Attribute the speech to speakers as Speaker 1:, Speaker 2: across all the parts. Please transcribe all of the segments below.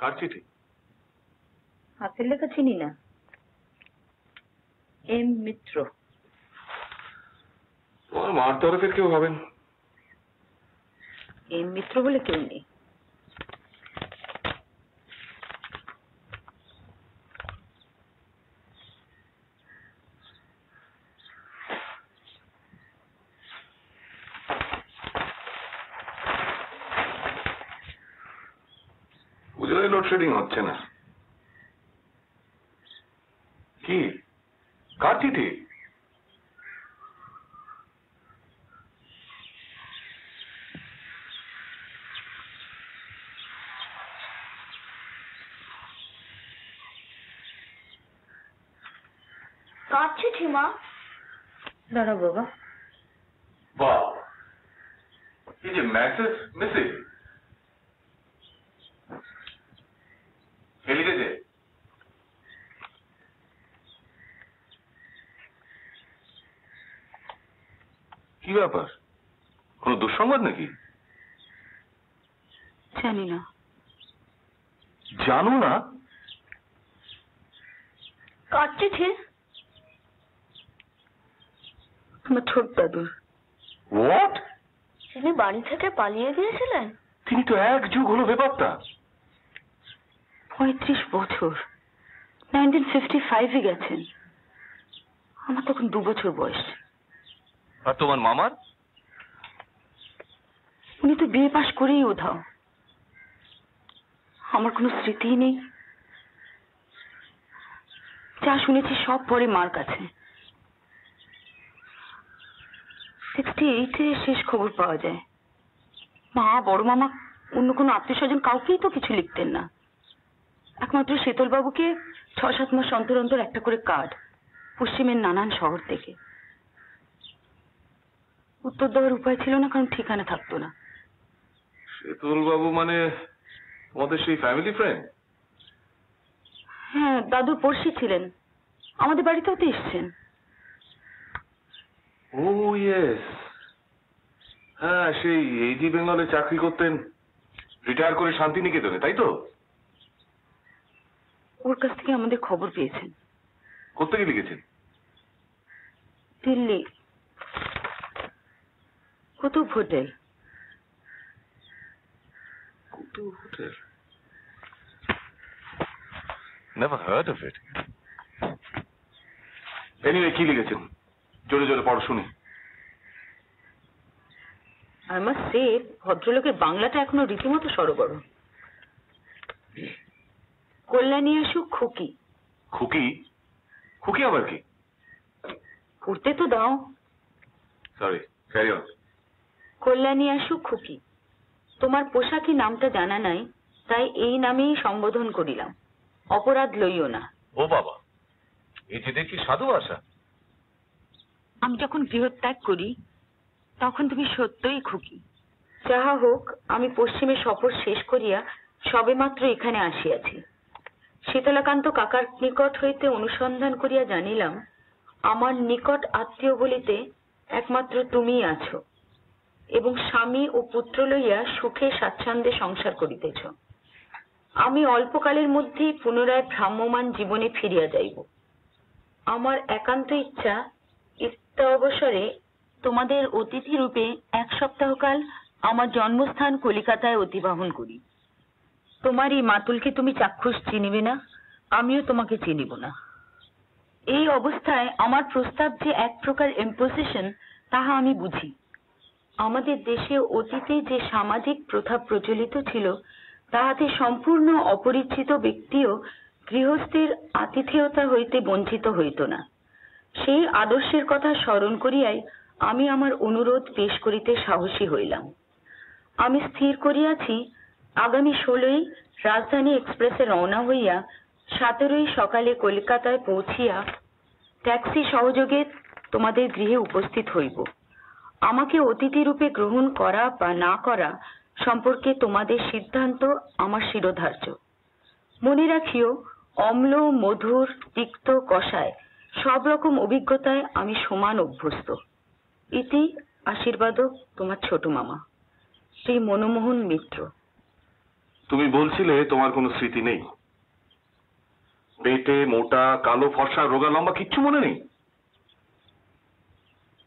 Speaker 1: কার চিঠি?
Speaker 2: হাতের লেখা চিনি না। এম মিত্র।
Speaker 1: তোমার মার তরফের কেউ হবেন।
Speaker 2: এম মিত্র বলে কেউ নেই।
Speaker 1: পুজোয় লোডশেডিং হচ্ছে না। কি কার চিঠি?
Speaker 2: কার চিঠি মা? দাঁড়াও বাবা।
Speaker 1: বাহ, এই যে মেসেজ মেসেজ কে লিখেছে? কি ব্যাপার, কোন দুঃসংবাদ নাকি?
Speaker 2: জানি না।
Speaker 1: জানো না?
Speaker 2: কার চিঠি? আমার ছোট দাদুর।
Speaker 1: হোয়াট?
Speaker 2: তিনি বাড়ি থেকে পালিয়ে গিয়েছিলেন।
Speaker 1: তিনি তো এক যুগ হলো বেপাত্তা।
Speaker 2: 35 বছর, 1955-এ গেছেন। আমার তখন 2 বছর বয়স।
Speaker 1: আর তোমার মামার?
Speaker 2: উনি তো বিয়ে পাশ করেই উধাও। আমার কোনো স্মৃতিই নেই। যা শুনেছি সব পরে মার কাছে। 68-এ শেষ খবর পাওয়া যায়। মা, বড় মামা, অন্য কোনো আত্মীয় স্বজন কাউকেই তো কিছু লিখতেন না। একমাত্র শীতল বাবুকে 6-7 মাস অন্তর অন্তর একটা করে কার্ড, পশ্চিমের নানান শহর থেকে। উত্তর দেওয়ার উপায় ছিল না, কারণ ঠিকানা থাকতো না।
Speaker 1: শীতল বাবু মানে তোমাদের সেই ফ্যামিলি ফ্রেন্ড?
Speaker 2: হ্যাঁ, দাদুর পড়শি ছিলেন। আমাদের বাড়িতেও তো এসছেন।
Speaker 1: ও ইয়েস, হ্যাঁ, সেই এইজি বেঙ্গলে চাকরি করতেন, রিটায়ার করে শান্তিনিকেতনে, তাই তো?
Speaker 2: ওর কাছ থেকে আমাদের খবর পেয়েছেন।
Speaker 1: কোত্থেকে লিখেছেন?
Speaker 2: Delhi, Qutub hotel.
Speaker 1: Qutub hotel? Never heard of it. Anyway, কি লিখেছেন? জোরে জোরে পড়ো শুনি।
Speaker 2: আই মাস্ট সে, ভদ্রলোকের বাংলাটা এখনো রীতিমতো সরগর। কল্যাণী আসুক খুকি।
Speaker 1: খুকি? খুকি আবার কি?
Speaker 2: পড়তে তো দাও।
Speaker 1: Sorry, carry on.
Speaker 2: কল্যাণী আসুক খুকি, তোমার পোশাকি নামটা জানা নাই, তাই এই নামেই সম্বোধন করিলাম। অপরাধ লইও না।
Speaker 1: ও বাবা, এই যে দেখি সাধু ভাষা।
Speaker 2: আমি যখন গৃহত্যাগ করি তখন তুমি সত্যই খুকি। যাহা হোক, আমি পশ্চিমে সফর শেষ করিয়া সবেমাত্র এখানে আসিয়াছি। শীতলাকান্ত কাকার নিকট হইতে অনুসন্ধান করিয়া জানিলাম, আমার নিকট আত্মীয় বলিতে একমাত্র তুমিই আছো, এবং স্বামী ও পুত্র লইয়া সুখে স্বাচ্ছন্দ্যে সংসার করিতেছ। আমি অল্পকালের মধ্যেই পুনরায় ভ্রাম্যমান জীবনে ফিরিয়া যাইব। আমার একান্ত ইচ্ছা, ইত্যা অবসরে তোমাদের অতিথি রূপে 1 সপ্তাহকাল আমার জন্মস্থান কলিকাতায় অতিবাহন করি। তোমার এই মাতুলকে তুমি চাক্ষুষ চিনিবে না, আমিও তোমাকে চিনিব না। এই অবস্থায় আমার প্রস্তাব যে এক প্রকার ইম্পোজিশন, তাহা আমি বুঝি। আমাদের দেশে অতীতে যে সামাজিক প্রথা প্রচলিত ছিল, তাহাতে সম্পূর্ণ অপরিচিত ব্যক্তিও গৃহস্থের আতিথেয়তা হইতে বঞ্চিত হইত না। সেই আদর্শের কথা স্মরণ করিয়াই আমি আমার অনুরোধ পেশ করিতে সাহসী হইলাম। আমি স্থির করিয়াছি, আগামী 16ই রাজধানী এক্সপ্রেসে রওনা হইয়া 17ই সকালে কলকাতায় পৌঁছিয়া ট্যাক্সি সহযোগে তোমাদের গৃহে উপস্থিত হইব। আমাকে অতিথি রূপে গ্রহণ করা বা না করা সম্পর্কে তোমাদের সিদ্ধান্ত আমার শিরোধার্য। মনে রাখিও, অম্ল, মধুর, তিক্ত, কষায় সব রকম অভিজ্ঞতায় আমি সমান অভ্যস্ত। ইতি আশীর্বাদ, তোমার ছোট মামা শ্রী মনমোহন মিত্র।
Speaker 1: তুমি বলছিলে তোমার কোনো স্মৃতি নেই, পেটে মোটা, কালো, ফর্সা, রোগা, লম্বা কিচ্ছু মনে নেই?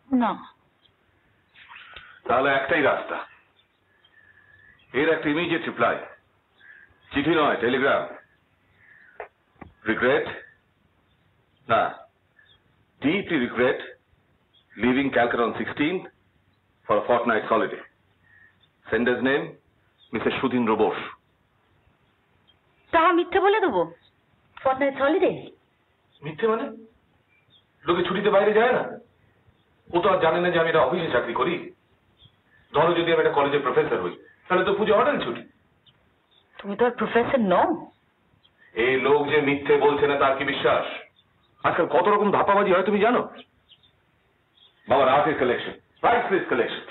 Speaker 2: না।
Speaker 1: তাহলে একটাই রাস্তা, এর একটা ইমিডিয়েট রিপ্লাই, চিঠি নয় টেলিগ্রাম। রিগ্রেট, না, deeply regret leaving Calcutta on 16th for a fortnight's holiday. Sender's name, Mrs. Sudhindra Bose.
Speaker 2: তাহা মিথ্যে বলে দেবো? Fortnite holiday?
Speaker 1: মিথ্যে মানে? লোকে ছুটিতে বাইরে যায় না? ও তো আর জানে না যে আমি একটা অফিসে চাকরি করি। ধরো যদি আমি একটা কলেজের প্রফেসর হই, তাহলে তো পুজো অর্ডার ছুটি।
Speaker 2: তুমি তো আর প্রফেসর নও।
Speaker 1: এই লোক যে মিথ্যে বলছে না তার কি বিশ্বাস? আজকাল কত রকম ধাপাবাজি হয় তুমি জানো? বাবার আর্টের কালেকশন, প্রাইসলেস কালেকশন।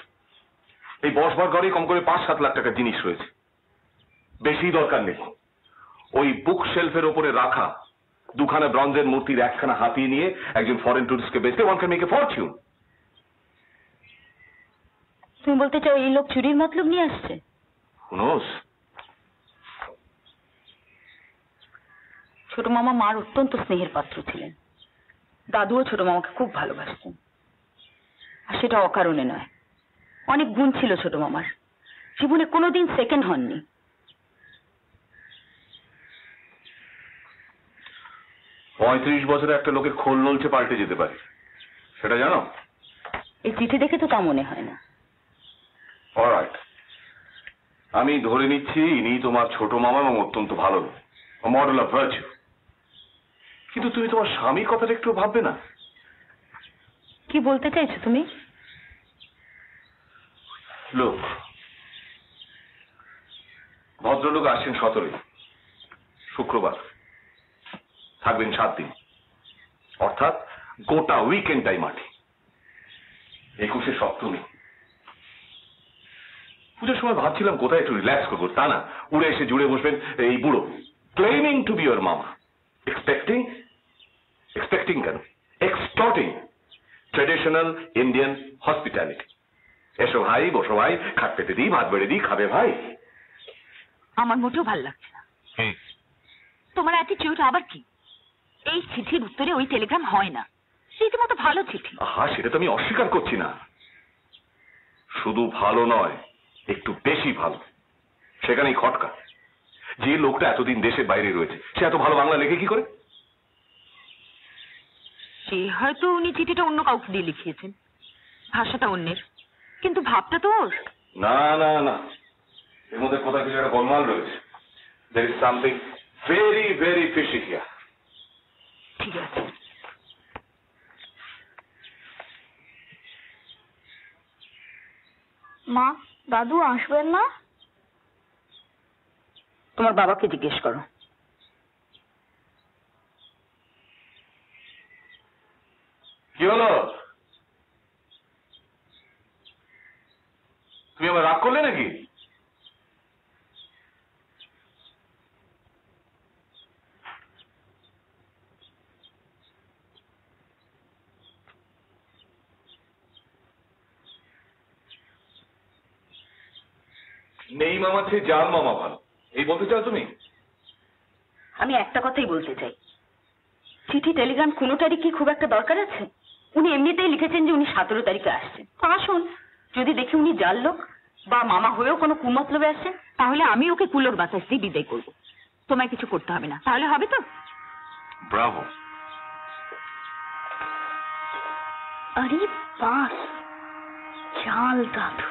Speaker 1: এই বসবার ঘরে কম করে 5-7 লাখ টাকার জিনিস রয়েছে, বেশি দরকার নেই। ওই বুক শেলফের ওপরে রাখা দুখানা ব্রঞ্জের মূর্তির একখানা হাতিয়ে নিয়ে একজন ফরেন টুরিস্টকে বেচতে one can make a Fortune.
Speaker 2: তুমি বলতে চাও এই লোক চুরির মতলব নিয়ে আসছে?
Speaker 1: Who knows?
Speaker 2: ছোট মামা মার অত্যন্ত স্নেহের পাত্র ছিলেন। দাদুও ছোট মামাকে খুব ভালোবাসতেন, আর সেটা অকারণে নয়। অনেক গুণ ছিল ছোট মামার, জীবনে কোনোদিন সেকেন্ড হননি।
Speaker 1: পঁয়ত্রিশ বছরে একটা লোকের খোল নলছে পাল্টে যেতে পারে, সেটা জানো?
Speaker 2: এই চিঠি দেখে তো তা মনে হয় না।
Speaker 1: অলরাইট, আমি ধরে নিচ্ছি ইনি তোমার ছোট মামা এবং অত্যন্ত ভালো মডেল অফ ভার্চু। কিন্তু তুমি তোমার স্বামীর কথাটা একটু ভাববে না?
Speaker 2: কি বলতে চাইছো তুমি?
Speaker 1: লোক, ভদ্রলোক আসছেন 17, শুক্রবার, থাকবেন 7 দিন, অর্থাৎ গোটা উইকেন্ডটাই মাঠে। 21শে সপ্তমী। পুজোর সময় ভাবছিলাম কোথায় একটু রিল্যাক্স করবো, তা না, উড়ে এসে জুড়ে বসবেন এই বুড়ো, ক্লেমিং টু বি ইয়োর মামা, এক্সপেক্টিং কেন, এক্সটর্টিং ট্রেডিশনাল ইন্ডিয়ান হসপিটালিটি। এসো ভাই, বসো ভাই, খাট পেতে দিই, ভাত বেড়ে দিই, খাবে ভাই।
Speaker 2: আমার মোটেও ভালো লাগছে না তোমার অ্যাটিটিউড। আবার কি? এই চিঠির উত্তরে ওই টেলিগ্রাম হয় না, রীতিমতো ভালো চিঠি।
Speaker 1: হ্যাঁ, সেটা তো আমি অস্বীকার করছি না, শুধু ভালো নয়, একটু বেশি ভালো। সেখানেই খটকা, যে লোকটা এতদিন দেশের বাইরে রয়েছে সে এত ভালো বাংলা লেখে কি করে?
Speaker 2: সে হয়তো উনি চিঠিটা অন্য কাউকে দিয়ে লিখিয়েছেন, ভাষাটা অন্যের, কিন্তু ভাবটা তো ওর।
Speaker 1: না না না, এর মধ্যে কোথাও কিছু একটা গোলমাল রয়েছে। There is something very very fishy here.
Speaker 2: ঠিক আছে,
Speaker 3: মা, দাদু আসবেন না?
Speaker 2: তোমার বাবাকে জিজ্ঞেস করো।
Speaker 1: কি হলো? তুমি আবার রাগ করলে নাকি? নেই মামা চেয়ে জাল মামা ভালো, এই বলতে চাও তুমি?
Speaker 2: আমি একটা কথাই বলতে চাই, চিঠি টেলিগ্রাম কোনোটারই কি খুব একটা দরকার আছে? উনি এমনিতেই লিখেছেন যে উনি 17 তারিখে আসছেন। আসুন, যদি দেখি উনি জাল লোক বা মামা হয়েও কোনো কুমতলবে আসছেন, তাহলে আমি ওকে কুলোর বাতাস দিয়ে বিদায় করবো। তোমায় কিছু করতে হবে না, তাহলে হবে তো?
Speaker 1: ব্রাভো।
Speaker 3: আরে বাস, চাল দাদু।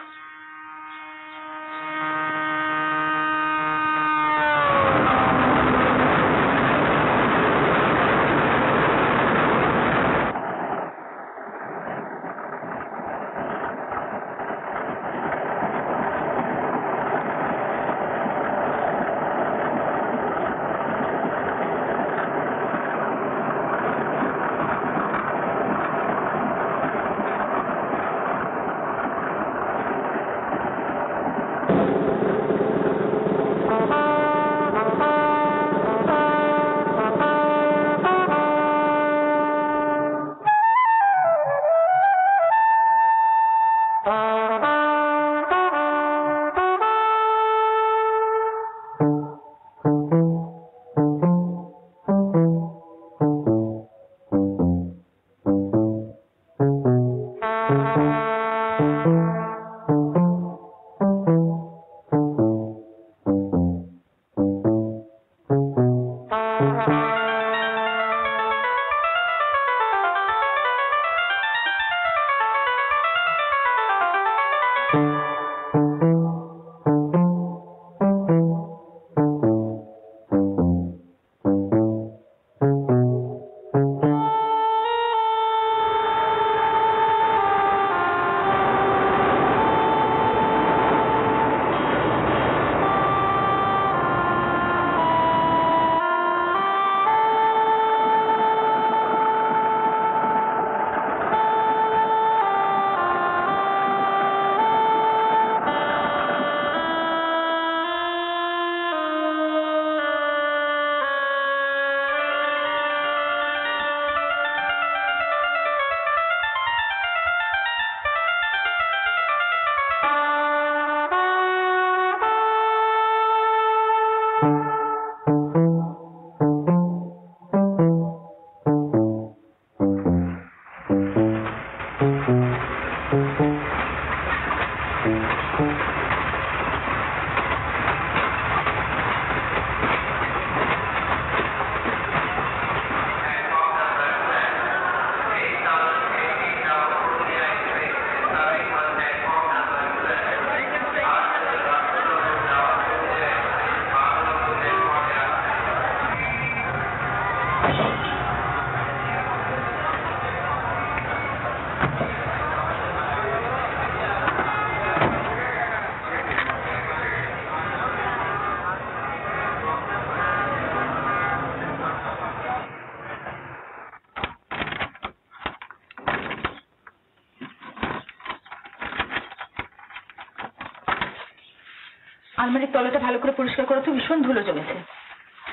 Speaker 2: আলমারির তলাটা ভালো করে পরিষ্কার করো তো, ভীষণ ধুলো জমেছে।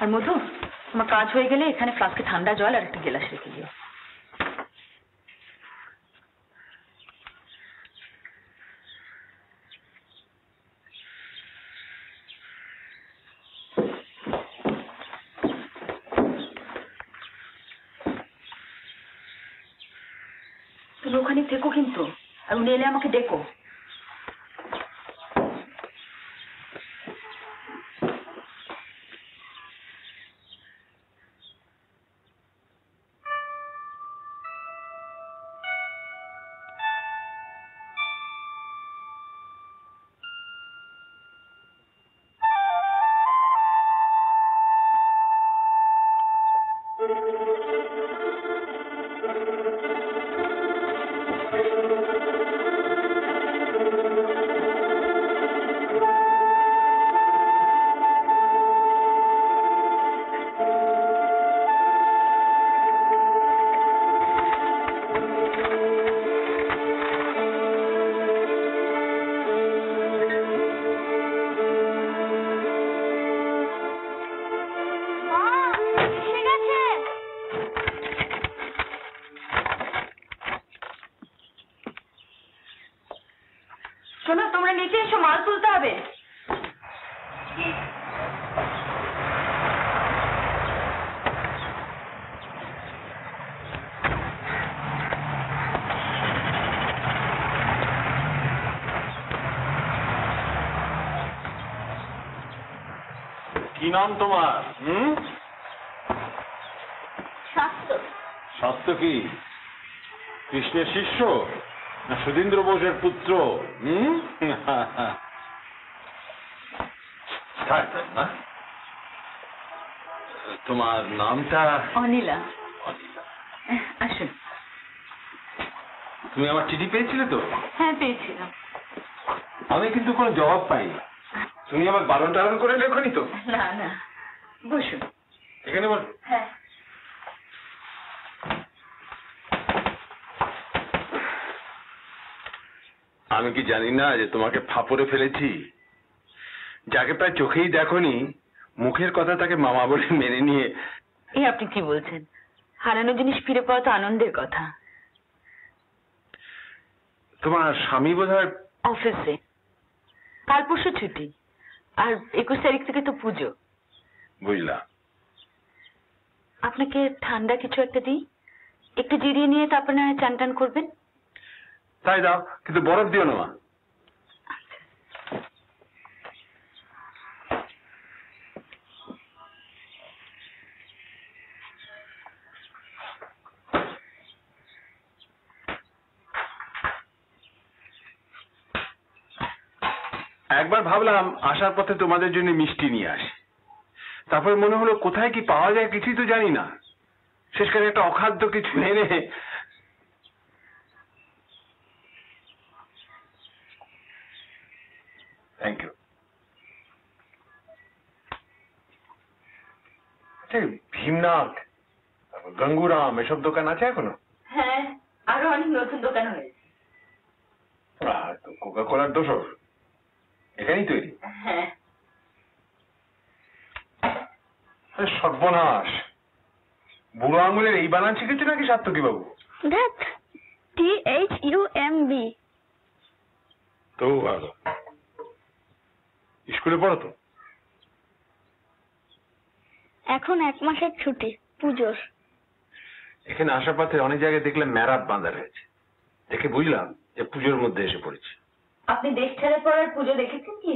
Speaker 2: আর মধু, তোমার কাজ হয়ে গেলে এখানে ফ্লাস্কে ঠান্ডা জল আর একটা গেলাস রেখে দিও। তুমি ওখানে থেকো কিন্তু, আর উনি এলে আমাকে ডেকো। শোনো, তোমরা নিচে এসো, মাল তুলতে হবে।
Speaker 1: কি নাম তোমার?
Speaker 3: সত্য।
Speaker 1: সত্য কি কৃষ্ণের শিষ্য না সুধীন্দ্র বোসের পুত্র? তোমার নামটা?
Speaker 2: অনিলা। আসুন।
Speaker 1: তুমি আমার চিঠি পেয়েছিলে তো?
Speaker 2: হ্যাঁ, পেয়েছিলাম।
Speaker 1: আমি কিন্তু কোনো জবাব পাইনি। তুমি আমার বারণ টারণ করে লেখনি তো?
Speaker 2: না না, বসুন।
Speaker 1: এখানে বল।
Speaker 2: হ্যাঁ।
Speaker 1: আমি কি জানি না যে তোমাকে ফাপড়ে ফেলেছি? যাকে প্রায় চোখেই দেখোনি, মুখের কথা তাকে মামা বলে মেনে নিয়ে।
Speaker 2: এই আপনি কি বলছেন? হারানো জিনিস ফিরে পাওয়া তো আনন্দের কথা।
Speaker 1: তোমার স্বামী বোধহয়
Speaker 2: অফিসে, কাল পরশু ছুটি, আর 21 তারিখ থেকে তো পুজো।
Speaker 1: বুঝলাম।
Speaker 2: আপনাকে ঠান্ডা কিছু একটা দিই, একটু জিরিয়ে নিয়ে তারপর না হয় চান টান করবেন।
Speaker 1: তাই দাও, কিন্তু বরফ দিও না মা। একবার ভাবলাম আসার পথে তোমাদের জন্য মিষ্টি নিয়ে আসি, তারপর মনে হলো কোথায় কি পাওয়া যায় কিছুই তো জানি না, শেষকালে একটা অখাদ্য কিছু এনে। Thank you. ভীমনাথ, গঙ্গুরাম এসব দোকান আছে এখনো?
Speaker 2: হ্যাঁ, আরো অনেক নতুন দোকান হয়েছে।
Speaker 1: কোকা কোলার দোসর এখানেই তৈরি?
Speaker 2: হ্যাঁ।
Speaker 1: সর্বনাশ, বুড়ো আঙুলের এই বানান শিখেছো নাকি সাত্তকী বাবু?
Speaker 3: That THUMB।
Speaker 1: তো ভালো। স্কুলে পড়ো তো?
Speaker 3: এখন 1 মাসের ছুটি, পুজোর।
Speaker 1: এখানে আসার পথে অনেক জায়গায় দেখলাম ম্যারাপ বাঁধা রয়েছে, দেখে বুঝলাম যে পুজোর মধ্যে এসে পড়েছি।
Speaker 2: আপনি দেশ ছেড়ে পড়ার পুজো দেখেছেন কি?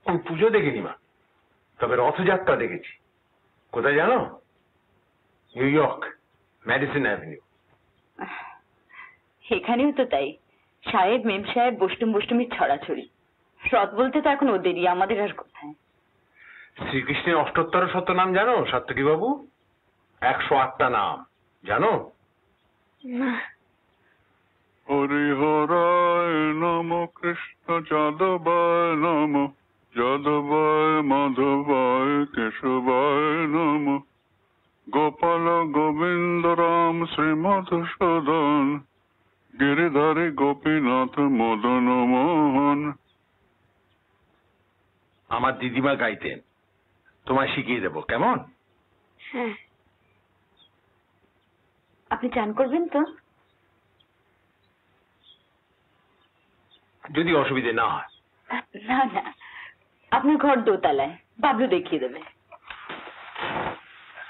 Speaker 1: আমি পুজো দেখিনি মা, তবে রথযাত্রা দেখেছি। কোথায় জানো? New York, Madison avenue.
Speaker 2: এখানেও তো তাই, সাহেব মেম সাহেব বষ্টুমির ছড়াছড়ি। রথ বলতে তো এখন ওদেরই, আমাদের আর কোথায়।
Speaker 1: শ্রীকৃষ্ণের 78 শত নাম জানো সাত্তকী বাবু? 108টা নাম জানো?
Speaker 3: না।
Speaker 4: হরিহরায় নম, কৃষ্ণ যাদবায় নম, যাদবায় মাধবায় কেশবায় নম, গোপাল গোবিন্দ রাম শ্রীমধুসূদন, গিরিধারী গোপীনাথ মদন মোহন।
Speaker 5: আমার দিদিমা গাইতেন, তোমায় শিখিয়ে দেবো, কেমন?
Speaker 3: হ্যাঁ।
Speaker 2: আপনি চান করবেন তো?
Speaker 5: যদি অসুবিধে না হয়।
Speaker 2: না না, আপনার ঘর দোতলায়, বাবলু দেখিয়ে দেবে।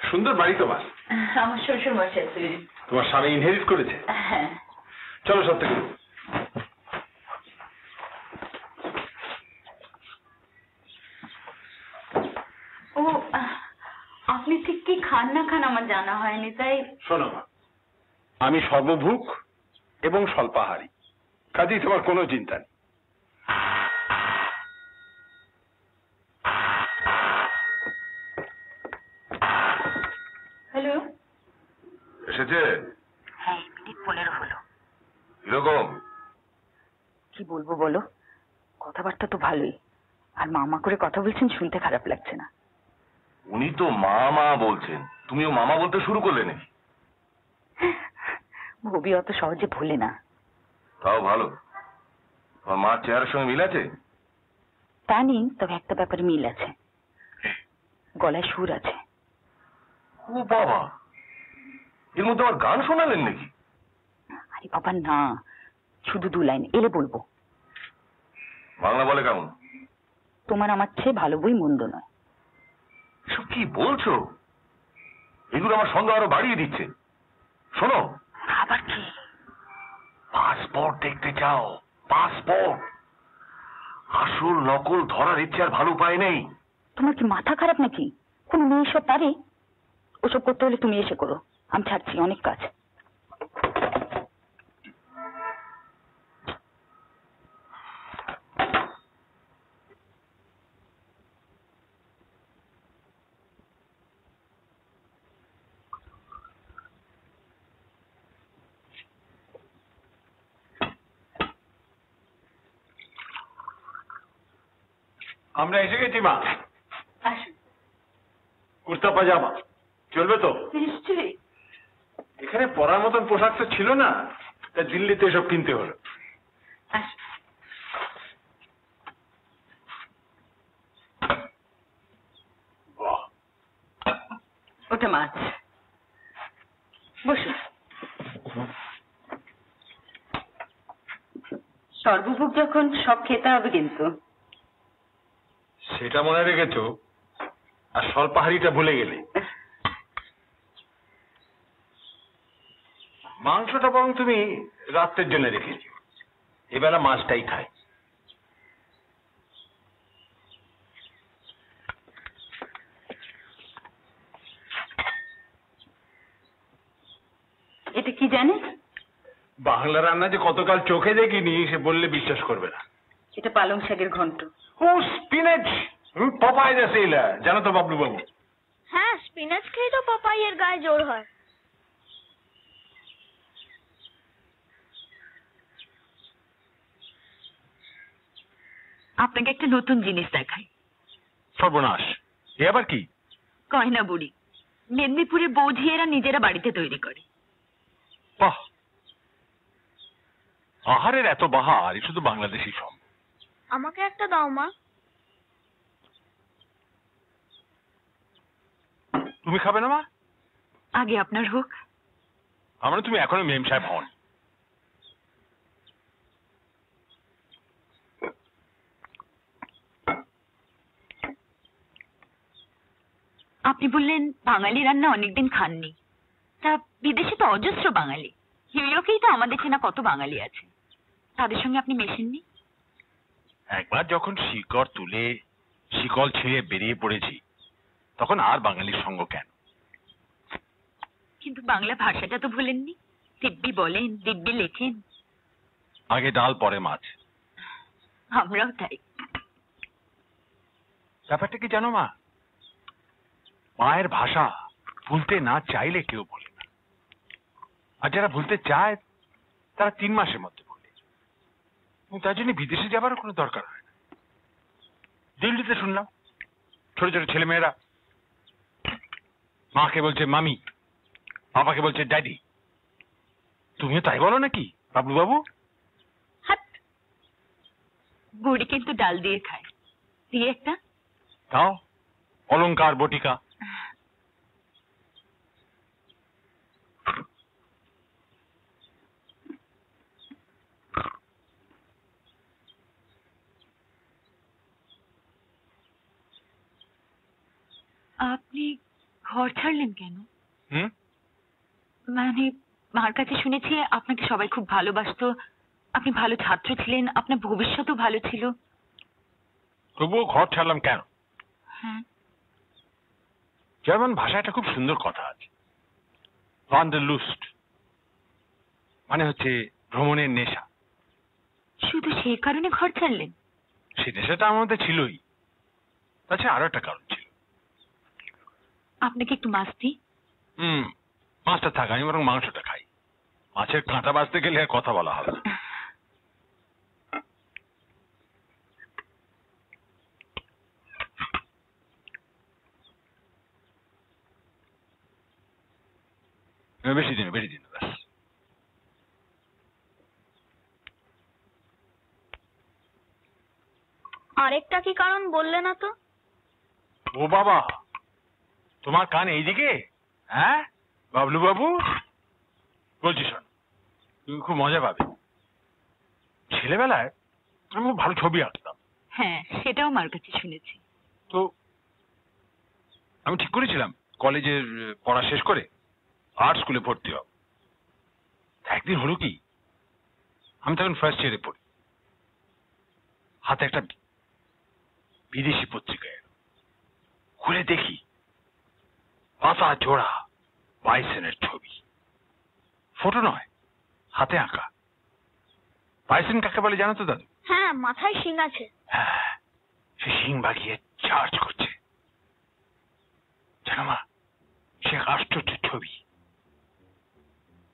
Speaker 5: সুন্দর বাড়ি তোমার।
Speaker 2: আমার শ্বশুর মশাই তৈরি।
Speaker 5: তোমার স্বামী ইনহেরিট করেছে?
Speaker 2: হ্যাঁ।
Speaker 5: চলো সব থেকে।
Speaker 2: ও, আপনি ঠিক কি খান না খান আমার জানা হয়নি, তাই।
Speaker 5: শোনো মা, আমি সর্বভুক এবং স্বল্পাহারী, কাজেই তোমার কোনো চিন্তা নেই।
Speaker 2: হ্যালো।
Speaker 1: এসেছে?
Speaker 2: হ্যাঁ, মিনিট 15 হলো।
Speaker 1: কিরকম?
Speaker 2: কি বলবো বলো, কথাবার্তা তো ভালোই, আর মামা করে কথা বলছেন, শুনতে খারাপ লাগছে না।
Speaker 1: উনি তো মা মা বলছেন, তুমিও মামা বলতে শুরু করলে নাকি?
Speaker 2: ভবি অত সহজে ভুলে না।
Speaker 1: তাও ভালো। তোমার মার চেহারার সঙ্গে মিল আছে?
Speaker 2: তা নেই, তবে একটা ব্যাপারে মিল আছে, গলায় সুর আছে।
Speaker 1: ও বাবা, এর মধ্যে আমার গান শোনালেন নাকি?
Speaker 2: আরে বাবা না, শুধু 2 লাইন, এলে বলবো।
Speaker 1: বাংলা বলে কেমন?
Speaker 2: তোমার আমার চেয়ে ভালো বই মন্দ নয়।
Speaker 1: সব কি বলছো? এগুলো আমার সন্দেহ আরো বাড়িয়ে দিচ্ছে। শোনো।
Speaker 2: আবার কি?
Speaker 1: পাসপোর্ট দেখতে চাও? পাসপোর্ট। আসল নকল ধরার ইচ্ছে আর ভালো উপায় নেই।
Speaker 2: তোমার কি মাথা খারাপ নাকি? কোনো মেয়ে সব পারে? ওসব করতে হলে তুমি এসে করো, আমি ছাড়ছি, অনেক কাজ।
Speaker 5: আমরা এসে গেছি মা।
Speaker 2: আসুন।
Speaker 5: কুর্তা পাজামা চলবে তো?
Speaker 2: নিশ্চয়ই।
Speaker 5: এখানে পরার মতন পোশাক তো ছিল না, তা দিল্লিতে এসব কিনতে হলো।
Speaker 2: আসুন।
Speaker 5: বাহ,
Speaker 2: ওটা মাছ। বসুন। সর্বভোগ যখন সব খেতে হবে কিন্তু।
Speaker 5: সেটা মনে রেখেছো, আর স্বল্পাহারিটা ভুলে গেলে। মাংসটা বরং তুমি রাত্রের জন্য রেখে দিও, এবেলা মাছটাই খাই।
Speaker 2: এটা কি জানেন?
Speaker 5: বাংলা রান্না যে কতকাল চোখে দেখিনি সে বললে বিশ্বাস করবে না।
Speaker 2: এটা পালং শাকের ঘন্ট।
Speaker 5: ও স্পিনাচ, পপাই দা সেলার, জানো তো বাবলু বাবু?
Speaker 3: হ্যাঁ, স্পিনাচ খেয়ে তো পাপাইয়ের গায়ে জোর হয়।
Speaker 2: আপনাকে একটা নতুন জিনিস দেখাই।
Speaker 5: সর্বনাশ, এ আবার কি?
Speaker 2: গয়না বুড়ি, মেদিনীপুরে বৌঝিয়েরা নিজেরা বাড়িতে তৈরি করে।
Speaker 5: বাহ, আহারের এত বাহার এ শুধু বাংলাদেশই সম্ভব।
Speaker 3: আমাকে একটা দাও মা।
Speaker 5: তুমি খাবে না মা?
Speaker 2: আগে আপনার হোক।
Speaker 5: আমরা তুমি এখনো মেম সাহেব হন।
Speaker 2: আপনি বললেন বাঙালি রান্না অনেকদিন খাননি, তা বিদেশে তো অজস্র বাঙালি, নিউইয়র্কেই তো আমাদের চেনা কত বাঙালি আছে, তাদের সঙ্গে আপনি মেশেননি?
Speaker 5: একবার যখন শিকড় তুলে শিকল ছিঁড়ে বেরিয়ে পড়েছি, তখন আর বাঙালির সঙ্গ কেন?
Speaker 2: কিন্তু বাংলা ভাষাটা তো ভুলেননি, দিব্যি বলেন, দিব্যি লেখেন।
Speaker 5: আগে ডাল পরে মাছ।
Speaker 2: আমরাও তাই।
Speaker 5: ব্যাপারটা কি জানো মা, মায়ের ভাষা ভুলতে না চাইলে কেউ বলে না, আর যারা ভুলতে চায় তারা 3 মাসের মধ্যে বলে, এবং তার জন্য বিদেশে যাবারও কোনো দরকার হয় না। দিল্লিতে শুনলাম ছোট ছোট ছেলেমেয়েরা মাকে বলছে মামি, বাবাকে বলছে ড্যাডি। তুমিও তাই বলো নাকি বাবলু বাবু?
Speaker 2: হাত। বুড়ি কিন্তু ডাল দিয়ে খায়, দিয়ে একটা
Speaker 5: তাও অলংকার বটিকা।
Speaker 2: আপনি ঘর ছাড়লেন কেন?
Speaker 5: হুম?
Speaker 2: মানে মার কাছে শুনেছি আপনাকে সবাই খুব ভালোবাসতো, আপনি ভালো ছাত্র ছিলেন, আপনার ভবিষ্যৎও ভালো ছিল।
Speaker 5: তবুও ঘর ছাড়লাম কেন?
Speaker 2: হ্যাঁ।
Speaker 5: জার্মান ভাষায় একটা খুব সুন্দর কথা আছে, ওয়ান্ডারলুস্ট, মানে হচ্ছে ভ্রমণের নেশা।
Speaker 2: শুধু সেই কারণে ঘর ছাড়লেন?
Speaker 5: সেই নেশাটা আমার মধ্যে ছিলই, তাছাড়া আরো একটা কারণ ছিল।
Speaker 2: আপনাকে একটু মাছ দিই?
Speaker 5: মাছটা থাক, আমি বরং মাংসটা খাই। মাছের কাঁটা বাঁচতে গেলে আর কথা বলা হবে না। বেশি দিন ব্যাস।
Speaker 3: আরেকটা কি কারণ বললে না তো?
Speaker 5: ও বাবা, তোমার কান এইদিকে? হ্যাঁ বাবলু বাবু, বলছি শোন, তুমি খুব মজা পাবে। ছেলেবেলায় আমি খুব ভালো ছবি আঁকতাম।
Speaker 2: হ্যাঁ, সেটাও মার কাছে শুনেছি।
Speaker 5: তো আমি ঠিক করেছিলাম কলেজের পড়া শেষ করে আর্ট স্কুলে ভর্তি হব। একদিন হলো কি, আমি তখন ফার্স্ট ইয়ারে পড়ি, হাতে একটা বিদেশি পত্রিকা এলো, খুলে দেখি পাতা জোড়া বাইসনের ছবি, ফটো নয়, হাতে আঁকা। বাইসন কাকে বলে জানো তো দাদু?
Speaker 3: হ্যাঁ, মাথায় শিং আছে।
Speaker 5: হ্যাঁ, সে শিং বাগিয়ে চার্জ করছে। জানো মা, সে এক আশ্চর্য ছবি,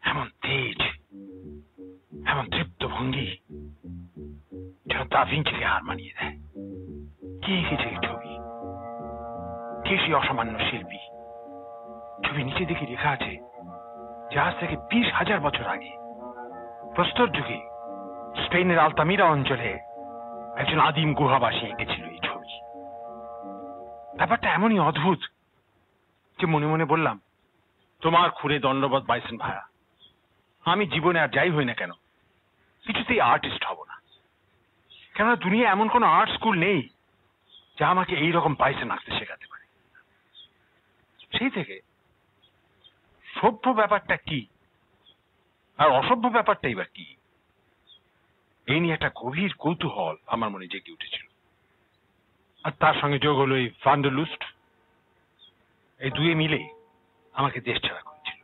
Speaker 5: এমন তেজ, এমন তৃপ্ত ভঙ্গি, যেন দা ভিঞ্চিকে হার মানিয়ে দেয়। কে এঁকেছে এই ছবি? কে সেই অসামান্য শিল্পী? ছবি নিচে দেখে লেখা আছে যে আজ থেকে 20,000 বছর আগে প্রস্তর যুগে স্পেনের আলতামিরা অঞ্চলে একজন আদিম গুহাবাসী এঁকেছিল এই ছবি। ব্যাপারটা এমনই অদ্ভুত যে মনে মনে বললাম, তোমার খুঁড়ে দণ্ডবত বাইসন ভায়া, আমি জীবনে আর যাই হই না কেন কিছুতেই আর্টিস্ট হব না। কেননা দুনিয়া এমন কোন আর্ট স্কুল নেই যা আমাকে এইরকম বাইসন আঁকতে শেখাতে পারে। সেই থেকে সভ্য ব্যাপারটা কি আর অসভ্য ব্যাপারটাই বা কি, এই নিয়ে একটা গভীর কৌতূহল আমার মনে জেগে উঠেছিল। আর তার সঙ্গে যোগ হলো এই ভান্ডারলুস্ট, এই দুয়ে মিলে আমাকে দেশ ছাড়া করেছিল।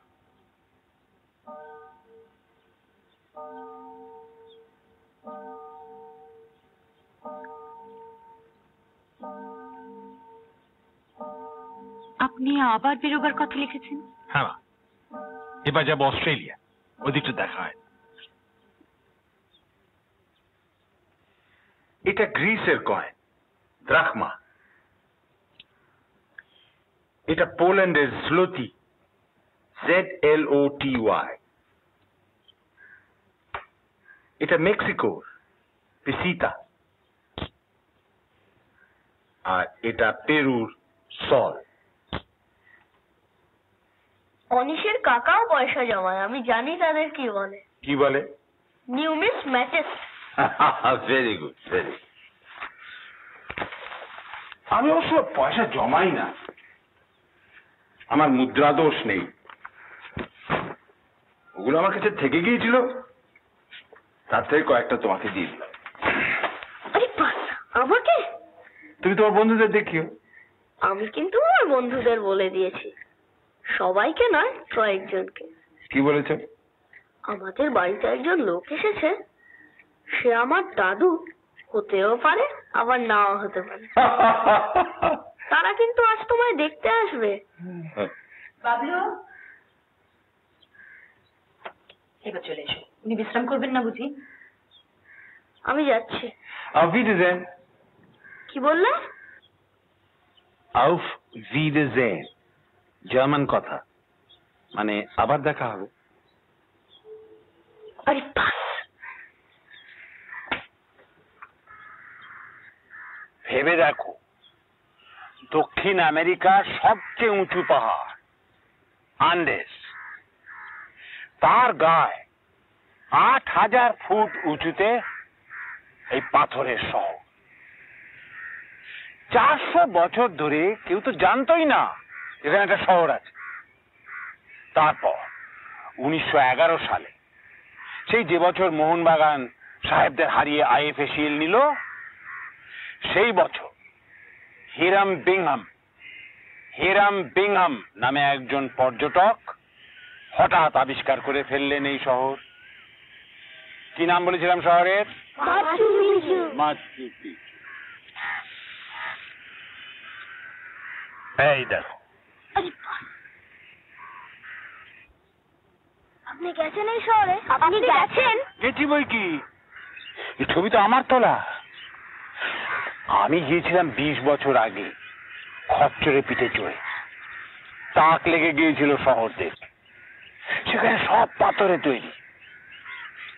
Speaker 2: আপনি আবার বেরোবার কথা লিখেছেন?
Speaker 5: হ্যাঁ মা, এবার যাবো অস্ট্রেলিয়া, ওদিকটা দেখা হয়। এটা গ্রিসের কয়েন, দ্রাখমা। এটা পোল্যান্ডের স্লোতি, ZLOTY। এটা মেক্সিকোর পেসিতা, আর এটা পেরুর সল।
Speaker 3: অনিশের কাকাও পয়সা জমায়, আমি জানি তাদের কি বলে।
Speaker 5: কি বলে?
Speaker 3: নিউমিস ম্যাচেস।
Speaker 1: Very good, very.
Speaker 5: আমি অবশ্য পয়সা জমাই না, আমার মুদ্রা দোষ নেই, ওগুলো আমার কাছে থেকে গিয়েছিল, তার থেকে কয়েকটা তোমাকে দিয়ে দিলাম।
Speaker 3: আরে বাস, আমাকে?
Speaker 5: তুমি তোমার বন্ধুদের দেখিও।
Speaker 3: আমি কিন্তু আমার বন্ধুদের বলে দিয়েছি, সবাইকে নয়, কয়েকজনকে।
Speaker 5: কি বলেছ?
Speaker 3: আমাদের বাড়িতে একজন লোক এসেছে, সে আমার দাদু হতেও পারে আবার নাও হতে পারে। তারা কিন্তু আজ তোমায় দেখতে আসবে।
Speaker 2: বাবলু, এবার চলে এসো। উনি বিশ্রাম করবেন না বুঝি?
Speaker 3: আমি যাচ্ছি।
Speaker 5: Auf Wiedersehen.
Speaker 3: কি বললে?
Speaker 5: Auf Wiedersehen, জার্মান কথা, মানে আবার দেখা হবে।
Speaker 3: আরে বাস,
Speaker 5: ভেবে দেখো, দক্ষিণ আমেরিকার সবচেয়ে উঁচু পাহাড় আন্ডেস, তার গায়ে ৮,০০০ ফুট উঁচুতে এই পাথরের শহর। ৪০০ বছর ধরে কেউ তো জানতোই না এখানে একটা শহর আছে। তারপর ১৯১১ সালে, সেই যে বছর মোহনবাগান সাহেবদের হারিয়ে আইএফএ শিল্ড নিল, সেই বছর হিরাম বিংহাম নামে একজন পর্যটক হঠাৎ আবিষ্কার করে ফেললেন এই শহর। কি নাম বলেছিলাম শহরের? Machu Picchu. এই দেখো,
Speaker 3: আপনি গেছেন এই শহরে? আপনি গেছেন?
Speaker 5: গেছি বই কি, এই ছবি তো আমার তোলা। আমি গিয়েছিলাম ২০ বছর আগে খচ্চরে পিঠে চড়ে। তাক লেগে গিয়েছিল শহর দেখে। সেখানে সব পাথরে তৈরি,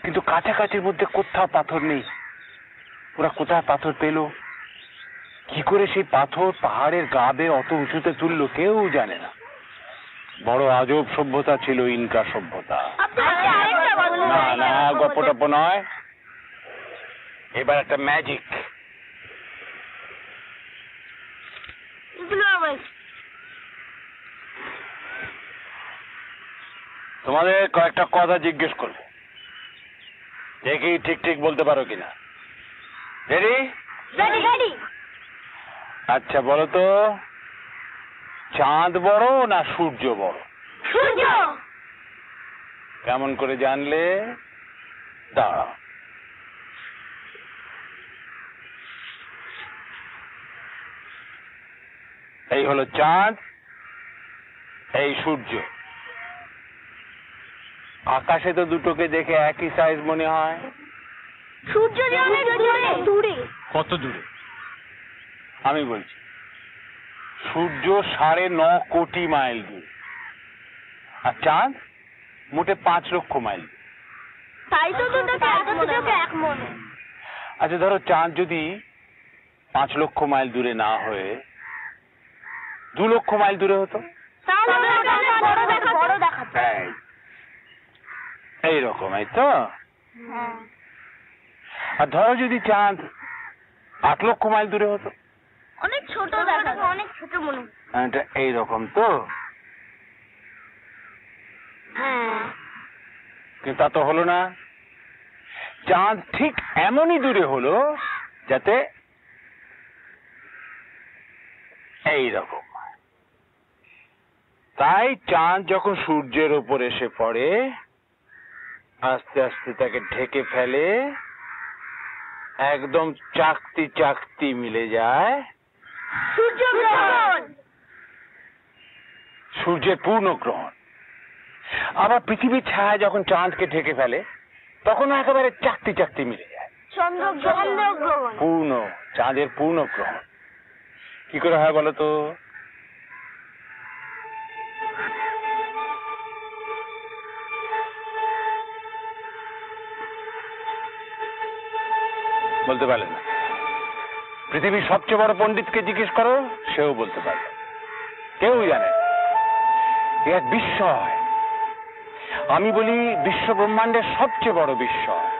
Speaker 5: কিন্তু কাছাকাছির মধ্যে কোথাও পাথর নেই। ওরা কোথায় পাথর পেল, কি করে সেই পাথর পাহাড়ের গা বেয়ে অত উঁচুতে তুললো, কেউ জানে না। বড় আজব সভ্যতা ছিল ইনকা সভ্যতা। না না, গপ্প টপ্প নয়, এবার একটা ম্যাজিক। তোমাদের কয়েকটা কথা জিজ্ঞেস করবো, দেখি ঠিক ঠিক বলতে পারো কিনা। রেডি? আচ্ছা বলো তো, চাঁদ বড় না সূর্য বড়?
Speaker 3: সূর্য।
Speaker 5: কেমন করে জানলে? দাঁড়াও, এই হলো চাঁদ, এই সূর্য। আকাশে তো দুটোকে দেখে একই সাইজ মনে হয়।
Speaker 3: সূর্য যে অনেক দূরে।
Speaker 5: কত দূরে? আমি বলছি, সূর্য ৯.৫ কোটি মাইল দূরে, আর চাঁদ মোটে ৫ লক্ষ মাইল।
Speaker 3: তাই তো দুটোকে এক মনে।
Speaker 5: আচ্ছা ধরো, চাঁদ যদি ৫ লক্ষ মাইল দূরে না হয়ে ২ লক্ষ মাইল দূরে হতো,
Speaker 3: বড় দেখাতো।
Speaker 5: এইরকম, এই তো। আর ধরো যদি চাঁদ ৮ লক্ষ মাইল দূরে হতো,
Speaker 3: অনেক ছোট দেখাতো, অনেক ছোট মনে।
Speaker 5: এটা এইরকম তো। কিন্তু তা তো হলো না। চাঁদ ঠিক এমনই দূরে হলো যাতে এইরকম। তাই চাঁদ যখন সূর্যের ওপর এসে পড়ে, আস্তে আস্তে তাকে ঢেকে ফেলে, একদম চাকতি মিলে যায়
Speaker 3: সূর্যগ্রহণ।
Speaker 5: সূর্যের পূর্ণগ্রহণ। আবার পৃথিবীর ছায়া যখন চাঁদকে ঢেকে ফেলে, তখন একেবারে চাকতি মিলে যায়
Speaker 3: চন্দ্রগ্রহণ।
Speaker 5: পূর্ণ, চাঁদের পূর্ণগ্রহণ। কি করে হয় বলো তো? বলতে পারলেন না? পৃথিবীর সবচেয়ে বড় পণ্ডিতকে জিজ্ঞেস করো, সেও বলতে পারবে। কেউ জানে এক বিস্ময়। আমি বলি বিশ্ব ব্রহ্মাণ্ডের সবচেয়ে বড় বিস্ময়।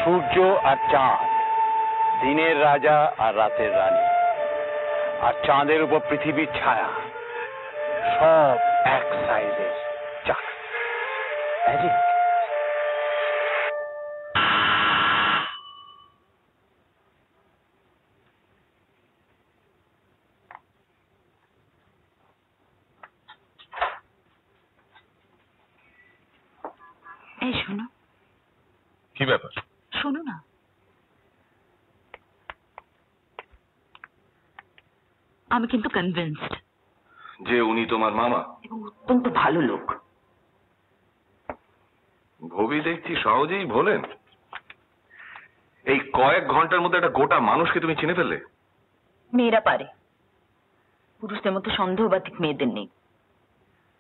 Speaker 5: সূর্য আর চাঁদ, দিনের রাজা আর রাতের রানী, আর চাঁদের উপর পৃথিবীর ছায়া, সব এক সাইজের। চাক ম্যাজিক।
Speaker 2: এই শোনো।
Speaker 1: কি ব্যাপার?
Speaker 2: শোনো না। আমি কিন্তু কনভিন্সড
Speaker 1: যে উনি তোমার মামা,
Speaker 2: এবং অত্যন্ত ভালো লোক।
Speaker 1: ভবি দেখছি সহজেই ভোলেন। এই কয়েক ঘন্টার মধ্যে একটা গোটা মানুষকে তুমি চিনে ফেললে।
Speaker 2: মেয়েরা পারে, পুরুষদের মতো সন্দেহবাতিক মেয়েদের নেই।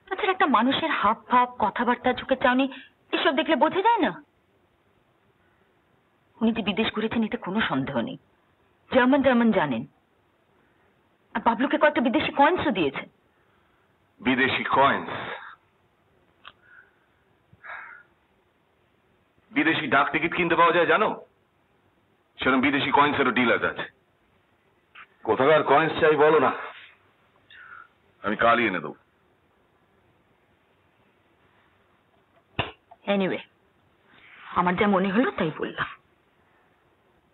Speaker 2: তাছাড়া একটা মানুষের হাব ভাব, কথাবার্তা, চোখের চাউনি, এসব দেখলে বোঝা যায় না? উনি যে বিদেশ ঘুরেছেন এতে কোনো সন্দেহ নেই। জার্মান জানেন। আর বাবলুকে কয়েকটা বিদেশি কয়েন্সও দিয়েছে।
Speaker 1: বিদেশি কয়েন্স? বিদেশি ডাক টিকিট কিনতে পাওয়া যায় জানো? সেরকম বিদেশি কয়েন্সেরও ডিলার আছে। কোথাকার কয়েন্স চাই বলো না, আমি কালই এনে দেবো।
Speaker 2: এনিওয়ে, আমার যা মনে হলো তাই বললাম।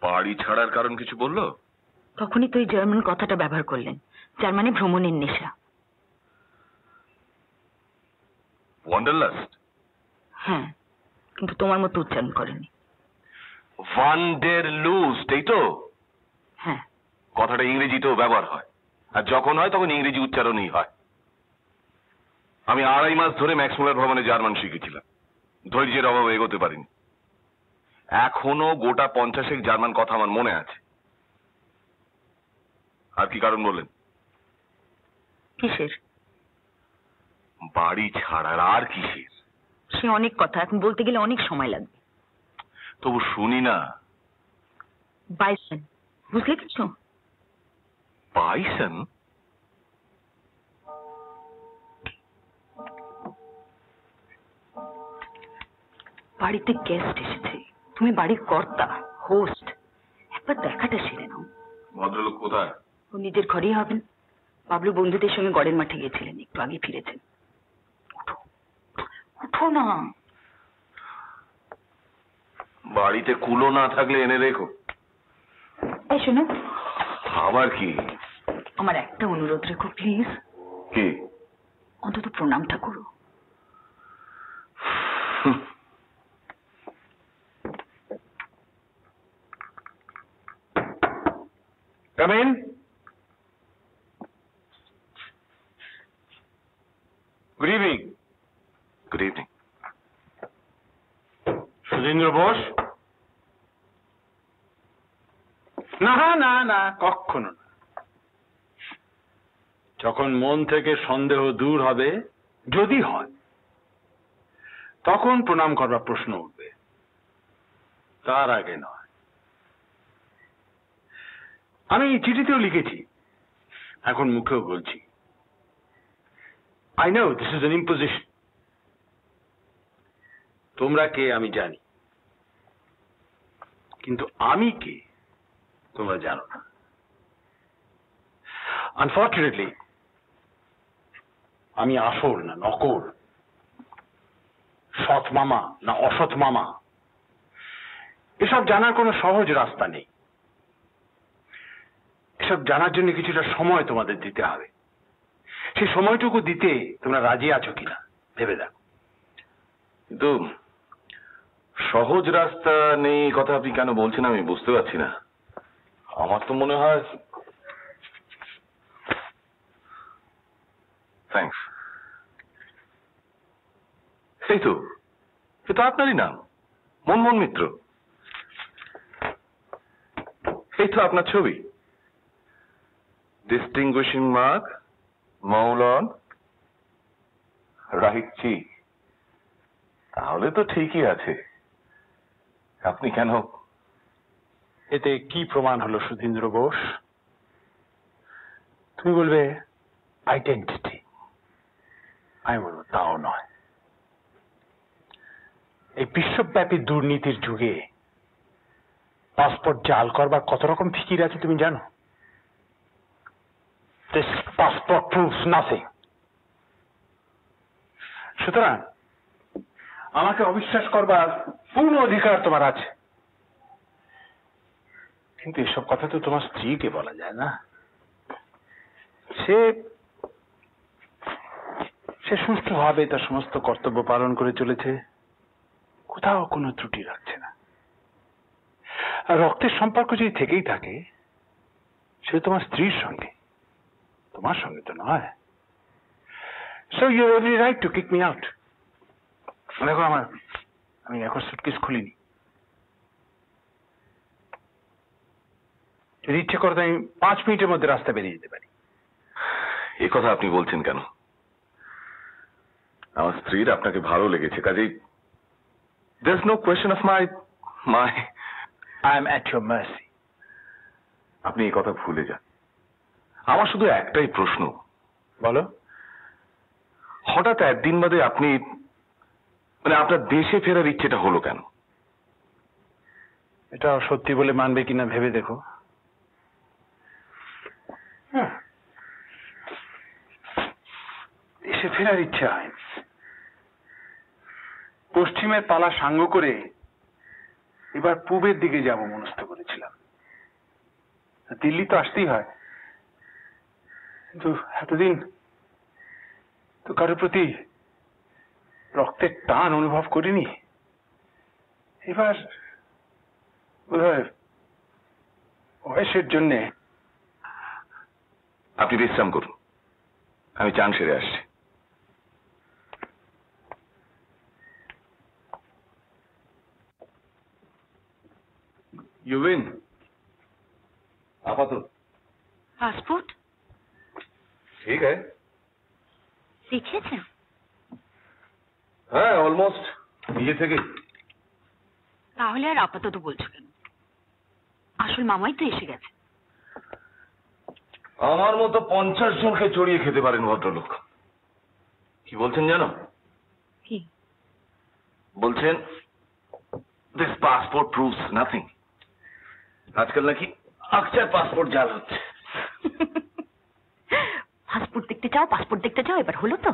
Speaker 1: বাড়ি ছাড়ার কারণ কিছু বললো?
Speaker 2: তখনই তো এই জার্মান কথাটা ব্যবহার করলেন, যার মানে ভ্রমণের নেশা।
Speaker 1: ওয়ান্ডারলাস্ট?
Speaker 2: হ্যাঁ, কিন্তু তোমার মতো উচ্চারণ করেনি।
Speaker 1: ওয়ান্ডারলুস্ট, এই তো?
Speaker 2: হ্যাঁ।
Speaker 1: কথাটা ইংরেজিতেও ব্যবহার হয়, আর যখন হয় তখন ইংরেজি উচ্চারণই হয়। আমি 2.5 মাস ধরে ম্যাক্সমুলার ভবনে জার্মান শিখেছিলাম, ধৈর্যের অভাবে এগোতে পারিনি। এখনো গোটা 50 জার্মান কথা আমার মনে আছে। আর কি কারণ বললেন?
Speaker 2: কিসের?
Speaker 1: বাড়ি ছাড়ার আর কিসের?
Speaker 2: সে অনেক কথা, এখন বলতে গেলে অনেক সময় লাগবে।
Speaker 1: তবু শুনি না।
Speaker 2: বাইসন, বুঝলে কিছু?
Speaker 1: বাইসন?
Speaker 2: বাড়িতে গেস্ট এসেছে, তুমি বাড়ির কর্তা, হোস্ট, একবার দেখাটা সেরে নাও।
Speaker 1: ভদ্রলোক কোথায়?
Speaker 2: ও নিজের ঘরেই হবেন। বাবলু বন্ধুদের সঙ্গে গড়ের মাঠে গেছিলেন, একটু আগে ফিরেছেন। উঠো, উঠো না।
Speaker 1: বাড়িতে কুলো না থাকলে এনে রেখো।
Speaker 2: এই শোনো,
Speaker 1: আবার কি?
Speaker 2: আমার একটা অনুরোধ রেখো প্লিজ।
Speaker 1: কি?
Speaker 2: অন্তত প্রণামটা করো।
Speaker 1: Come in. Good evening. Good evening.
Speaker 5: Sudhindra Bose? না না না, কখনো না। যখন মন থেকে সন্দেহ দূর হবে, যদি হয়, তখন প্রণাম করবার প্রশ্ন উঠবে, তার আগে নয়। আমি চিঠিতেও লিখেছি, এখন মুখেও বলছি, I know this is an imposition. তোমরা কে আমি জানি, কিন্তু আমি কে তোমরা জানো না। আনফর্চুনেটলি আমি আসল না নকল, সৎ মামা না অসৎ মামা, এসব জানার কোনো সহজ রাস্তা নেই। এসব জানার জন্য কিছুটা সময় তোমাদের দিতে হবে। সেই সময়টুকু দিতে তোমরা রাজি আছো কিনা ভেবে দেখো।
Speaker 1: কিন্তু সহজ রাস্তা নেই কথা আপনি কেন বলছেন আমি বুঝতে পারছি না। আমার তো মনে হয়। থ্যাঙ্কস। এই তো, এ তো আপনারই নাম, মনমোহন মিত্র। এই তো আপনার ছবি, ডিস্টিংগুইশিং মার্ক, মৌলন, রাইট চিক। তাহলে তো ঠিকই আছে। আপনি কেন?
Speaker 5: এতে কি প্রমাণ হলো সুধীন্দ্র বোস? তুমি বলবে আইডেন্টিটি, আমি বলবো তাও নয়। এই বিশ্বব্যাপী দুর্নীতির যুগে পাসপোর্ট জাল করবার কত রকম ফিকির আছে তুমি জানো? This passport proves nothing. সুতরাং আমাকে অবিশ্বাস করবার পূর্ণ অধিকার তোমার আছে, কিন্তু এসব কথা তো তোমার স্ত্রীকে বলা যায় না। সে সুষ্ঠুভাবে তার সমস্ত কর্তব্য পালন করে চলেছে, কোথাও কোনো ত্রুটি রাখছে না। আর রক্তের সম্পর্ক যদি থেকেই থাকে, সে তোমার স্ত্রীর সঙ্গে, তোমার সঙ্গে তো নয়। So you have every right to kick me out. দেখো আমি এখন সুটকেস খুলিনি। যদি ইচ্ছে করতে আমি 5 মিনিটের মধ্যে রাস্তা বেরিয়ে যেতে পারি।
Speaker 1: এ কথা আপনি বলছেন কেন? আমার স্ত্রীর আপনাকে ভালো লেগেছে, কাজেই there's no question of my
Speaker 5: I am at your mercy.
Speaker 1: আপনি এই কথা ভুলে যান। আমার শুধু একটাই প্রশ্ন,
Speaker 5: বলো।
Speaker 1: হঠাৎ একদিন বাদে আপনি মানে আপনার দেশে ফেরার ইচ্ছেটা হলো কেন?
Speaker 5: এটা সত্যি বলে মানবে কিনা ভেবে দেখো। দেশে ফেরার ইচ্ছা হয়। পশ্চিমের পালা সাঙ্গ করে এবার পূবের দিকে যাব মনস্থ করেছিলাম। দিল্লি তো আসতেই হয়, কিন্তু এতদিন তো কারোর প্রতি রক্তের টান অনুভব করিনি। এবার বোধহয় বয়সের জন্যে।
Speaker 1: আপনি বিশ্রাম করুন, আমি চান সেরে আসছি। ইউবিন আপাতত
Speaker 2: পাসপোর্ট
Speaker 1: ঠিক আছে।
Speaker 2: লিখেছেন?
Speaker 1: হ্যাঁ, অলমোস্ট নিজে থেকে।
Speaker 2: তাহলে আর আপাতত বলছো কেন? আসল মামাই তো এসে গেছে।
Speaker 1: আমার মতো 50 জনকে চড়িয়ে খেতে পারেন ভদ্রলোক। কি বলছেন জানো?
Speaker 2: কি
Speaker 1: বলছেন দিস পাসপোর্ট প্রুভস নাথিং। আজকাল নাকি আকচার পাসপোর্ট জাল হচ্ছে।
Speaker 2: পাসপোর্ট দেখতে চাও, পাসপোর্ট দেখতে চাও, এবার হলো তো?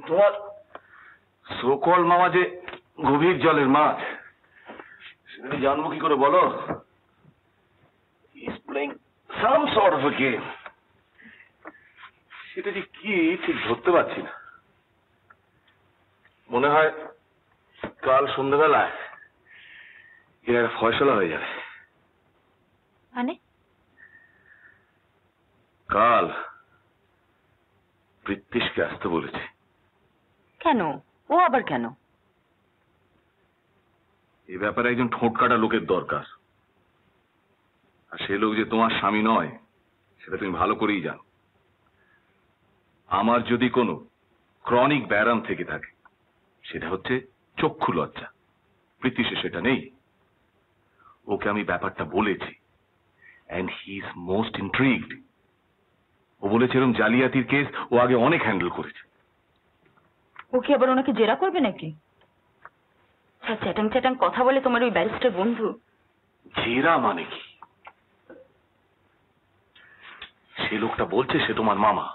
Speaker 1: তোমার সোকল মামা যে গভীর জলের মাছ, সেটা আমি জানবো কি করে বলো? He's playing some sort of a game. সেটা যে কি ঠিক ধরতে পারছি না। মনে হয় কাল সন্ধ্যাবেলায় এর ফয়সলা হয়ে যাবে।
Speaker 2: মানে?
Speaker 1: কাল প্রীতিশকে আসতে বলেছে।
Speaker 2: কেন? ও আবার কেন?
Speaker 1: এ ব্যাপারে একজন ঠোঁট কাটা লোকের দরকার। আর সে লোক যে তোমার স্বামী নয় সেটা তুমি ভালো করেই জানো। আমার যদি কোনো ক্রনিক ব্যারাম থেকে থাকে সেটা হচ্ছে চক্ষু লজ্জা। প্রীতিশে সেটা নেই। ওকে আমি ব্যাপারটা বলেছি, অ্যান্ড হি ইজ মোস্ট ইন্ট্রিগড। ও বলেছে এরকম জালিয়াতির কেস ও আগে অনেক হ্যান্ডেল করেছে।
Speaker 2: ও কি আবার ওনাকে জেরা করবে নাকি? চ্যাটাং চ্যাটাং কথা বলে তোমার ওই ব্যারিস্টার বন্ধু।
Speaker 1: জেরা মানে কি? সে লোকটা বলছে সে তোমার মামা,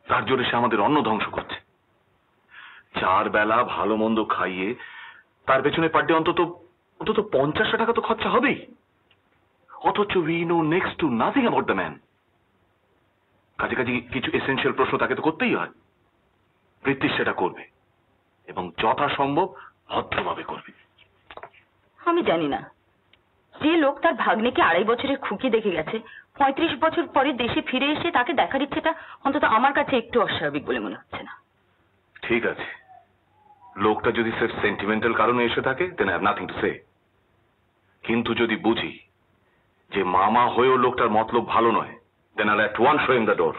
Speaker 1: তার জোরে সে আমাদের অন্ন ধ্বংস করছে। 4 বেলা ভালো মন্দ খাইয়ে তার পেছনে পার ডে অন্তত 50 টাকা তো খরচা হবেই। অথচ we know next to nothing about the man. কাজে কাজে কিছু এসেনশিয়াল প্রশ্ন তাকে তো করতেই হয়। প্রীতিশ সেটা করবে এবং যথাসম্ভব ভদ্রভাবে করবে।
Speaker 2: আমি জানি না, যে লোক তার ভাগ্নেকে 2.5 বছরের খুকি দেখে গেছে, 35 বছর পরে দেশে ফিরে এসে তাকে দেখার ইচ্ছেটা অন্তত আমার কাছে একটু অস্বাভাবিক বলে মনে হচ্ছে না।
Speaker 1: ঠিক আছে, লোকটা যদি স্যার সেন্টিমেন্টাল কারণে এসে থাকে then I have nothing to say. কিন্তু যদি বুঝি যে মামা হয়েও লোকটার মতলব ভালো নয়, then I at once show him the door.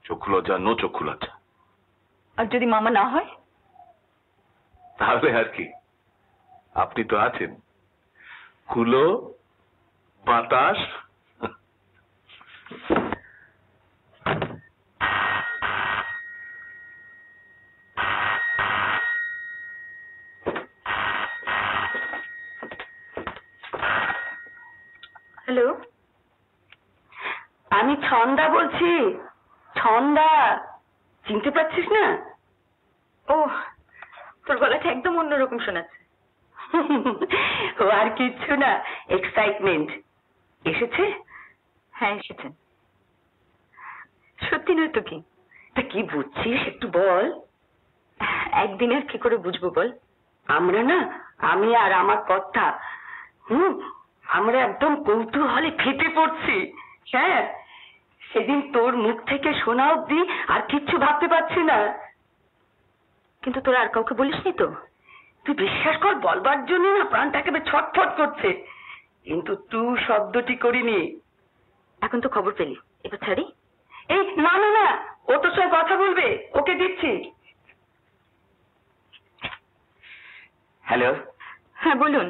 Speaker 1: চক্ষু লজ্জা, নো চক্ষু লজ্জা।
Speaker 2: আর যদি মামা না হয়?
Speaker 1: তাহলে আর কি, আপনি তো আছেন। কুলো, বাতাস।
Speaker 2: হ্যালো, আমি ছন্দা বলছি। ছন্দা, চিনতে পারছিস না? ও, তোর গলাটা একদম অন্যরকম শোনাচ্ছে। ও আর কিচ্ছু না, এক্সাইটমেন্ট। এসেছে? হ্যাঁ এসেছে। সত্যি নয় তো কি? তা কি বুঝছিস একটু বল। একদিন আর কি করে বুঝবো বল? আমরা না, আমি আর আমার কর্তা, আমরা একদম কৌতূহলে ফেটে পড়ছি। হ্যাঁ, সেদিন তোর মুখ থেকে শোনা অব্দি আর কিচ্ছু ভাবতে পারছি না। কিন্তু তোরা আর কাউকে বলিসনি তো? তুই বিশ্বাস কর, বলবার জন্য না প্রাণটা একেবারে ছটফট করছে, কিন্তু তুই শব্দটি করিনি। এখন তো খবর পেলি, এবার ছাড়ি? এই না না না, ও তোর সঙ্গে কথা বলবে, ওকে দিচ্ছি।
Speaker 6: হ্যালো,
Speaker 2: হ্যাঁ বলুন।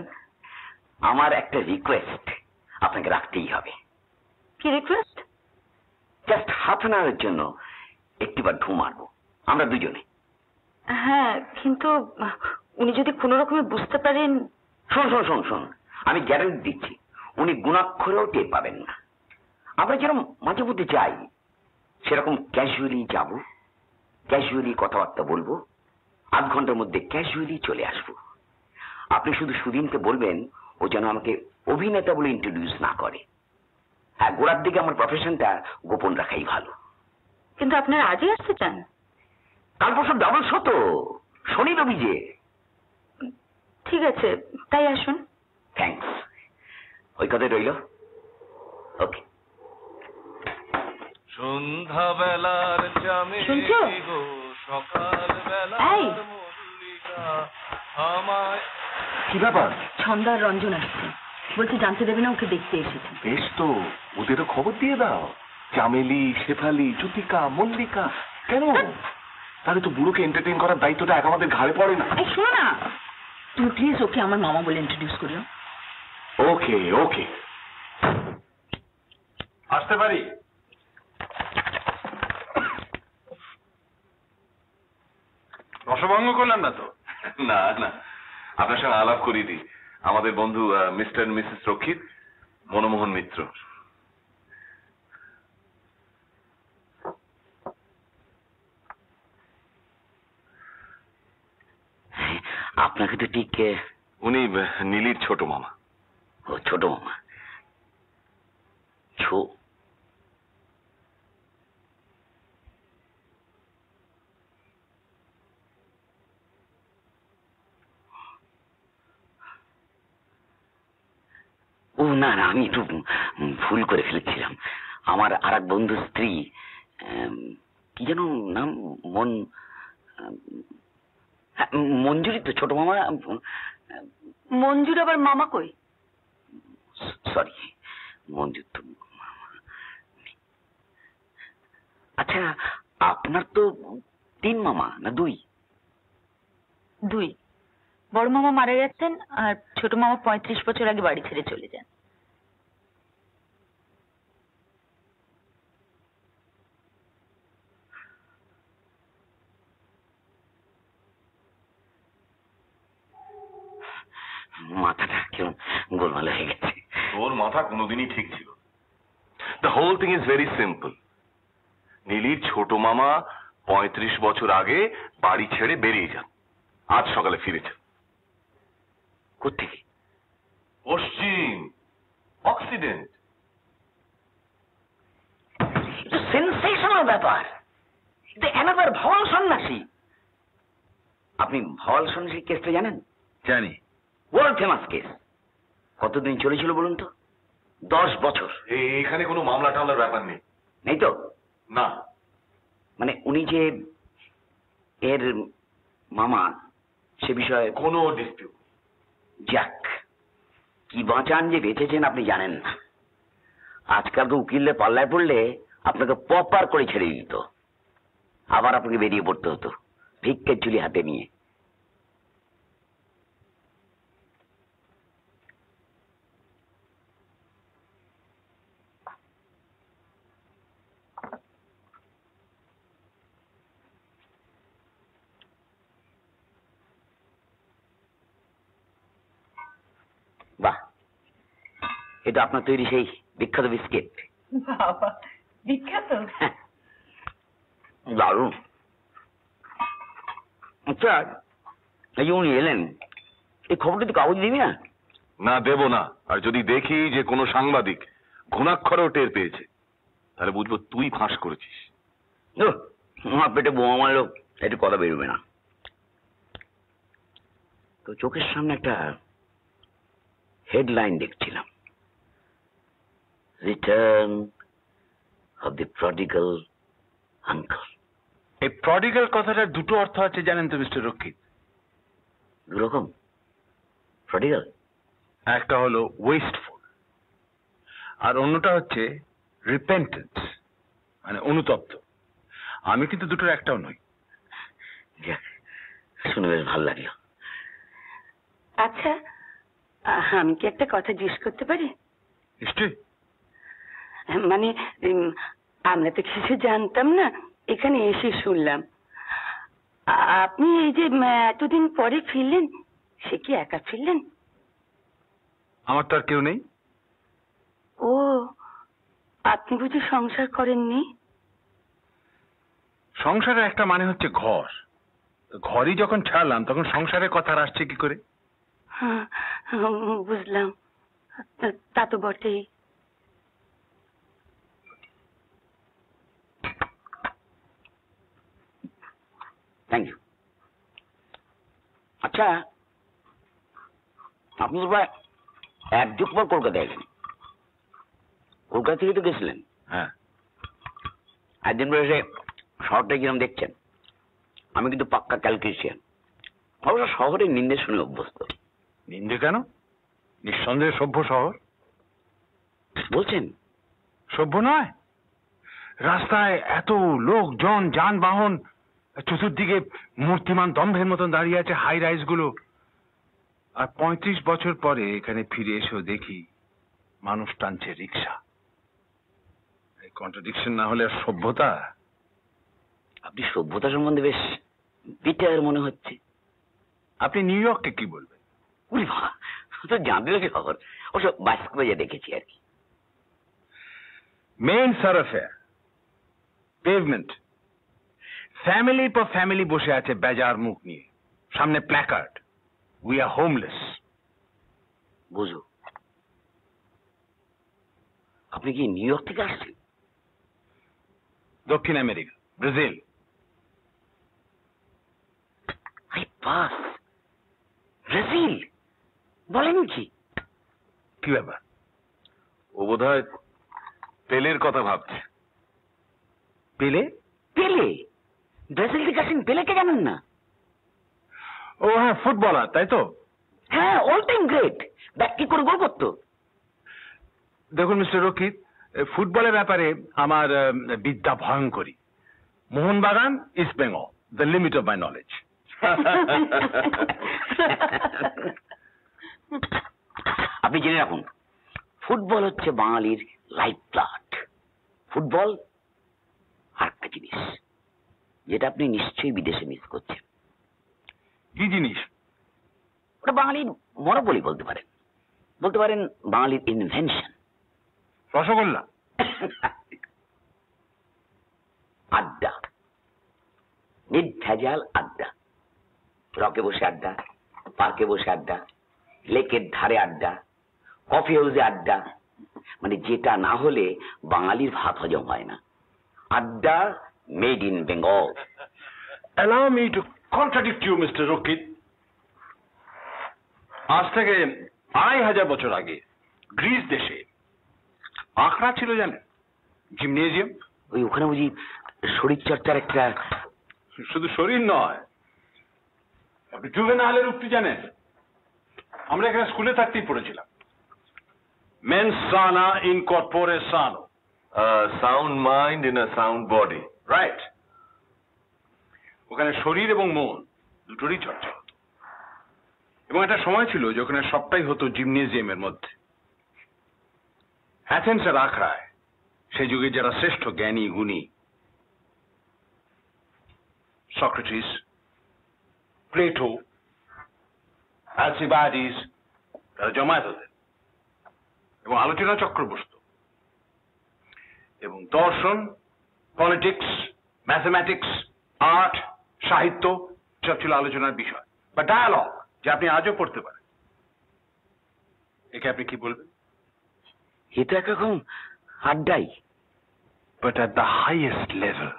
Speaker 6: আমার একটা রিকোয়েস্ট আপনাকে রাখতেই হবে।
Speaker 2: কি রিকোয়েস্ট?
Speaker 6: হাফ অ্যান আওয়ারের জন্য একটিবার ঢু মারবো আমরা দুজনে।
Speaker 2: হ্যাঁ, কিন্তু উনি যদি কোনো রকমে বুঝতে পারেন।
Speaker 6: শোন শোন শোন শোন, আমি গ্যারান্টি দিচ্ছি উনি গুণাক্ষরেও টের পাবেন না। আমরা যেরকম মাঝে মধ্যে যাই সেরকম ক্যাজুয়ালি যাব, ক্যাজুয়ালি কথাবার্তা বলবো, আধ ঘন্টার মধ্যে ক্যাজুয়ালি চলে আসবো। আপনি শুধু সুদিনকে বলবেন ও যেন আমাকে অভিনেতা বলে ইন্ট্রোডিউস না করে। হ্যাঁ, গোড়ার দিকে আমার প্রফেশনটা গোপন রাখাই ভালো।
Speaker 2: কিন্তু আপনারা আজই আসতে চান?
Speaker 6: কাল পরশু ডাবল শো তো, শনি রবি যে।
Speaker 2: ঠিক আছে, তাই আসুন।
Speaker 6: থ্যাঙ্কস, ওই কথাই রইল। ওকে।
Speaker 1: সন্ধ্যা বেলার
Speaker 2: শুনছো? এই,
Speaker 1: কি ব্যাপার?
Speaker 2: ছন্দা আর রঞ্জন আসছে, বলছি জানতে দেবে না ওকে দেখতে এসেছে।
Speaker 1: বেশ তো, ওদেরও খবর দিয়ে দাও। চামেলি, শেফালি, জ্যোতিকা, মল্লিকা। কেন? তাহলে তো বুড়োকে এন্টারটেইন করার দায়িত্বটা এক আমাদের ঘাড়ে পড়ে না।
Speaker 2: এই শোনো না, তুমি প্লিজ ওকে আমার মামা বলে ইন্ট্রোডিউস করিও।
Speaker 1: ওকে ওকে, আসতে পারি?
Speaker 5: রসভঙ্গ করলাম না তো?
Speaker 1: না না, আপনার সঙ্গে আলাপ করিয়ে দিই। আমাদের বন্ধু মিস্টার মিসেস রক্ষিত, মনমোহন মিত্র।
Speaker 6: আপনাকে তো ঠিক
Speaker 1: উনি নীলির ছোট মামা।
Speaker 6: ও ছোট মামা। ও না না, আমি একটু ভুল করে ফেলেছিলাম। আমার আর এক বন্ধুর স্ত্রী, কি যেন নাম, মঞ্জুরি তো ছোট মামা।
Speaker 2: মঞ্জুর আবার মামা কই?
Speaker 6: সরি, মঞ্জুর তো আচ্ছা, আপনার তো 3 মামা না 2?
Speaker 2: 2। বড় মামা মারা গেছেন আর ছোট মামা 35 বছর আগে বাড়ি ছেড়ে চলে যান।
Speaker 6: মাথাটা কেমন গোলমাল হয়ে গেছে।
Speaker 1: তোর মাথা কোনোদিনই ঠিক ছিল। The whole thing is very simple. নীলির ছোট মামা 35 বছর আগে বাড়ি ছেড়ে বেরিয়ে যান, আজ সকালে ফিরেছেন।
Speaker 6: কোত্থেকে?
Speaker 1: পশ্চিম, অক্সিডেন্ট।
Speaker 6: সেন্সেশনাল ব্যাপার। অ্যানাদার ভল সন্ন্যাসী। আপনি ভল সন্ন্যাসী কেসটা জানেন?
Speaker 5: জানি।
Speaker 6: World famous case. কতদিন চলেছিল বলুন তো? 10 বছর।
Speaker 1: এখানে কোনো মামলা টামলার ব্যাপার নেই।
Speaker 6: নেই তো?
Speaker 1: না।
Speaker 6: মানে উনি যে এর মামা, সে বিষয়ে
Speaker 1: কোনো ডিসপিউট।
Speaker 6: যাক, কি বাঁচান যে বেঁচেছেন আপনি জানেন না। আজকাল তো উকিলদের পাল্লায় পড়লে আপনাকে প্রপার করে ছেড়ে দিত, আবার আপনাকে বেরিয়ে পড়তে হতো ভিক্ষের ঝুলি হাতে নিয়ে। বাহ, এটা আপনার তৈরি সেই বিখ্যাত বিস্কিট।
Speaker 2: বাবা, বিখ্যাত?
Speaker 6: দারুণ। আচ্ছা, এই যে উনি এলেন, এই খবরটা তো কাগজ দিবি না?
Speaker 1: না, দেব না। আর যদি দেখি যে কোনো সাংবাদিক ঘুণাক্ষরেও টের পেয়েছে, তাহলে বুঝবো তুই ফাঁস করেছিস।
Speaker 6: আমার পেটে বোমা মারলো, একটু কথা বেরোবে না তো। চোখের সামনে একটা হেডলাইন দেখছিলাম, রিটার্ন অফ দি প্রডিগাল আঙ্কল।
Speaker 5: এই প্রডিগাল কথাটার দুটো অর্থ আছে জানেন তো মিস্টার রক্ষিত?
Speaker 6: দুরকম প্রডিগাল।
Speaker 5: একটা হলো ওয়েস্টফুল, আর অন্যটা হচ্ছে রিপেন্টেন্স, মানে অনুতপ্ত। আমি কিন্তু দুটোর একটাও নই।
Speaker 6: যাক, শুনে বেশ ভালো লাগলো।
Speaker 2: আচ্ছা, আমি কি একটা কথা জিজ্ঞেস করতে পারি?
Speaker 5: নিশ্চয়ই।
Speaker 2: মানে আমরা তো কিছু জানতাম না, এখানে এসে শুনলাম। আপনি এই যে এতদিন পরে ফিরলেন, সে কি একা ফিরলেন?
Speaker 5: আমার তো আর কেউ নেই।
Speaker 2: ও, আপনি বুঝি সংসার করেননি?
Speaker 5: সংসারের একটা মানে হচ্ছে ঘর। ঘরই যখন ছাড়লাম তখন সংসারের কথা আর আসছে কি করে?
Speaker 2: হ্যাঁ, বুঝলাম, তা তো বটেই।
Speaker 6: Thank you. আচ্ছা, আপনি তো প্রায় 1 যুগ পর কলকাতায় এলেন। কলকাতা থেকে তো গেছিলেন।
Speaker 5: হ্যাঁ।
Speaker 6: একদিন পরে এসে শহরটা কিরম দেখছেন? আমি কিন্তু পাক্কা ক্যালকুলেশন। অবশ্য শহরের নিন্দে শুনে অভ্যস্ত।
Speaker 5: নিন্দে কেন? নিঃসন্দেহে সভ্য শহর।
Speaker 6: বলছেন?
Speaker 5: সভ্য নয়? রাস্তায় এত লোকজন, যানবাহন, চতুর্দিকে মূর্তিমান দম্ভের মতন দাঁড়িয়ে আছে হাই রাইজ গুলো। আর 35 বছর পরে এখানে ফিরে এসেও দেখি মানুষ টানছে রিক্সা। এই কন্ট্রাডিকশন না হলে আর সভ্যতা?
Speaker 6: আপনি সভ্যতা সম্বন্ধে বেশ বিটার মনে হচ্ছে।
Speaker 5: আপনি নিউ ইয়র্ককে কি বলবেন?
Speaker 6: উরি বাবা, তো জানতে লাগে খবর। অবশ্য বাস্কোয়ে দেখেছি আর কি।
Speaker 5: মেইন সারাফেয়ার, পেভমেন্ট, ফ্যামিলি পর ফ্যামিলি বসে আছে বেজার মুখ নিয়ে, সামনে প্ল্যাকার্ড, উই আর হোমলেস।
Speaker 6: বুঝো, আপনি কি নিউ ইয়র্ক থেকে আসছেন?
Speaker 5: দক্ষিণ আমেরিকা, ব্রাজিল।
Speaker 6: বাস, ব্রাজিল বলেন কি?
Speaker 5: কি ব্যাপার?
Speaker 1: ও বোধহয় পেলের কথা ভাবছে।
Speaker 5: পেলে?
Speaker 6: পেলে? ব্রাজিল থেকে আসেন, পেলেকে জানেন না?
Speaker 5: ও হ্যাঁ, ফুটবলার, তাই তো?
Speaker 6: হ্যাঁ, অল টাইম গ্রেট। ব্যাক কি করে গোল করতো?
Speaker 5: দেখুন মিস্টার রকিত, ফুটবলের ব্যাপারে আমার বিদ্যা ভয়ঙ্করী। Mohun Bagan, East Bengal, the limit of my knowledge.
Speaker 6: আপনি জেনে রাখুন, ফুটবল হচ্ছে বাঙালির লাইফ ব্লাড। ফুটবল আর একটা জিনিস যেটা আপনি নিশ্চয়ই বিদেশে মিস করছেন।
Speaker 5: কি জিনিস?
Speaker 6: ওটা বাঙালির মনোবলি বলতে পারেন, বলতে পারেন বাঙালির ইনভেনশন।
Speaker 5: রসগোল্লা?
Speaker 6: আড্ডা, নির্ভেজাল আড্ডা। রকে বসে আড্ডা, পার্কে বসে আড্ডা, লেকের ধারে আড্ডা, কফি হাউসে আড্ডা। মানে যেটা না হলে বাঙালির ভাত হজম হয় না। আড্ডা made in Bengal.
Speaker 5: Allow me to contradict you, Mr. Rokit. আজ থেকে 2500 বছর আগে গ্রিস দেশে আখড়া ছিল, জানেন? জিমনেজিয়াম।
Speaker 6: ওই ওখানে বুঝি শরীর চর্চার একটা...
Speaker 5: শুধু শরীর নয়, আপনি জুভেনাইলের উক্তি জানেন? আমরা এখানে স্কুলে থাকতেই পড়েছিলাম, মেন্স সানা ইন কর্পোরে সানো।
Speaker 1: Sound mind in a sound body.
Speaker 5: Right. ওখানে শরীর এবং মন দুটোরই চর্চা হতো। এবং একটা সময় ছিল যখন সবটাই হতো জিমনেজিয়ামের মধ্যে। অ্যাথেন্সের আখড়ায় সেই যুগে যারা শ্রেষ্ঠ জ্ঞানী গুণী, সক্রেটিস, প্লেটো, অ্যালসিবাডিস, তারা জমায়েত হতেন এবং আলোচনা চক্র বসত। এবং দর্শন, পলিটিক্স, ম্যাথমেটিক্স, আর্ট, সাহিত্য সব ছিল আলোচনার বিষয় বা ডায়ালগ, যা আপনি আজও পড়তে পারেন। একে আপনি কি বলবেন?
Speaker 6: এ তো একরকম আড্ডাই,
Speaker 5: but at the highest level.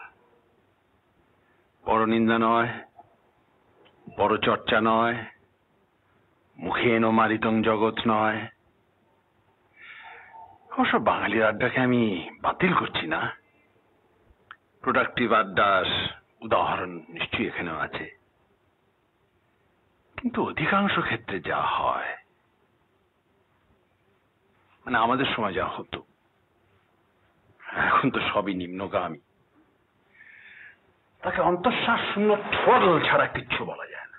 Speaker 5: বড় নিন্দা নয়, বড় চর্চা নয়, মুখে এনো মারিতং জগৎ নয়। অবশ্য বাঙালির আড্ডাকে আমি বাতিল করছি না। প্রোডাক্টিভ আড্ডার উদাহরণ নিশ্চয়ই এখানেও আছে, কিন্তু অধিকাংশ ক্ষেত্রে যা হয়, মানে আমাদের সময় যা হতো, এখন তো সবই নিম্নগামী। তাকে অন্তঃশ্বাস শূন্য ঠোঁটল ছাড়া কিচ্ছু বলা যায় না।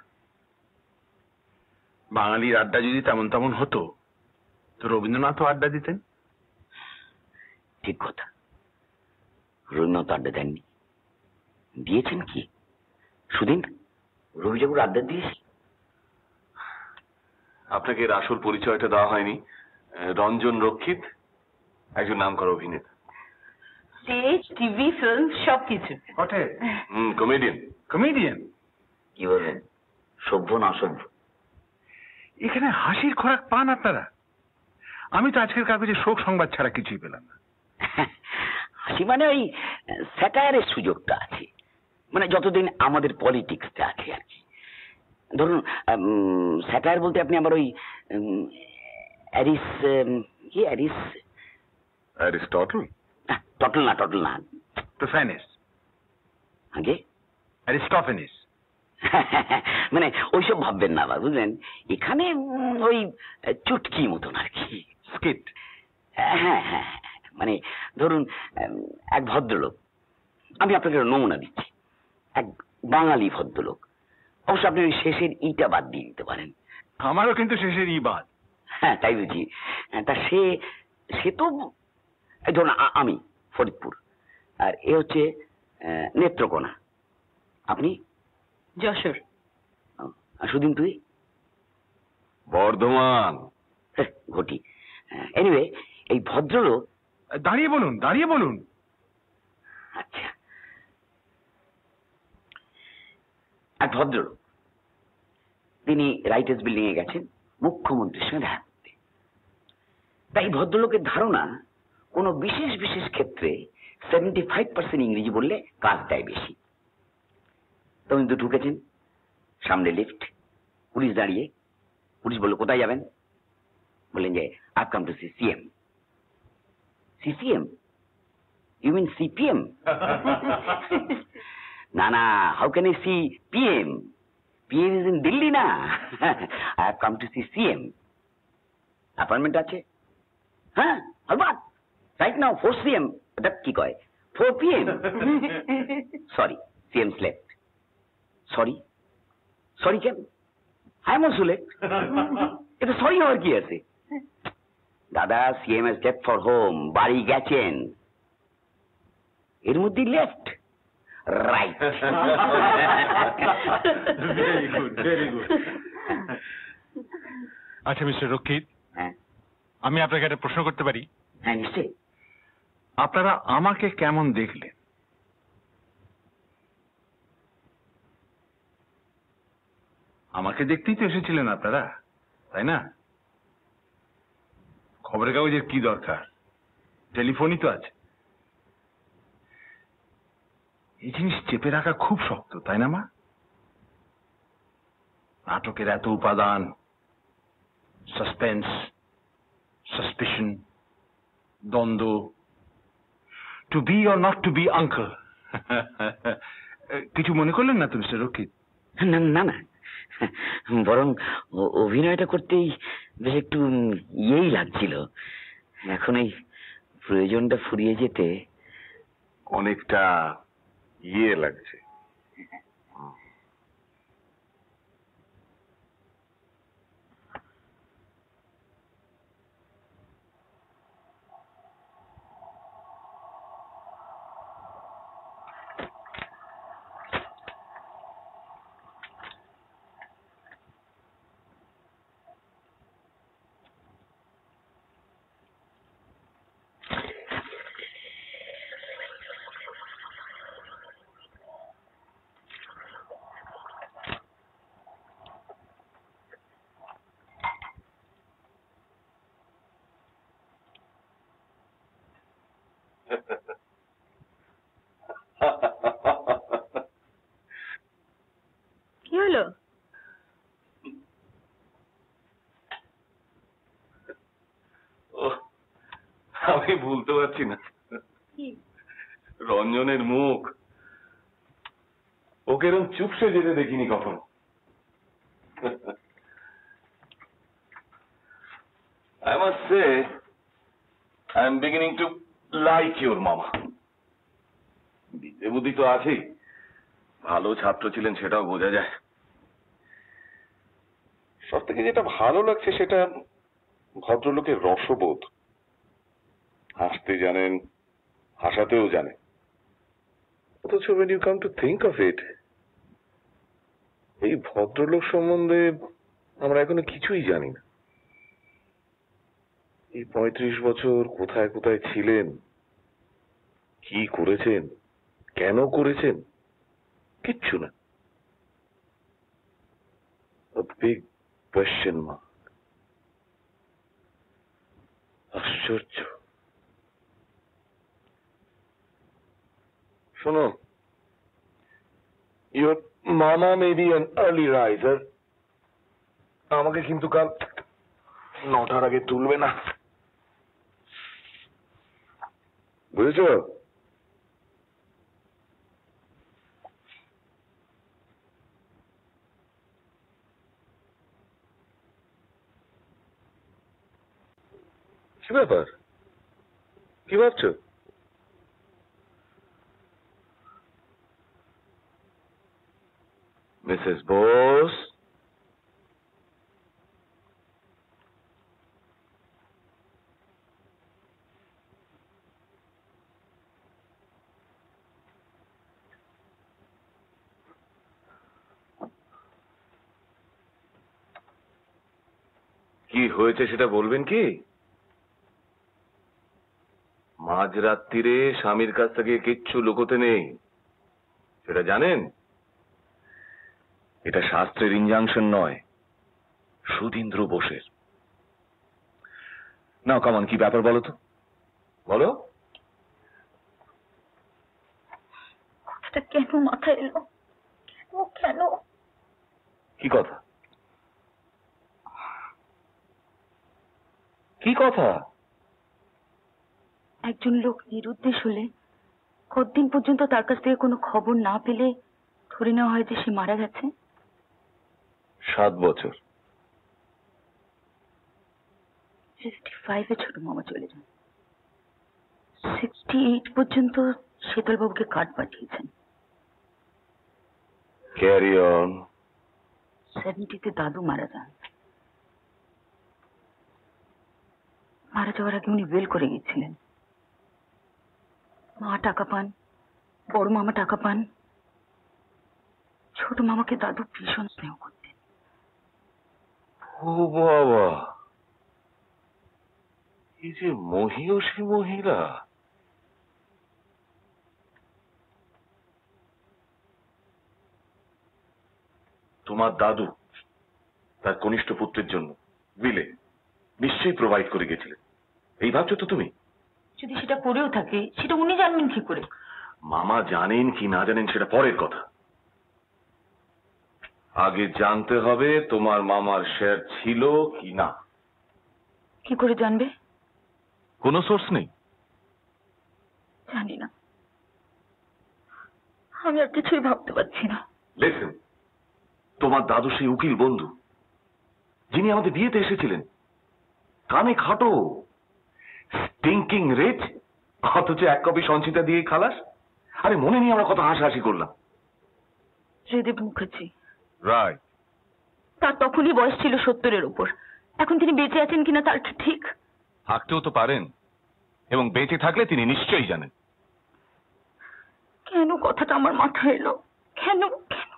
Speaker 5: বাঙালির আড্ডা যদি তেমন তেমন হতো তো রবীন্দ্রনাথও আড্ডা দিতেন।
Speaker 6: ঠিক কথা। রবীন্দ্রনাথ আড্ডা দেননি? দিয়েছেন কি? সুদিন, রবিবাবুর আড্ডা দিয়েছি।
Speaker 1: আপনাকে এর আসল পরিচয়টা দেওয়া হয়নি। রঞ্জন রক্ষিত একজন নামকরা অভিনেতা।
Speaker 2: স্টেজ, টিভি, ফিল্ম সবকিছু।
Speaker 5: বটে?
Speaker 1: কমেডিয়ান।
Speaker 5: কমেডিয়ান?
Speaker 6: কি বলবেন, সভ্য না অসভ্য?
Speaker 5: এখানে হাসির খোরাক পান আপনারা? আমি তো আজকের কাগজে শোক সংবাদ ছাড়া কিছুই পেলাম না।
Speaker 6: হাসি মানে ওই স্যাটায়ারের সুযোগটা আছে, মানে যতদিন আমাদের পলিটিক্সটা আছে আর কি। ধরুন স্যাটায়ার বলতে আপনি আমার ওই
Speaker 1: অ্যারিস্টটল?
Speaker 6: টটল না
Speaker 5: প্রোফ্যানিস?
Speaker 6: আগে
Speaker 5: অ্যারিস্টোফেনিস?
Speaker 6: মানে ওইসব ভাববেন না, বুঝলেন? এখানে ওই চুটকি মতন আর কি,
Speaker 5: স্কিট?
Speaker 6: হ্যাঁ, মানে ধরুন এক ভদ্রলোক, আমি আপনাকে নমুনা দিচ্ছি, এক বাঙালি ভদ্রলোক, অবশ্য আপনি ওই শেষের ইটা বাদ দিয়ে দিতে পারেন।
Speaker 5: আমারও কিন্তু শেষের ই বাদ।
Speaker 6: হ্যাঁ, তাই বুঝি। তা সে তো ধরুন আমি ফরিদপুর, আর এ হচ্ছে নেত্রকোনা, আপনি
Speaker 2: যশোর।
Speaker 6: সুদিন, তুই
Speaker 1: বর্ধমান।
Speaker 6: ঘটি। এনিওয়ে, এই ভদ্রলোক,
Speaker 5: দাঁড়িয়ে বলুন।
Speaker 6: আচ্ছা, এক ভদ্রলোক, তিনি রাইটার্স বিল্ডিং এ গেছেন মুখ্যমন্ত্রীর সঙ্গে দেখা করতে। তাই ভদ্রলোকের ধারণা কোনো বিশেষ ক্ষেত্রে 75% ইংরেজি বললে কাজ দেয় বেশি। তো কিন্তু ঢুকেছেন, সামনে লিফট, পুলিশ দাঁড়িয়ে। পুলিশ বলল, কোথায় যাবেন? বললেন যে I come to see CM. CCM? You mean CPM? না, how can I see PM? PM is in Delhi না। I have come to see CM. Appointment আছে? হ্যাঁ, অলবাত রাইট নাও 4 CM। এটা কি কয়? 4 PM? Sorry, CM slept. Sorry কেন? I am also late. এটা sorry হওয়ার কি আছে? দাদা, CM has left for home, বাড়ি গেছেন, এর মধ্যে লেফট রাইট।
Speaker 5: Very good. আচ্ছা মিস্টার রক্ষিত,
Speaker 6: হ্যাঁ,
Speaker 5: আমি আপনাকে একটা প্রশ্ন করতে পারি?
Speaker 6: হ্যাঁ নিশ্চয়ই।
Speaker 5: আপনারা আমাকে কেমন দেখলেন? আমাকে দেখতেই তো এসেছিলেন আপনারা, তাই না? খবরের কাগজের কি দরকার, টেলিফোনই তো আছে। এই জিনিস চেপে রাখা খুব শক্ত, তাই না মা? নাটকের এত উপাদান, সাসপেন্স, সাসপিশন, দ্বন্দ্ব, to be or not to be uncle. কিছু মনে করলেন না তো মিস্টার রক্ষিত?
Speaker 6: না, বরং অভিনয়টা করতেই বেশ একটু ইয়েই লাগছিল। এখন এই প্রয়োজনটা ফুরিয়ে যেতে
Speaker 1: অনেকটা ইয়ে লাগছে।
Speaker 2: কি হলো?
Speaker 1: আমি ভুলতে পারছি না রঞ্জনের মুখ। ওকে এরকম চুপসে যেতে দেখিনি কখনো। I must say, I am beginning to like your mama. বিদ্যে বুদ্ধি তো আছেই, ভালো ছাত্র ছিলেন সেটাও বোঝা যায়। সব থেকে যেটা ভালো লাগছে সেটা ভদ্রলোকের রসবোধ। হাসতে জানেন, হাসাতেও জানেন। অথচ when you come to think of it, এই ভদ্রলোক সম্বন্ধে আমরা এখনো কিছুই জানি না। এই 35 বছর কোথায় কোথায় ছিলেন, কি করেছেন, কেন করেছেন, কিচ্ছু না। A big question mark. আশ্চর্য। শোনো, your mama may be an early riser, আমাকে কিন্তু কাল 9টার আগে তুলবে না, বুঝেছ? কি ব্যাপার, কি ভাবছো? মিসেস বোস, কি হয়েছে সেটা বলবেন কি? মাঝরাত্রিরে স্বামীর কাছ থেকে কিচ্ছু লুকোতে নেই, সেটা জানেন? এটা শাস্ত্রের ইনজাংশন নয়, সুধীন্দ্র বোসের। না কামান, কি ব্যাপার বলো তো, বলো।
Speaker 2: কথাটা কেন মাথায় এলো? কেন?
Speaker 1: কি কথা, কি কথা?
Speaker 2: একজন লোক নিরুদ্দেশ হলে কতদিন পর্যন্ত তার কাছ থেকে কোনো খবর না পেলে ধরে নেওয়া হয় যে সে মারা গেছে?
Speaker 1: 7 বছর।
Speaker 2: 65-এ ছোট মামা চলে যান। 68 পর্যন্ত শীতল বাবুকে কার্ড পাঠিয়েছেন।
Speaker 1: Carry on.
Speaker 2: 70-তে দাদু মারা যান। মারা যাওয়ার আগে উনি বেল করে গেছিলেন। মা টাকা পান, বড় মামা টাকা পান, ছোট মামাকে দাদু ভীষণ স্নেহ করতেন।
Speaker 1: ও বাবা, এই যে মহিয়সী মহিলা। তোমার দাদু তার কনিষ্ঠ পুত্রের জন্য বিলে নিশ্চয়ই প্রোভাইড করে গেছিলেন, এই ভাবছো তো তুমি?
Speaker 2: যদি সেটা করেও থাকে, সেটা উনি জানবেন কি করে?
Speaker 1: মামা জানেন কি না জানেন সেটা পরের কথা, আগে জানতে হবে তোমার মামার শেয়ার ছিল কি না।
Speaker 2: কি করে জানবে?
Speaker 1: কোনো সোর্স নেই?
Speaker 2: জানি না, আমি আর কিছুই ভাবতে পারছি না।
Speaker 1: লিসেন, তোমার দাদু সেই উকিল বন্ধু যিনি আমাদের বিয়েতে এসেছিলেন, কানে খাটো, স্টিঙ্কিং রিচ, অথচ 1 কপি সঞ্চিতা দিয়ে খালাস। আরে মনে নিয়ে আমরা কত হাসাহাসি করলাম।
Speaker 2: জয়দেব মুখার্জি।
Speaker 1: রাইট।
Speaker 2: তার তখনই বয়স ছিল 70-এর উপর। এখন তিনি বেঁচে আছেন কিনা তার ঠিক।
Speaker 1: থাকতেও তো পারেন, এবং বেঁচে থাকলে তিনি নিশ্চয়ই জানেন।
Speaker 2: কেন কথাটা আমার মাথায় এলো? কেন কেন?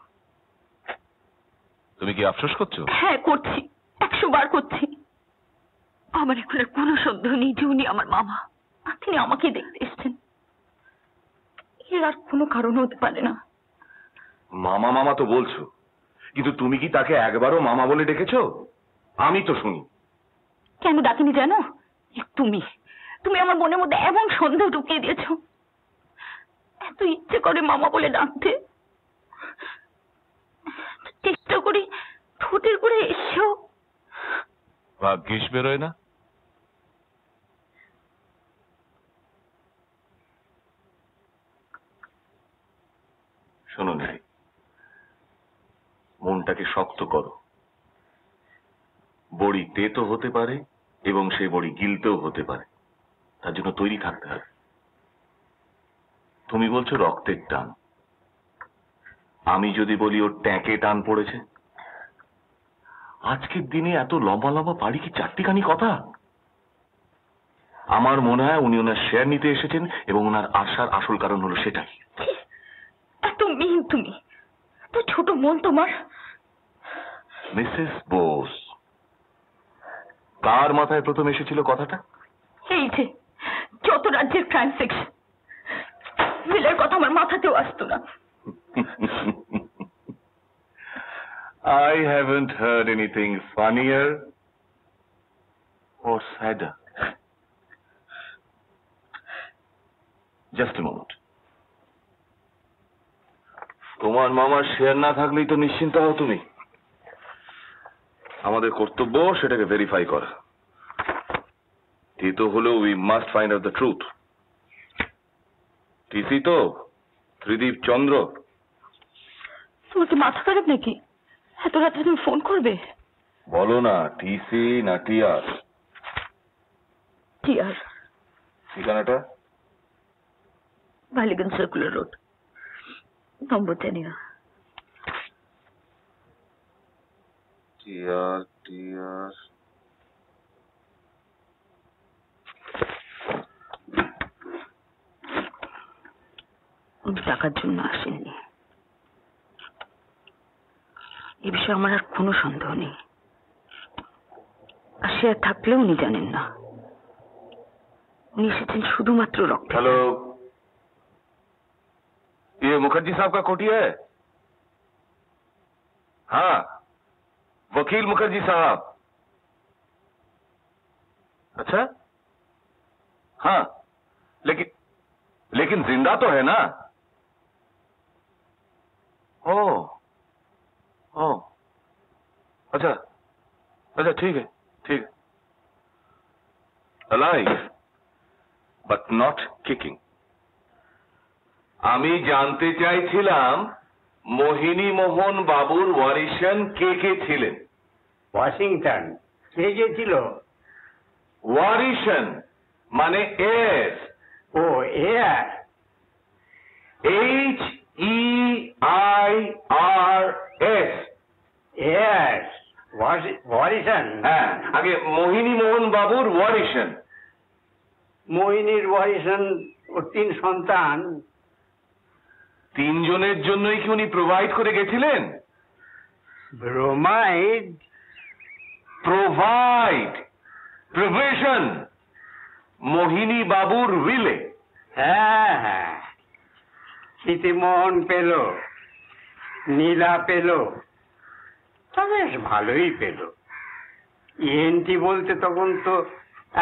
Speaker 1: তুমি কি আফসোস করছো?
Speaker 2: হ্যাঁ করছি, 100 বার করছি। আমার এখন আর কোনো সন্দেহ নেই যে উনি আমার মামা, আর তিনি আমাকে দেখতে এসেছেন। এর আর কোনো কারণ হতে পারে না।
Speaker 1: মামা মামা তো বলছো, কিন্তু তুমি কি তাকে একবারও মামা বলে ডেকেছো? আমি তো শুনি।
Speaker 2: কেন ডাকিনি জানো? তুমি তুমি আমার মনের মধ্যে এমন সন্দেহ ঢুকিয়ে দিয়েছো, এত ইচ্ছে করে মামা বলে ডাকতে, চেষ্টা করি ঠোঁটের করে এসেও
Speaker 1: ভাগ্যিস বেরোয় না। শোনো নি, মনটাকে শক্ত করো। বড়ি তেতো হতে পারে এবং সেই বড়ি গিলতেও হতে পারে, তার জন্য তৈরি থাকতে হবে। তুমি বলছো রক্তের টান, আমি যদি বলি ওর ট্যাঁকে টান পড়েছে। আজকের দিনে এত লম্বা লম্বা বাড়ি কি চারটিখানি কথা? আমার মনে হয় উনি ওনার শেয়ার নিতে এসেছেন এবং ওনার আসার আসল কারণ হলো সেটাই।
Speaker 2: তুমি, তো ছোট মন তোমার।
Speaker 1: মিসেস বোস, কার মাথায় প্রথম এসেছিল কথাটা?
Speaker 2: এই যে যত রাজ্যের ক্রাইম সেকশন, বিলের কথা আমার মাথাতেও আসতো না।
Speaker 1: I haven't heard anything funnier or sadder. Just a moment. তোমার মামার শেয়ার না থাকলেই তো নিশ্চিন্ত হও তুমি। আমাদের কর্তব্য সেটাকে ভেরিফাই করা। তো হলো we must find out the truth. TC তো ত্রিদীপ চন্দ্র।
Speaker 2: তোমার কি মাথা খারাপ নাকি? এত রাত্রে তুমি ফোন করবে?
Speaker 1: বলো না, টিসি না টিআর?
Speaker 2: টিআর।
Speaker 1: ঠিকানাটা?
Speaker 2: বালিগঞ্জ সার্কুলার রোড, নম্বর 10।
Speaker 1: টিআর টিআর
Speaker 2: উনি টাকার জন্য আসেননি, এ বিষয়ে আমার আর কোনো সন্দেহ নেই। আর সে থাকলেও উনি জানেন না, উনি এসেছেন শুধুমাত্র রক্ত।
Speaker 1: हेलो, ये मुखर्जी साहब का कोठी है? हाँ, वकील मुखर्जी साहब। अच्छा, हाँ, लेकिन जिंदा तो है ना? ओ, अच्छा, अच्छा, ठीक है, ठीक है। Alive, but not kicking. আমি জানতে চাইছিলাম মোহিনী মোহন বাবুর ওয়ারিশন কে কে ছিলেন?
Speaker 7: ওয়াশিংটন। কে ছিল?
Speaker 1: ওয়ারিশন মানে এস।
Speaker 7: ও এয়ার।
Speaker 1: HEIRS।
Speaker 7: এয়ার ওয়ারিশন।
Speaker 1: হ্যাঁ, আগে মোহিনী মোহন বাবুর ওয়ারিশন।
Speaker 7: মোহিনীর ওয়ারিশন ওর 3 সন্তান।
Speaker 1: 3 জনের জন্যই কি উনি প্রোভাইড করে গেছিলেন?
Speaker 7: ব্রোমাইড?
Speaker 1: প্রোভাইড, প্রভিশন মোহিনী বাবুর উইলে।
Speaker 7: হ্যাঁ হ্যাঁ, স্মৃতিমোহন পেল, নীলা পেল, তা বেশ ভালোই পেল। ইএনটি বলতে তখন তো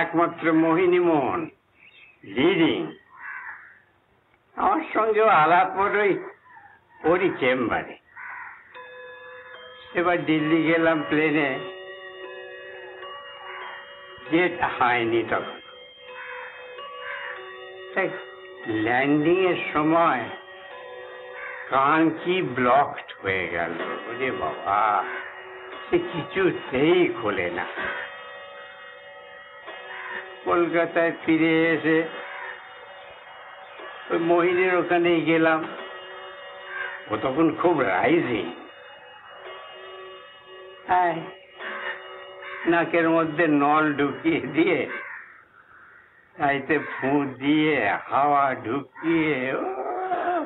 Speaker 7: একমাত্র মোহিনী মোহন লিডিং। আমার সঙ্গেও আলাপ ওরই চেম্বারে। এবার দিল্লি গেলাম প্লেনে, জেট হয়নি তখন। তাই ল্যান্ডিং এর সময় কান কি ব্লকড হয়ে গেল। ওরে বাবা, সে কিছুতেই খোলে না। কলকাতায় ফিরে এসে ওই মোহিনীর ওখানেই গেলাম। ও তখন খুব রাইজিং। নাকের মধ্যে নল ঢুকিয়ে দিয়ে, তাইতে ফু দিয়ে হাওয়া ঢুকিয়ে।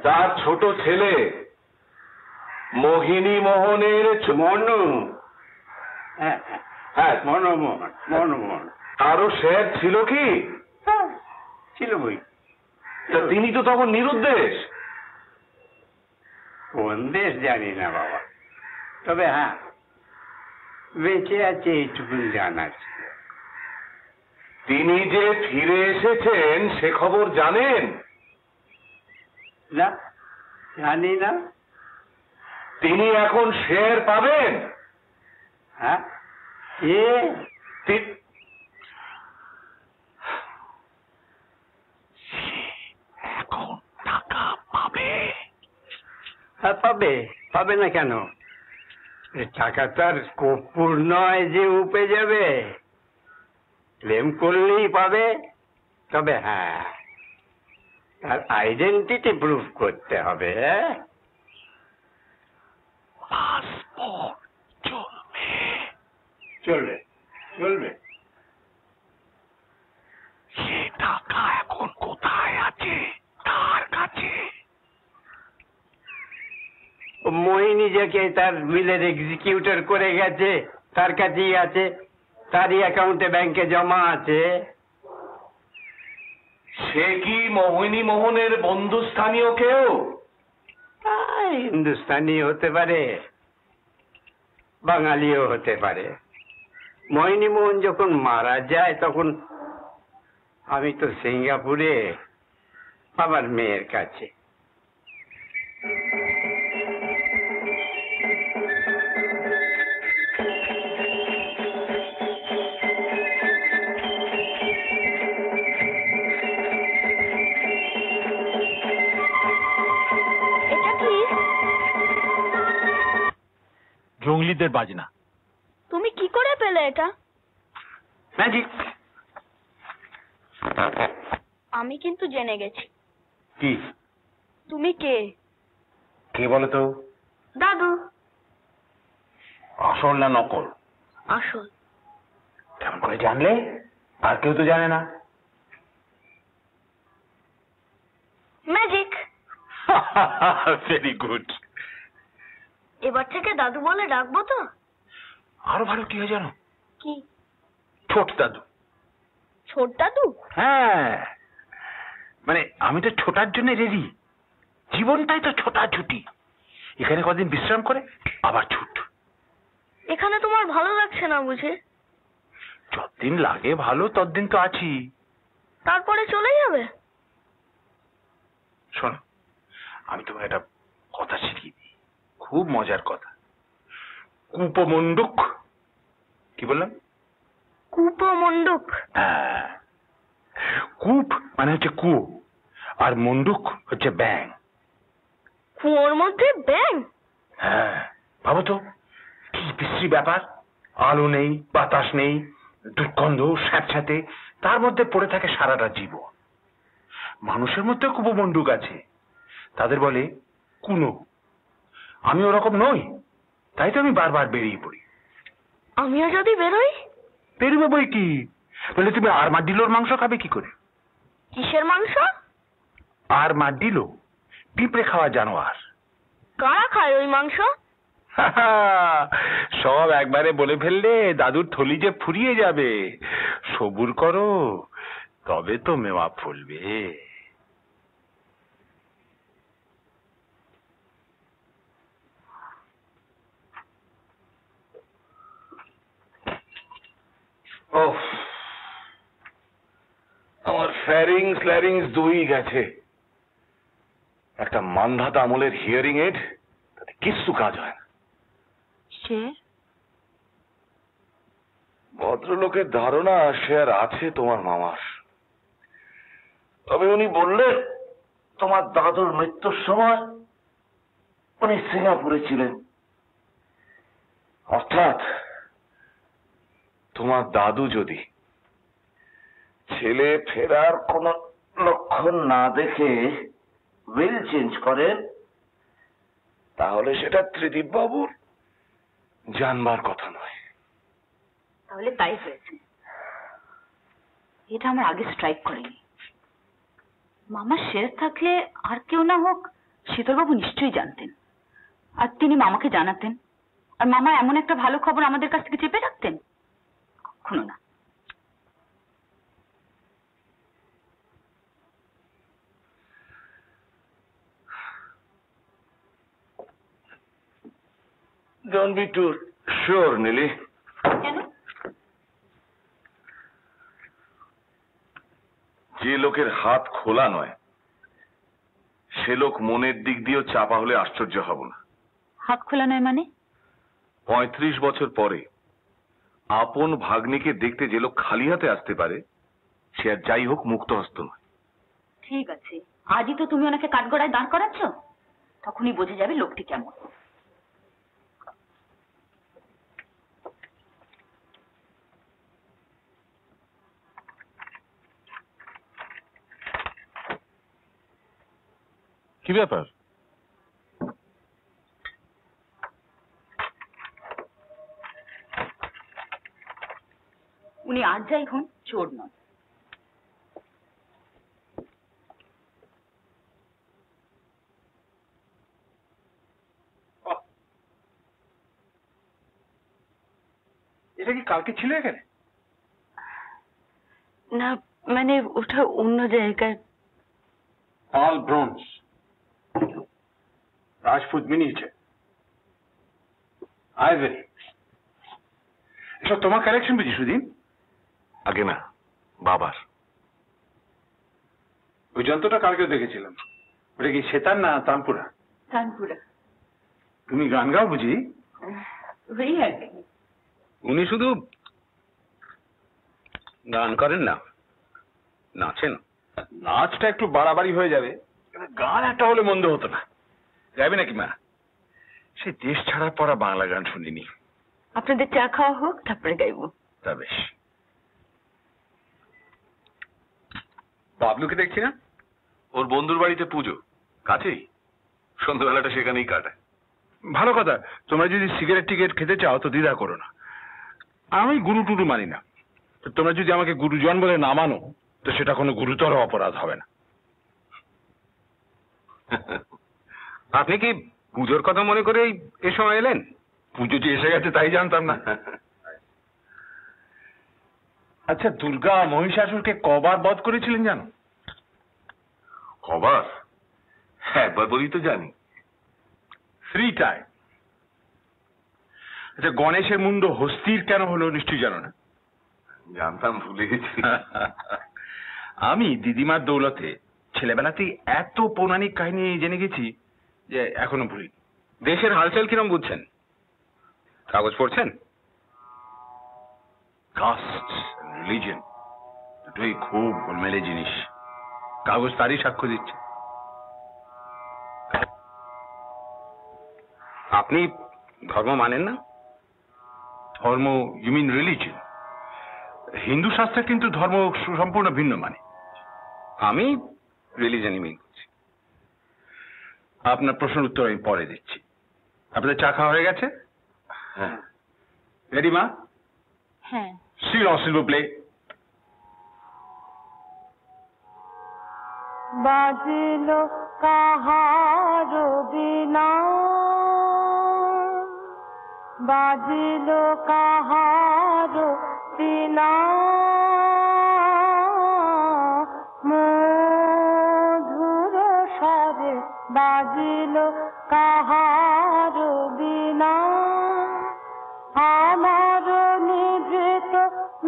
Speaker 1: তার ছোট ছেলে মোহিনী মোহনের
Speaker 7: মনু।
Speaker 1: হ্যাঁ,
Speaker 7: মনমোহন।
Speaker 1: আরো শেয়ার ছিল কি?
Speaker 7: ছিল বই।
Speaker 1: তা তিনি তো তখন নিরুদ্দেশ।
Speaker 7: কোন দেশ জানি না বাবা, তবে হ্যাঁ বেঁচে আছে এইটুকুন জানা ছিল।
Speaker 1: তিনি যে ফিরে এসেছেন সে খবর জানেন?
Speaker 7: না, জানি না।
Speaker 1: তিনি এখন শেয়ার পাবেন?
Speaker 7: হ্যাঁ,
Speaker 5: এখন টাকা পাবে।
Speaker 7: হ্যাঁ পাবে, পাবে না কেন? টাকা তার কর্পূর নয় যে উপে যাবে। ক্লেম করলেই পাবে। তবে হ্যাঁ, তার আইডেন্টিটি প্রুফ করতে হবে।
Speaker 5: পাসপোর্ট চলবে।
Speaker 7: চলবে, চলবে।
Speaker 5: সে টাকা এখন কোথায় আছে? কার কাছে?
Speaker 7: মোহিনী যাকে তার মিলের এক্সিকিউটর করে গেছে তার কাছেই আছে, তারই অ্যাকাউন্টে ব্যাংকে জমা আছে।
Speaker 1: সে কি মোহিনী মোহনের বন্ধুস্থানীয় কেউ?
Speaker 7: হিন্দুস্তানি হতে পারে, বাঙালিও হতে পারে। মোহিনী মোহন যখন মারা যায় তখন আমি তো সিঙ্গাপুরে আমার মেয়ের কাছে।
Speaker 3: এটা কি?
Speaker 5: জঙ্গলিদের বাজনা।
Speaker 3: তুমি কি করে পেলে এটা?
Speaker 6: ম্যাজিক।
Speaker 3: আমি কিন্তু জেনে গেছি
Speaker 6: কি?
Speaker 3: তুমি কে।
Speaker 6: কে বলো তো?
Speaker 3: দাদু।
Speaker 6: আসল না নকল?
Speaker 3: আসল।
Speaker 6: কেমন করে জানলে? আর কেউ তো জানে না।
Speaker 3: ম্যাজিক।
Speaker 5: Very good.
Speaker 3: এবার থেকে দাদু বলে ডাকবো তো?
Speaker 5: আরো ভালো কি হয় জানো?
Speaker 3: কি?
Speaker 5: ছোট দাদু।
Speaker 3: ছোট দাদু?
Speaker 5: হ্যাঁ, মানে আমি তো ছোটার জন্য রেডি। জীবনটাই তো ছোটাছুটি। এখানে কদিন বিশ্রাম করে আবার ছুট।
Speaker 3: এখানে তোমার ভালো লাগছে না বুঝি?
Speaker 5: যতদিন লাগে ভালো ততদিন তো আছি।
Speaker 3: তারপরে চলে যাবে?
Speaker 5: শোনো, আমি তোমাকে একটা কথা শিখিয়ে দিই, খুব মজার কথা। কূপমণ্ডুক। কি বললাম?
Speaker 3: কূপমণ্ডুক।
Speaker 5: হ্যাঁ, কূপ মানে হচ্ছে কুয়ো, আর মণ্ডুক হচ্ছে ব্যাং।
Speaker 3: কুয়োর মধ্যে ব্যাং?
Speaker 5: হ্যাঁ, ভাবো তো কি বিশ্রী ব্যাপার। আলো নেই, বাতাস নেই, দুর্গন্ধ, স্যাঁতস্যাঁতে, তার মধ্যে পড়ে থাকে সারাটা জীবন। মানুষের মধ্যে কূপমণ্ডুক আছে, তাদের বলে কুনো। আমি ওরকম নই, তাই তো আমি বারবার বেরিয়ে পড়ি।
Speaker 3: আমিও যদি বেরোই?
Speaker 5: বেরোবে বই কি, বলে তুমি আরমাডিলোর মাংস খাবে কি করে?
Speaker 3: কিসের মাংস?
Speaker 5: আরমাডিলো পিঁপড়ে খাওয়া জানোয়ার।
Speaker 3: কারা খায় ওই মাংস?
Speaker 5: সব একবারে বলে ফেললে দাদুর থলি যে ফুরিয়ে যাবে। সবুর করো, তবে তো মেওয়া ফলবে।
Speaker 1: ওহ, আমার ফ্ল্যারিংস দুই গেছে। একটা মান্ধাতা আমলের হিয়ারিং এড, তাতে কিচ্ছু কাজ হয় না।
Speaker 2: সে
Speaker 1: ভদ্রলোকের ধারণা সে আর আছে তোমার মামার। তবে উনি বললেন তোমার দাদুর মৃত্যুর সময় উনি সিঙ্গাপুরে ছিলেন। অর্থাৎ তোমার দাদু যদি ছেলে ফেরার কোন লক্ষণ না দেখে উইল চেঞ্জ করেন, তাহলে সেটা ত্রিদীপ বাবুর জানবার কথা নয়।
Speaker 2: তাহলে তাই হয়েছে। এটা আমার আগে স্ট্রাইক করেনি। মামার শেষ থাকলে আর কেউ না হোক শীতলবাবু নিশ্চয়ই জানতেন, আর তিনি মামাকে জানাতেন, আর মামা এমন একটা ভালো খবর আমাদের কাছ থেকে চেপে রাখতেন? কখনো না।
Speaker 1: Don't be too sure, Neeli.
Speaker 2: কেন?
Speaker 1: যে লোকের হাত খোলা নয়, সে লোক মনের দিক দিয়েও চাপা হলে আশ্চর্য হব না।
Speaker 2: হাত খোলা নয় মানে?
Speaker 1: 35 বছর পরে আপন ভাগ্নিকে দেখতে যে লোক খালি হাতে আসতে পারে, সে আর যাই হোক মুক্ত হস্ত নয়।
Speaker 2: ঠিক আছে, আজই তো তুমি ওনাকে কাঠগড়ায় দাঁড় করাচ্ছ, তখনই বোঝা যাবে লোকটি কেমন।
Speaker 5: কি ব্যাপার?
Speaker 2: উনি আর যাই হন চোর নন।
Speaker 5: এটা কি কালকে ছিল এখানে?
Speaker 2: না মানে ওটা অন্য জায়গায়।
Speaker 5: All bronze. Rajput miniature. Ivory. এসব তোমার কালেকশন বুঝি সুদিন?
Speaker 1: আগে না, বাবার।
Speaker 5: ওই যন্ত্রটা কালকে দেখেছিলাম। ওটা কি সেতার না তানপুরা?
Speaker 2: কানপুরা।
Speaker 5: তুমি গান গাও বুঝি?
Speaker 2: ওই আর কি।
Speaker 7: উনি শুধু গান করেন না, নাচেন।
Speaker 5: নাচটা একটু বাড়াবাড়ি হয়ে যাবে, কিন্তু গান একটা হলে মন্দ হতো না। গাইবে নাকি মা? সে দেশ ছাড়ার পর আর বাংলা গান শুনিনি।
Speaker 2: আপনাদের চা খাওয়া হোক, তারপরে গাইবো।
Speaker 5: তা বেশ। বাবলুকে দেখছি না?
Speaker 1: ওর বন্ধুর বাড়িতে পুজো, কাছেই, সন্ধ্যাবেলাটা সেখানেই কাটায়।
Speaker 5: ভালো কথা। তোমরা যদি সিগারেট টিকেট খেতে চাও তো দ্বিধা করো না। আমি গুরু টুরু মানি না। তো তোমরা যদি আমাকে গুরুজন বলে না মানো তো সেটা কোনো গুরুতর অপরাধ হবে না।
Speaker 7: আপনি কি পুজোর কথা মনে করেই এ সময় এলেন?
Speaker 5: পুজো যে এসে গেছে তাই জানতাম না। আচ্ছা, দুর্গা মহিষাসুরকে কবার বধ করেছিলেন জানো?
Speaker 1: কবার? একবার বলি তো জানি।
Speaker 5: 3 টাইম। আচ্ছা, গণেশের মুন্ড হস্তির কেন হলো নিশ্চয়ই জানো না?
Speaker 1: জানতাম, ভুলে গেছি।
Speaker 5: আমি দিদিমার দৌলতে ছেলেবেলাতেই এত পৌরাণিক কাহিনী জেনে গেছি যে এখনো ভুলি।
Speaker 7: দেশের হালচাল কিরম বুঝছেন? কাগজ পড়ছেন?
Speaker 5: কাস্ট রিলিজন দুটোই খুব গোলমেলে জিনিস। কাগজ তারই সাক্ষ্য দিচ্ছে।
Speaker 7: আপনি ধর্ম মানেন না?
Speaker 5: ধর্ম, ইউ মিন রিলিজন? হিন্দু শাস্ত্রে কিন্তু ধর্ম সম্পূর্ণ ভিন্ন মানে।
Speaker 7: আমি রিলিজনই মিন করছি।
Speaker 5: আপনার প্রশ্নের উত্তর আমি পরে দিচ্ছি। আপনাদের চা খাওয়া হয়ে গেছে?
Speaker 1: হ্যাঁ।
Speaker 5: রেডি মা?
Speaker 2: হ্যাঁ।
Speaker 5: Silence, s'il vous plaît.
Speaker 3: বাজিলো কাহার বিনা, বাজিলো কাহার বিনা, মধুর স্বরে বাজিলো কাহার বিনা, আমার নিভৃত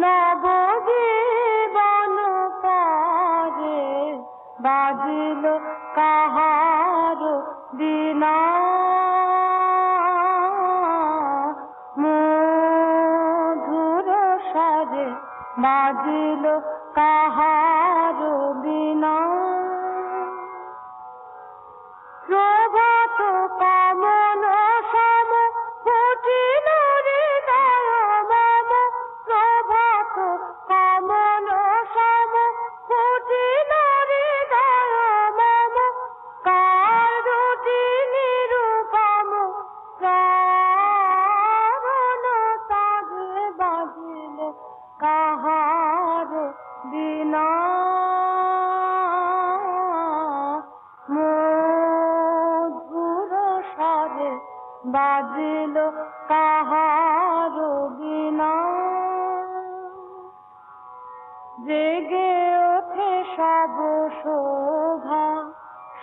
Speaker 3: নবজীবন পারে বাজিল কাহার বিনা, মধুর স্বরে বাজিল কাহার বিনা, প্রভাত কামন সম ফুটিল হৃদয় মম, প্রভাত কামন সম ফুটিল হৃদয় মম, কারুটি নিরূপম কারণ তারে বাজিল কাহার বিনা, মধুর স্বরে বাজিল কাহার বিনা, জেগে ওঠে সব শোভা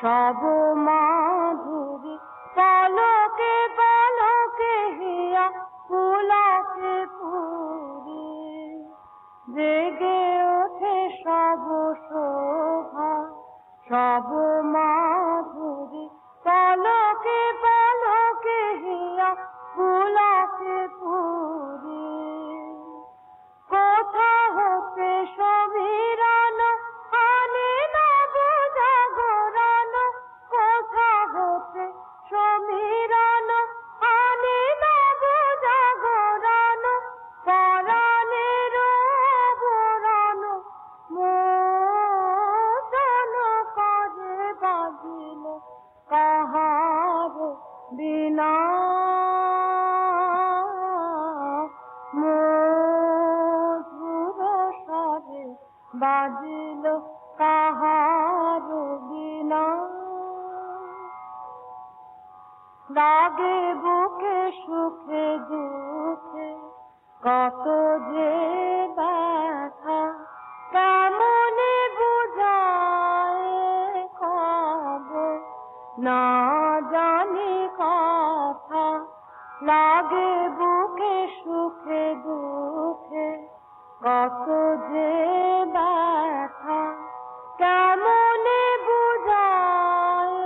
Speaker 3: সব মাধুরী, পলকে পলকে হিয়া পুলকে পুরি, জেগে ওঠে সব শোভা সব মাধুরী, পলকে পলকে হিয়া পুলকে পুরি, কোথা হতে সমীরণ আনে নব জাগরণ, কোথা হতে সমীরণ আনে নব জাগরণ, পরাণের আবরণ মোচন করে বাজিল কাহার বিনা, মধুর স্বরে বাজিল কাহার বিনা, লাগে বুকে সুখে দুঃখে
Speaker 2: কত যে ব্যথা কেমনে বোঝায় খবর না জানি কথা লাগে বুকে সুখে দুঃখে কত যে ব্যথা কেমনে বোঝায়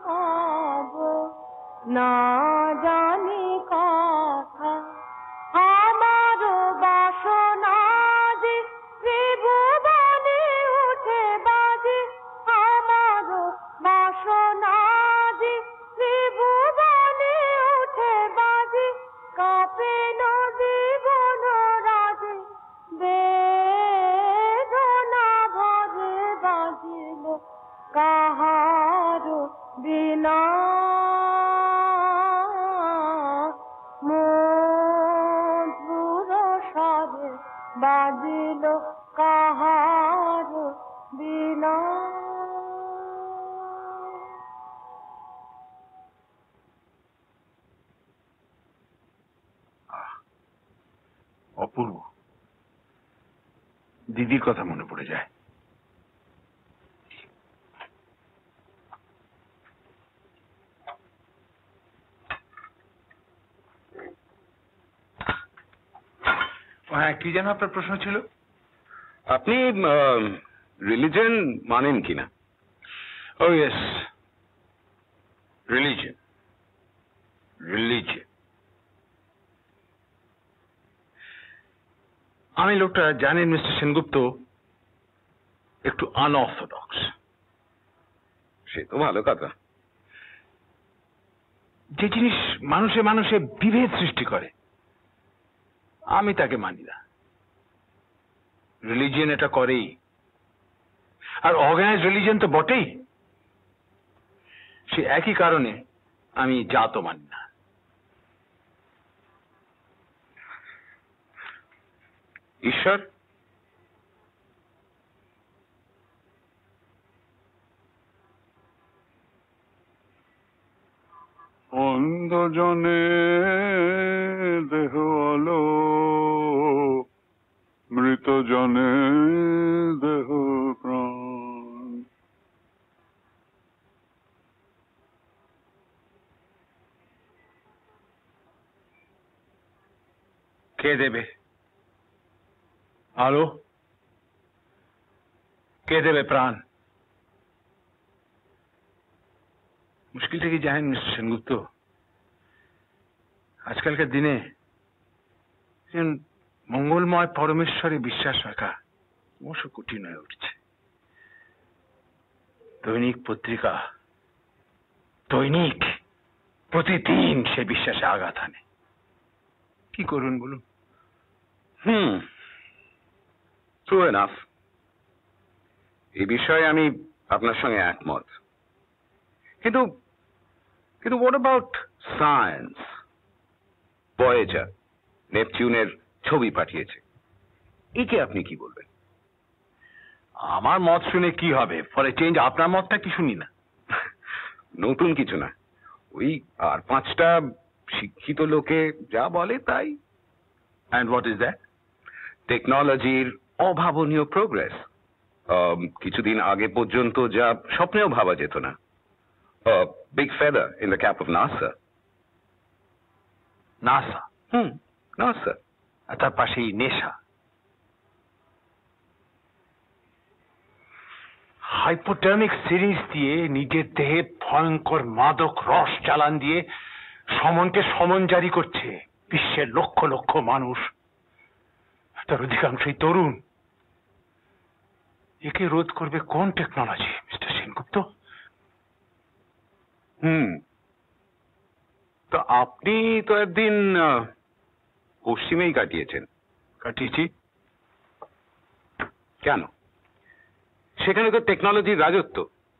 Speaker 2: খবর না জানি কথা আমারও বাসনা যে ত্রিভুবনে উঠে বাজে আমারও বাসনা যে ত্রিভুবনে উঠে বাজে কাঁপে জীবন রাজে বেদনা ভরে বাজিল কাহার বিনা মধুর স্বরে বাজিল কাহার বিনা।
Speaker 5: অপূর্ব, দিদির কথা মনে পড়ে যায়। হ্যাঁ, কি যেন আপনার প্রশ্ন ছিল?
Speaker 1: আপনি রিলিজন মানেন কিনা?
Speaker 5: ও ইয়েস, রিলিজিয়ন। রিলিজিয়ন, আমি লোকটা জানেন মিস্টার সেনগুপ্ত একটু আনঅর্থোডক্স।
Speaker 1: সে তো ভালো কথা।
Speaker 5: যে জিনিস মানুষে মানুষে বিভেদ সৃষ্টি করে আমি তাকে মানি না। রিলিজিয়ন এটা করেই, আর অর্গানাইজ রিলিজিয়ন তো বটেই। সে একই কারণে আমি জাতও মানি না।
Speaker 1: ঈশ্বর?
Speaker 4: অন্ধজনে দেহ আলো, মৃত জনে দেহ প্রাণ।
Speaker 5: কে দেবে আলো? কে দেবে প্রাণ? মুশকিলটা কি জানেন মিস্টার সেনগুপ্ত? আজকালকার দিনে মঙ্গলময় পরমেশ্বরে বিশ্বাস রাখা ক্রমশ কঠিন হয়ে উঠছে। দৈনিক পত্রিকা, দৈনিক প্রতিদিন সে বিশ্বাসে আঘাত আনে। কি করুন বলুন?
Speaker 1: True enough. এই বিষয়ে আমি আপনার সঙ্গে একমত। কিন্তু কিন্তু হোয়াট অ্যাবাউট সায়েন্স? ভয়েজার নেপচুনের ছবি পাঠিয়েছে, একে আপনি কি বলবেন?
Speaker 5: আমার মত শুনে কি হবে? ফর এ চেঞ্জ আপনার মতটা কি শুনি না?
Speaker 1: নতুন কিছু না, ওই আর পাঁচটা শিক্ষিত লোকে যা বলে তাই।
Speaker 5: And what is that?
Speaker 1: টেকনোলজির অভাবনীয় প্রোগ্রেস। কিছুদিন আগে পর্যন্ত যা স্বপ্নেও ভাবা যেত না। Big feather in the cap of NASA.
Speaker 5: NASA?
Speaker 1: NASA.
Speaker 5: আর তার পাশেই নেশা। হাইপোটার্মিক সিরিজ দিয়ে নিজের দেহে ভয়ঙ্কর মাদক রস চালান দিয়ে সমনকে সমন জারি করছে বিশ্বের লক্ষ লক্ষ মানুষ, তার অধিকাংশই তরুণ। একে রোধ করবে কোন টেকনোলজি মিস্টার সেনগুপ্ত?
Speaker 1: তো আপনি তো একদিন পশ্চিমেই কাটিয়েছেন।
Speaker 5: কাটিয়েছি।
Speaker 1: কেন? সেখানে তো টেকনোলজির রাজত্ব।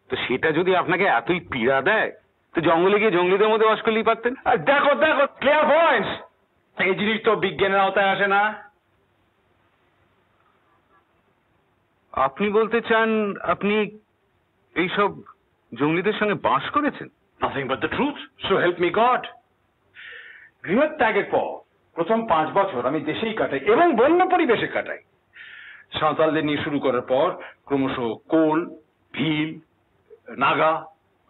Speaker 1: তো সেটা যদি আপনাকে এতই পীড়া দেয়, তো জঙ্গলে গিয়ে জঙ্গলিদের মধ্যে বাস করলেই পারতেন।
Speaker 5: আর দেখো দেখো, ক্লিয়ার পয়েন্টস। এই জিনিস তো বিজ্ঞানের আওতায় আসে না।
Speaker 1: আপনি বলতে চান আপনি এইসব জঙ্গলিদের সঙ্গে বাস করেছেন?
Speaker 5: Nothing but the truth, so help me God. গৃহত্যাগের পর প্রথম 5 বছর আমি দেশেই কাটাই এবং বন্য পরিবেশে কাটাই। সাঁওতালদের নিয়ে শুরু করার পর ক্রমশ কোল, ভীল, নাগা,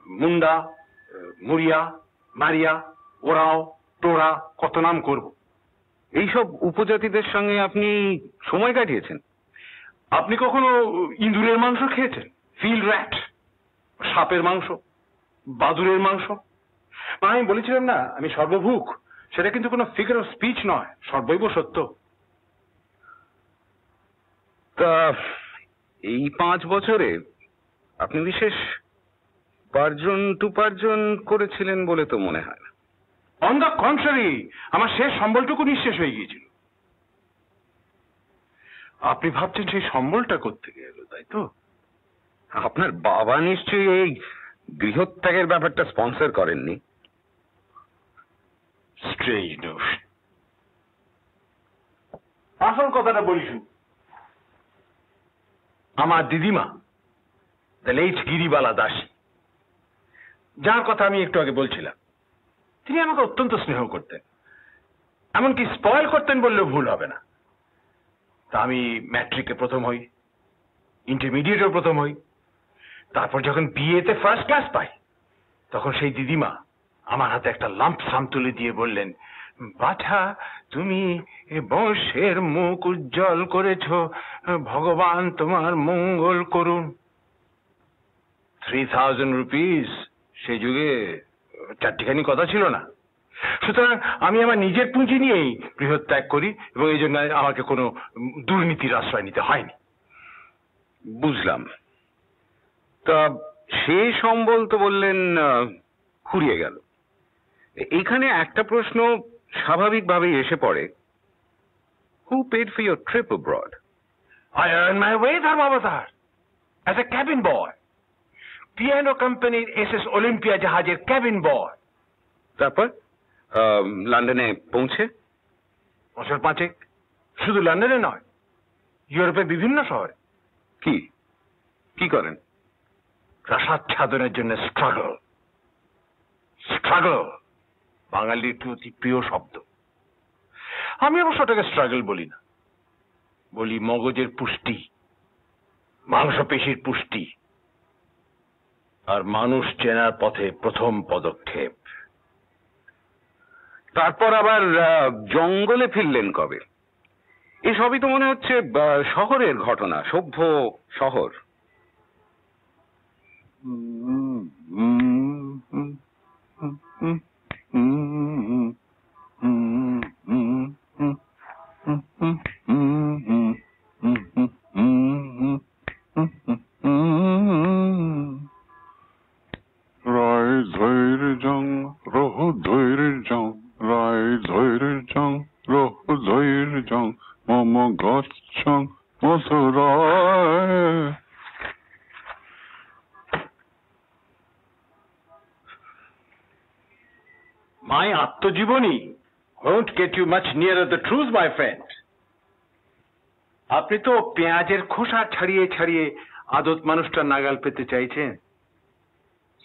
Speaker 5: মুন্ডা, মুরিয়া, মারিয়া, ওরাও, টোরা, কত নাম করব।
Speaker 1: এইসব উপজাতিদের সঙ্গে আপনি সময় কাটিয়েছেন?
Speaker 5: আপনি কখনো ইঁদুরের মাংস খেয়েছেন? ফিল্ড র্যাট, সাপের মাংস, বাদুরের মাংস? আমি বলেছিলাম না আমি সর্বভুক, সেটা কিন্তু কোনো ফিগার অফ স্পিচ নয়, সর্বৈব সত্য।
Speaker 1: তা এই 5 বছরে আপনি বিশেষ উপার্জন করেছিলেন বলে তো মনে হয় না।
Speaker 5: অন দ্য কন্ট্রারি, আমার শেষ সম্বলটুকু নিঃশেষ হয়ে গিয়েছিল। আপনি ভাবছেন সেই সম্বলটা কোত্থেকে এলো, তাই তো?
Speaker 1: আপনার বাবা নিশ্চয়ই এই গৃহত্যাগের ব্যাপারটা স্পন্সর করেননি?
Speaker 5: Strange Notion. আসল কথাটা বলি শুনুন। আমার দিদিমা, দ্য লেট গিরিবালা দাসী, যার কথা আমি একটু আগে বলছিলাম, তিনি আমাকে অত্যন্ত স্নেহ করতেন, এমনকি স্পয়েল করতেন বললেও ভুল হবে না। তা আমি ম্যাট্রিকে প্রথম হই, ইন্টারমিডিয়েটেও প্রথম হই, তারপর যখন বিএতে ফার্স্ট ক্লাস পাই, তখন সেই দিদিমা আমার হাতে একটা লাম্প সাম তুলে দিয়ে বললেন, বাছা তুমি বংশের মুখ উজ্জ্বল করেছ, ভগবান তোমার মঙ্গল করুন। 3000 রুপিস সেই যুগে চারটিখানি কথা ছিল না। সুতরাং আমি আমার নিজের পুঁজি নিয়েই গৃহত্যাগ করি এবং এই জন্য আমাকে কোনো দুর্নীতির আশ্রয় নিতে হয়নি।
Speaker 1: বুঝলাম। তা সেই সম্বল তো বললেন ফুরিয়ে গেল। এখানে একটা প্রশ্ন স্বাভাবিকভাবেই এসে পড়ে, who paid for your trip abroad?
Speaker 5: I earned my way, ধর্মাবতার, as a cabin boy. Piano কোম্পানির এসএস অলিম্পিয়া জাহাজের ক্যাবিন বয়।
Speaker 1: তারপর লন্ডনে পৌঁছে?
Speaker 5: বছর 5 শুধু লন্ডনে নয়, ইউরোপের বিভিন্ন শহরে।
Speaker 1: কি করেন?
Speaker 5: প্রাসাচ্ছাদনের জন্য স্ট্রাগল বাঙালির একটি অতি প্রিয় শব্দ। আমি অবশ্য ওটাকে স্ট্রাগল বলি না, বলি মগজের পুষ্টি, মাংসপেশির পুষ্টি আর মানুষ চেনার পথে প্রথম পদক্ষেপ।
Speaker 1: তারপর আবার জঙ্গলে ফিরলেন কবে? এসবই তো মনে হচ্ছে শহরের ঘটনা, সভ্য শহর।
Speaker 4: রায় ধৈর্য জং রহ ধৈর্য জং, রায় ধৈর্য জং রহ ধৈর্য জং, মম গচ্ছং মথুরায়।
Speaker 5: My আত্মজীবনী won't get you much nearer the truth, my friend. আপনি তো পেঁয়াজের খোসা ছাড়িয়ে ছাড়িয়ে আদত মানুষটা নাগাল পেতে চাইছেন,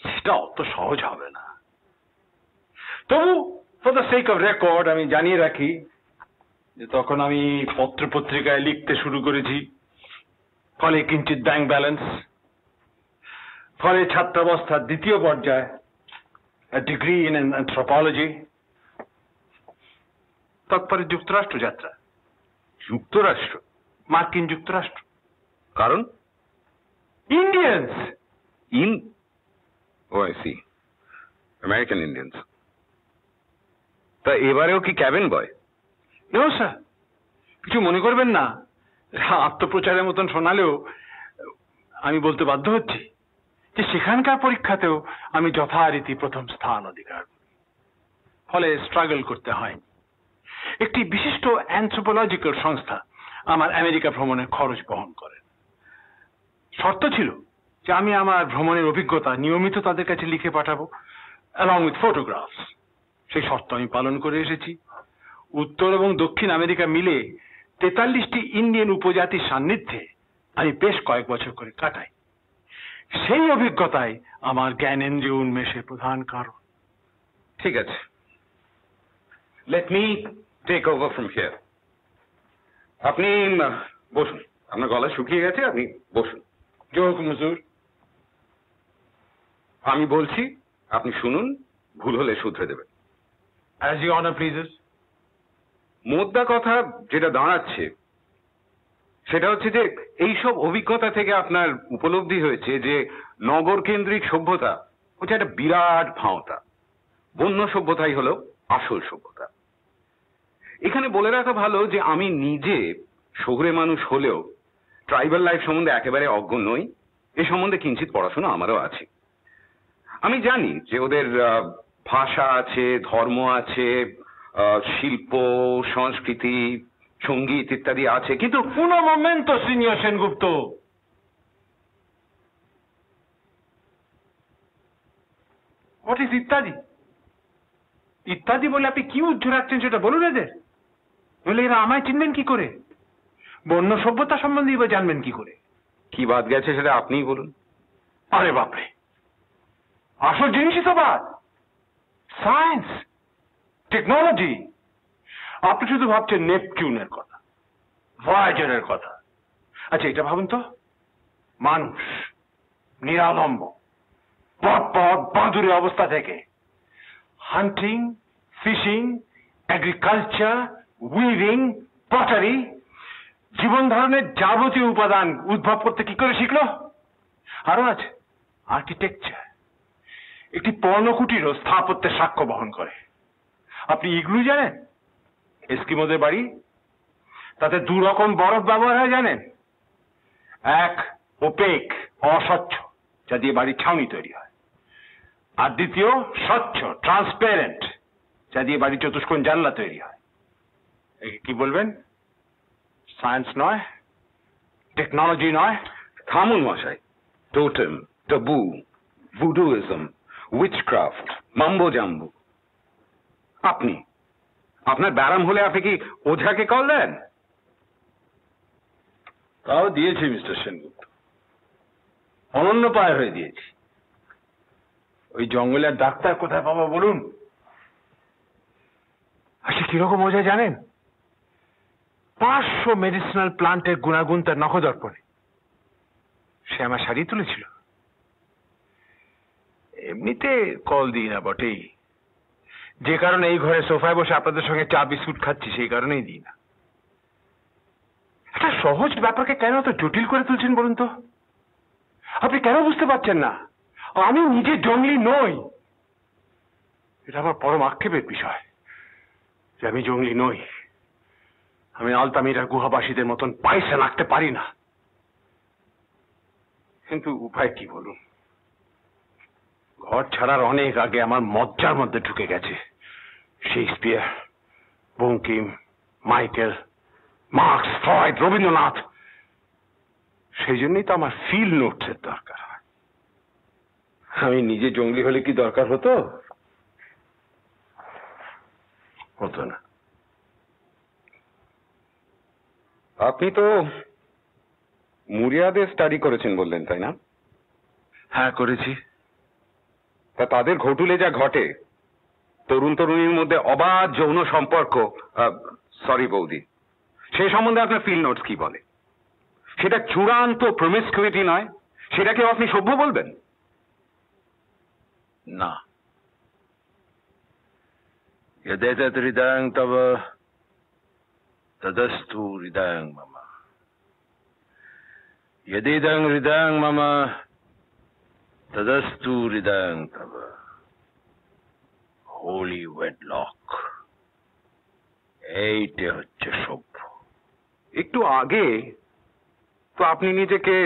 Speaker 5: সেটা অত সহজ হবে না। তবু for the sake of record আমি জানিয়ে রাখি যে তখন আমি পত্র পত্রিকায় লিখতে শুরু করেছি, ফলে কিঞ্চিত ব্যাংক ব্যালেন্স, ফলে ছাত্রাবস্থার দ্বিতীয় পর্যায়ে a degree in anthropology, তারপরে যুক্তরাষ্ট্র যাত্রা।
Speaker 1: যুক্তরাষ্ট্র?
Speaker 5: মার্কিন যুক্তরাষ্ট্র।
Speaker 1: কারণ?
Speaker 5: Indians.
Speaker 1: I see, American Indians. তা এবারেও কি ক্যাবিন বয়?
Speaker 5: নো স্যার, কিছু মনে করবেন না, আত্মপ্রচারের মতন শোনালেও আমি বলতে বাধ্য হচ্ছি যে সেখানকার পরীক্ষাতেও আমি যথারীতি প্রথম স্থান অধিকার করি, ফলে স্ট্রাগল করতে হয়নি। একটি বিশিষ্ট অ্যানথ্রোপোলজিক্যাল সংস্থা আমার আমেরিকা ভ্রমণের খরচ বহন করেন। শর্ত ছিল যে আমি আমার ভ্রমণের অভিজ্ঞতা নিয়মিত তাদের কাছে লিখে পাঠাবো, অ্যালং উইথ ফটোগ্রাফস। সেই শর্ত আমি পালন করে এসেছি। উত্তর এবং দক্ষিণ আমেরিকা মিলে 43টি ইন্ডিয়ান উপজাতির সান্নিধ্যে আমি বেশ কয়েক বছর করে কাটাই। সেই অভিজ্ঞতাই আমার জ্ঞানেন্দ্রিয় উন্মেষের প্রধান কারণ।
Speaker 1: ঠিক আছে,
Speaker 5: let me
Speaker 8: take over from here. আপনি বসুন, আপনার গলা শুকিয়ে গেছে, আপনি বসুন।
Speaker 5: जो हुक्म हुजूर।
Speaker 8: আমি বলছি, আপনি শুনুন, ভুল হলে শুধরে দেবেন।
Speaker 5: As your honor pleases।
Speaker 8: মোদ্দা কথা যেটা দাঁড়াচ্ছে সেটা হচ্ছে যে এইসব অভিজ্ঞতা থেকে আপনার উপলব্ধি হয়েছে যে নগর কেন্দ্রিক সভ্যতা হচ্ছে একটা বিরাট ভাঁওতা, বন্য সভ্যতাই হলো আসল সভ্যতা। এখানে বলে রাখা ভালো যে আমি নিজে শহুরে মানুষ হলেও ট্রাইবাল লাইফ সম্বন্ধে একেবারে অজ্ঞ নই। এ সম্বন্ধে কিঞ্চিত পড়াশোনা আমারও আছে। আমি জানি যে ওদের ভাষা আছে, ধর্ম আছে, শিল্প, সংস্কৃতি, সঙ্গীত ইত্যাদি আছে, কিন্তু
Speaker 5: Un momento, señor Sengupta। What is ইত্যাদি? ইত্যাদি বলে আপনি কি উজ্জ্বলাচ্ছেন সেটা বলুন এদের। বলে এরা আমায় চিনবেন কি করে? বন্য সভ্যতা সম্বন্ধে এবার জানবেন কি করে?
Speaker 8: কি বাদ গেছে সেটা আপনিই বলুন।
Speaker 5: আরে বাপরে, আসল জিনিসই তো বাদ। Science, technology. আপনি শুধু ভাবছেন নেপচুনের কথা, ভয়েজারের কথা। আচ্ছা এটা ভাবুন তো, মানুষ নিরালম্ব পথ বাঁধুরে অবস্থা থেকে হান্টিং, ফিশিং, এগ্রিকালচার, উইভিং, পটারি, জীবন ধারণের যাবতীয় উপাদান উদ্ভব করতে কি করে শিখলো? আরো আছে আর্কিটেকচার, একটি পর্ণকুটিরও স্থাপত্যের সাক্ষ্য বহন করে। আপনি ইগলু জানেন? এস্কিমোদের বাড়ি, তাতে দু রকম বরফ ব্যবহার হয় জানেন? এক ওপেক, অস্বচ্ছ, যা দিয়ে বাড়ির ছাউনি তৈরি হয়। আর দ্বিতীয় স্বচ্ছ, ট্রান্সপারেন্ট, যা দিয়ে বাড়ির চতুষ্কোণ জানলা তৈরি হয়। একে কি বলবেন? সায়েন্স নয়, টেকনোলজি নয়।
Speaker 8: থামুন মশাই। টোটেম, টাবু, ভুডুইজম, উইচক্রাফট, মাম্বো জাম্বু। আপনার ব্যারাম হলে আপনি কি ওঝাকে কল দেন?
Speaker 5: তাও দিয়েছি মিস্টার সেনগুপ্ত, অনন্য পায় হয়ে দিয়েছি। ওই জঙ্গলের ডাক্তার কোথায় পাবো বলুন? আচ্ছা কিরকম ওঝা জানেন? 500 মেডিসিনাল প্লান্টের গুণাগুণ তার নখদর্পণে। সে আমার সারিয়ে তুলেছিল। এমনিতে কল দিই না বটেই, যে কারণে এই ঘরে সোফায় বসে আপনাদের সঙ্গে চা বিস্কুট খাচ্ছি সেই কারণেই দিই না। একটা সহজ ব্যাপারকে কেন তো জটিল করে তুলছেন বলুন তো? আপনি কেন বুঝতে পারছেন না আমি নিজে জঙ্গলি নই? এটা আমার পরম আক্ষেপের বিষয় যে আমি জঙ্গলি নই। আমি আলতামিরার গুহাবাসীদের মতন পয়সা রাখতে পারি না, কিন্তু উপায় কি বলুন? ঘর ছাড়ার অনেক আগে আমার মজ্জার মধ্যে ঢুকে গেছে Shakespeare, Bankim, Michael, marks, Freud, Rabindranath. সেই জন্যই তো আমার ফিল নোটসের দরকার হয়। আমি নিজে জঙ্গলি হলে কি দরকার হতো? হতো না।
Speaker 8: আপনি তো মুরিয়াদের স্টাডি করেছেন বললেন, তাই না?
Speaker 5: হ্যাঁ করেছি।
Speaker 8: তা তাদের ঘটুলে যা ঘটে, তরুণ তরুণীর মধ্যে অবাধ যৌন সম্পর্ক, সরি বৌদি, সেই সম্বন্ধে আপনার ফিল নোটস কি বলে? সেটা চূড়ান্ত প্রমিসকিউইটি নয়? সেটাকে আপনি সভ্য বলবেন?
Speaker 5: না। यदेतत् हृदयं तव तदस्तु हृदयं मम, यदिदं हृदयं मम तदस्तु हृदयं तव। হোলি ওয়েডলক, এইটা হচ্ছে সভ্য।
Speaker 8: একটু আগে তো আপনি নিজেকে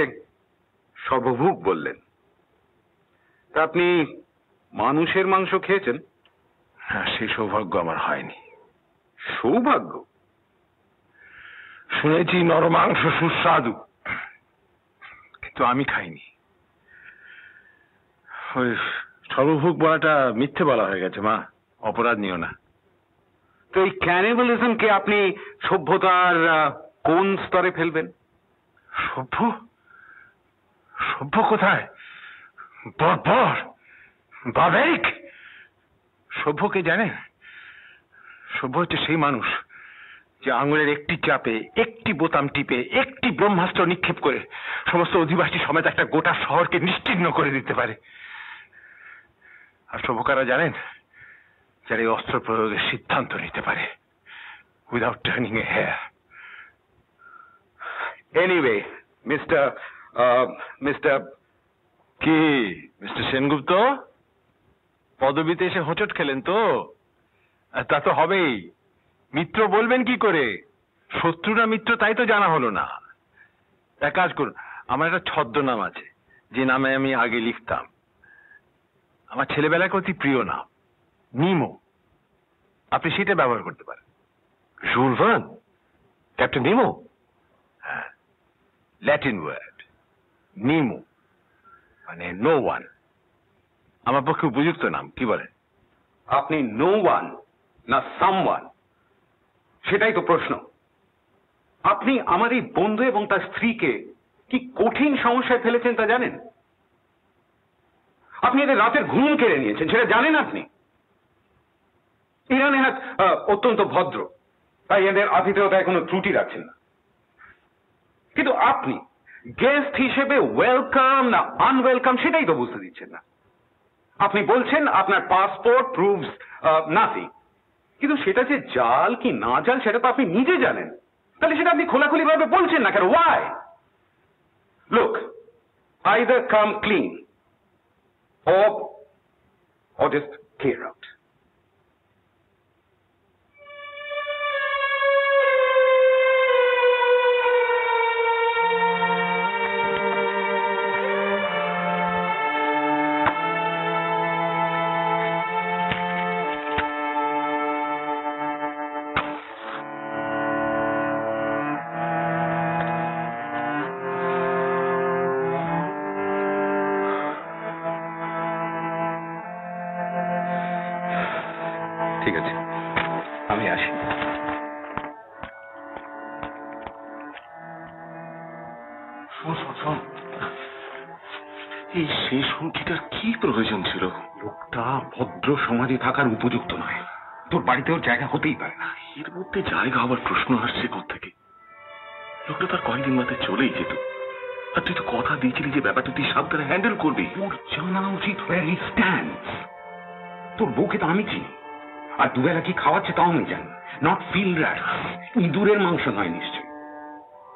Speaker 8: সর্বভুক বললেন, তা আপনি মানুষের মাংস খেয়েছেন?
Speaker 5: হ্যাঁ, সেই সৌভাগ্য আমার হয়নি।
Speaker 8: সৌভাগ্য?
Speaker 5: শুনেছি নরমাংস সুস্বাদু, কিন্তু আমি খাইনি। ওই সর্বভোগ বলাটা মিথ্যে বলা হয়ে গেছে মা, অপরাধ নিও না।
Speaker 8: তো এই ক্যানিবালিজমকে আপনি সভ্যতার কোন স্তরে ফেলবেন?
Speaker 5: সভ্য? সভ্য কোথায়? বর্বর, বার্বারিক। সভ্য কে জানেন? সভ্য হচ্ছে সেই মানুষ যে আঙুলের একটি চাপে, একটি বোতাম টিপে, একটি ব্রহ্মাস্ত্র নিক্ষেপ করে সমস্ত অধিবাসী সমেত একটা গোটা শহরকে নিশ্চিহ্ন করে দিতে পারে? আর সভ্যকারা জানেন যারা এই অস্ত্র প্রয়োগের সিদ্ধান্ত নিতে পারে উইদাউট টার্নিং এ হেয়ার। এনিওয়ে, মিস্টার কি মিস্টার সেনগুপ্ত পদবিতে এসে হোঁচট খেলেন তো? তা তো হবেই, মিত্র বলবেন কি করে? শত্রু না মিত্র তাই তো জানা হলো না। এক কাজ করুন, আমার একটা ছদ্মনাম আছে যে নামে আমি আগে লিখতাম, আমার ছেলেবেলায় অতি প্রিয় নাম, নিমো। আপনি সেটা ব্যবহার করতে পারেন। Jules Verne, captain Nemo. হ্যাঁ, ল্যাটিন ওয়ার্ড নিমো মানে নো ওয়ান। আমার পক্ষে উপযুক্ত নাম, কি বলেন?
Speaker 8: আপনি নো ওয়ান না সামওয়ান, সেটাই তো প্রশ্ন। আপনি আমার এই বন্ধু এবং তার স্ত্রীকে কি কঠিন সমস্যায় ফেলেছেন তা জানেন? আপনি এদের রাতের ঘুম কেড়ে নিয়েছেন, সেটা জানেন আপনি? ইরানে হাত অত্যন্ত ভদ্র, তাই এদের আতিথেয়তায় কোনো ত্রুটি রাখছেন না। কিন্তু আপনি গেস্ট হিসেবে ওয়েলকাম না আনওয়েলকাম সেটাই তো বুঝতে দিচ্ছেন না। আপনি বলছেন আপনার পাসপোর্ট প্রুভস নাথিং, কিন্তু সেটা যে জাল কি না জাল সেটা তো আপনি নিজে জানেন। তাহলে সেটা আপনি খোলাখুলি ভাবে বলছেন না কেন? Why? Look, either come clean or just clear out. ঠিক আছে, আমি আসি।
Speaker 1: শোন, এই শেষ হুমকিটার কি প্রয়োজন ছিল?
Speaker 8: লোকটা ভদ্র সমাজে থাকার উপযুক্ত নয়। তোর বাড়িতে ওর জায়গা হতেই পারে না।
Speaker 1: এর মধ্যে জায়গা হবার প্রশ্ন আসছে কোত্থেকে? লোকটা তার কয়েকদিন বাদে চলেই যেত, আর তুই তো কথা দিয়েছিলি যে ব্যাপারটা তুই সাবধানে হ্যান্ডেল করবি।
Speaker 8: ওর জানা উচিত where he stands। তোর বউকে তো আমি চিনি, আর দুবেলা কি খাওয়াচ্ছে তাও আমি জানি। নট ফিল্ড র্যাট, ইঁদুরের মাংস নয় নিশ্চয়।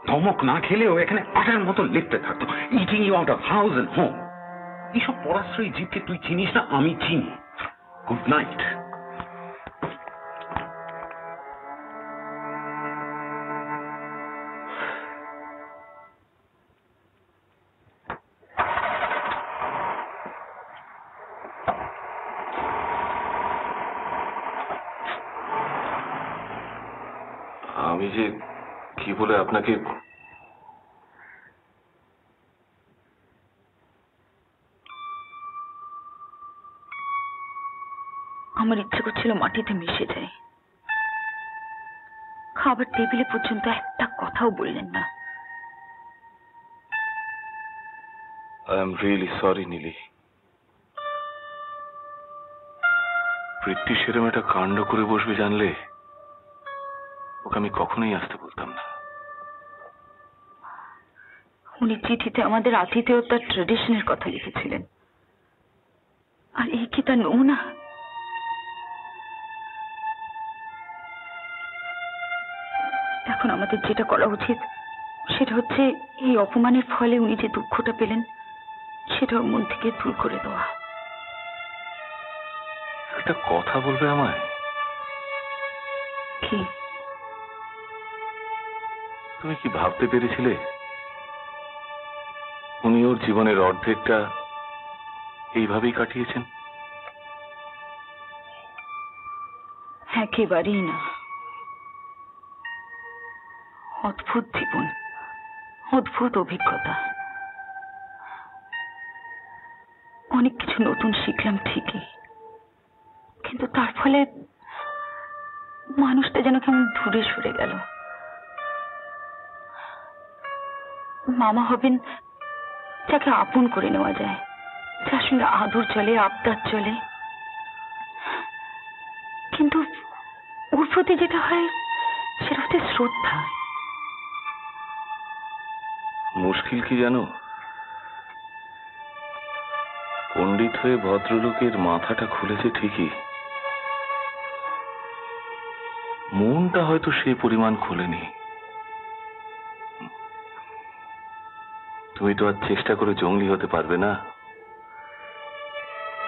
Speaker 8: ধমক না খেলেও এখানে আটার মতো লেপতে থাকতো, eating you out of house and home. এইসব পরাশ্রয়ী জীবকে তুই চিনিস না, আমি চিনি। Good night.
Speaker 1: আমি যে কি বলে আপনাকে
Speaker 2: আমার ইচ্ছে করছিল মাটিতে মিশে যাই। খাবার টেবিলে পর্যন্ত একটা কথাও বললেন না।
Speaker 1: I am really sorry Neeli. Prithvi সেরম একটা কাণ্ড করে বসবে জানলে ওকে আমি কখনোই আসতে বলতাম না।
Speaker 2: উনি চিঠিতে আমাদের আতিথেয়তার ট্রেডিশনের কথা লিখেছিলেন, আর এই কি তা নমুনা? এখন আমাদের যেটা করা উচিত সেটা হচ্ছে এই অপমানের ফলে উনি যে দুঃখটা পেলেন সেটা ওর মন থেকে দূর করে দেওয়া।
Speaker 1: একটা কথা বলবে আমায়?
Speaker 2: কি?
Speaker 1: তুমি কি ভাবতে পেরেছিলে উনি ওর জীবনের অর্ধেকটা এইভাবেই কাটিয়েছেন?
Speaker 2: একেবারেই না। অদ্ভুত জীবন, অদ্ভুত অভিজ্ঞতা। অনেক কিছু নতুন শিখলাম ঠিকই, কিন্তু তার ফলে মানুষটা যেন কেমন দূরে সরে গেল। মামা হবেন যাকে আপন করে নেওয়া যায়, যার সঙ্গে আদর চলে, আবদার চলে, কিন্তু ওর প্রতি যেটা হয় সেটা হচ্ছে শ্রদ্ধা।
Speaker 1: মুশকিল কি জানো, পণ্ডিত হয়ে ভদ্রলোকের মাথাটা খুলেছে ঠিকই, মনটা হয়তো সে পরিমাণ খোলেনি। তুমি তো আর চেষ্টা করে জঙ্গলি হতে পারবে না,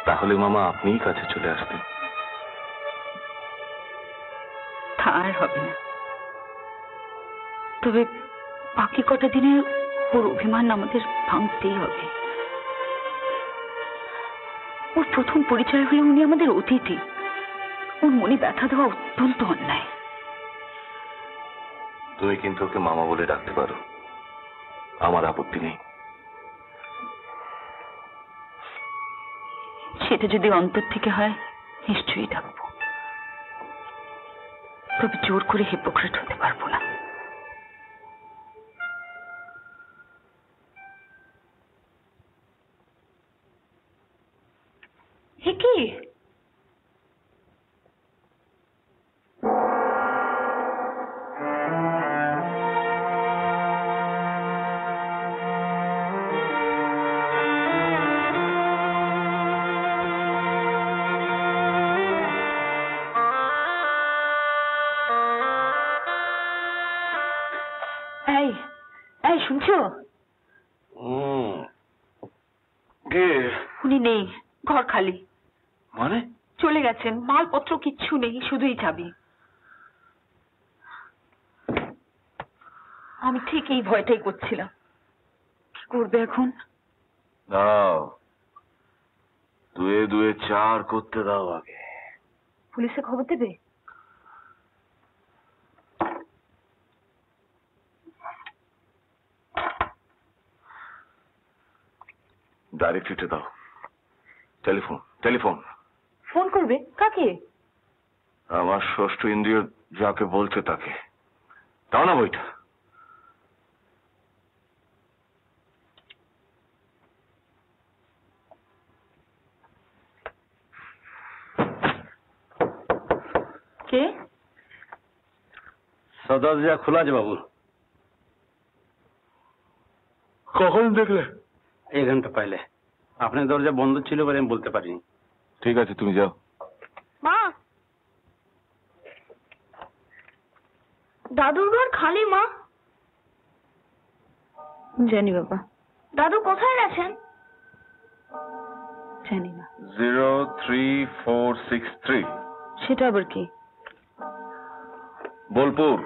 Speaker 1: তাহলে মামা আপনিই কাছে চলে আসতেন।
Speaker 2: তা আর হবে না, তবে বাকি কটা দিনে ওর অভিমান আমাদের ভাঙতেই হবে। ওর প্রথম পরিচয় হলে উনি আমাদের অতিথি, ওর মনে ব্যথা দেওয়া অত্যন্ত অন্যায়।
Speaker 1: তুমি কিন্তু ওকে মামা বলে ডাকতে পারো, আমার আপত্তি নেই।
Speaker 2: সেটা যদি অন্তর থেকে হয় নিশ্চয়ই ডাকবো, তবে জোর করে হিপোক্রেট হতে পারবো না। কি এই এই শুনছো? উনি নেই, ঘর খালি।
Speaker 1: মানে?
Speaker 2: চলে গেছেন, মালপত্র কিচ্ছু নেই, শুধুই চাবি। আমি ঠিক এই ভয়টাই করছিলাম। কি করবে এখন?
Speaker 1: দাও, 2 এ 2 4 করতে দাও আগে।
Speaker 2: পুলিশে খবর দেবে?
Speaker 1: ডাইরেক্টরিতে দাও। Telephone telephone.
Speaker 2: ফোন করবে? কাকে?
Speaker 1: আমার ষষ্ঠ ইন্দ্রিয় যাকে বলছে তাকে। দাও না বইটা।
Speaker 2: কে?
Speaker 7: দরজা খোলা আছে বাবু।
Speaker 1: কখন দেখলে?
Speaker 7: 1 ঘন্টা পহলে। আপনার দরজা বন্ধ ছিল বলে আমি বলতে পারিনি।
Speaker 1: ঠিক আছে, তুমি যাও।
Speaker 3: মা, দাদুর ঘর খালি মা।
Speaker 2: জানি বাবা।
Speaker 3: দাদু কোথায় গেছেন?
Speaker 2: জানি না।
Speaker 1: 03463।
Speaker 2: সেটা আবার কি?
Speaker 1: বোলপুর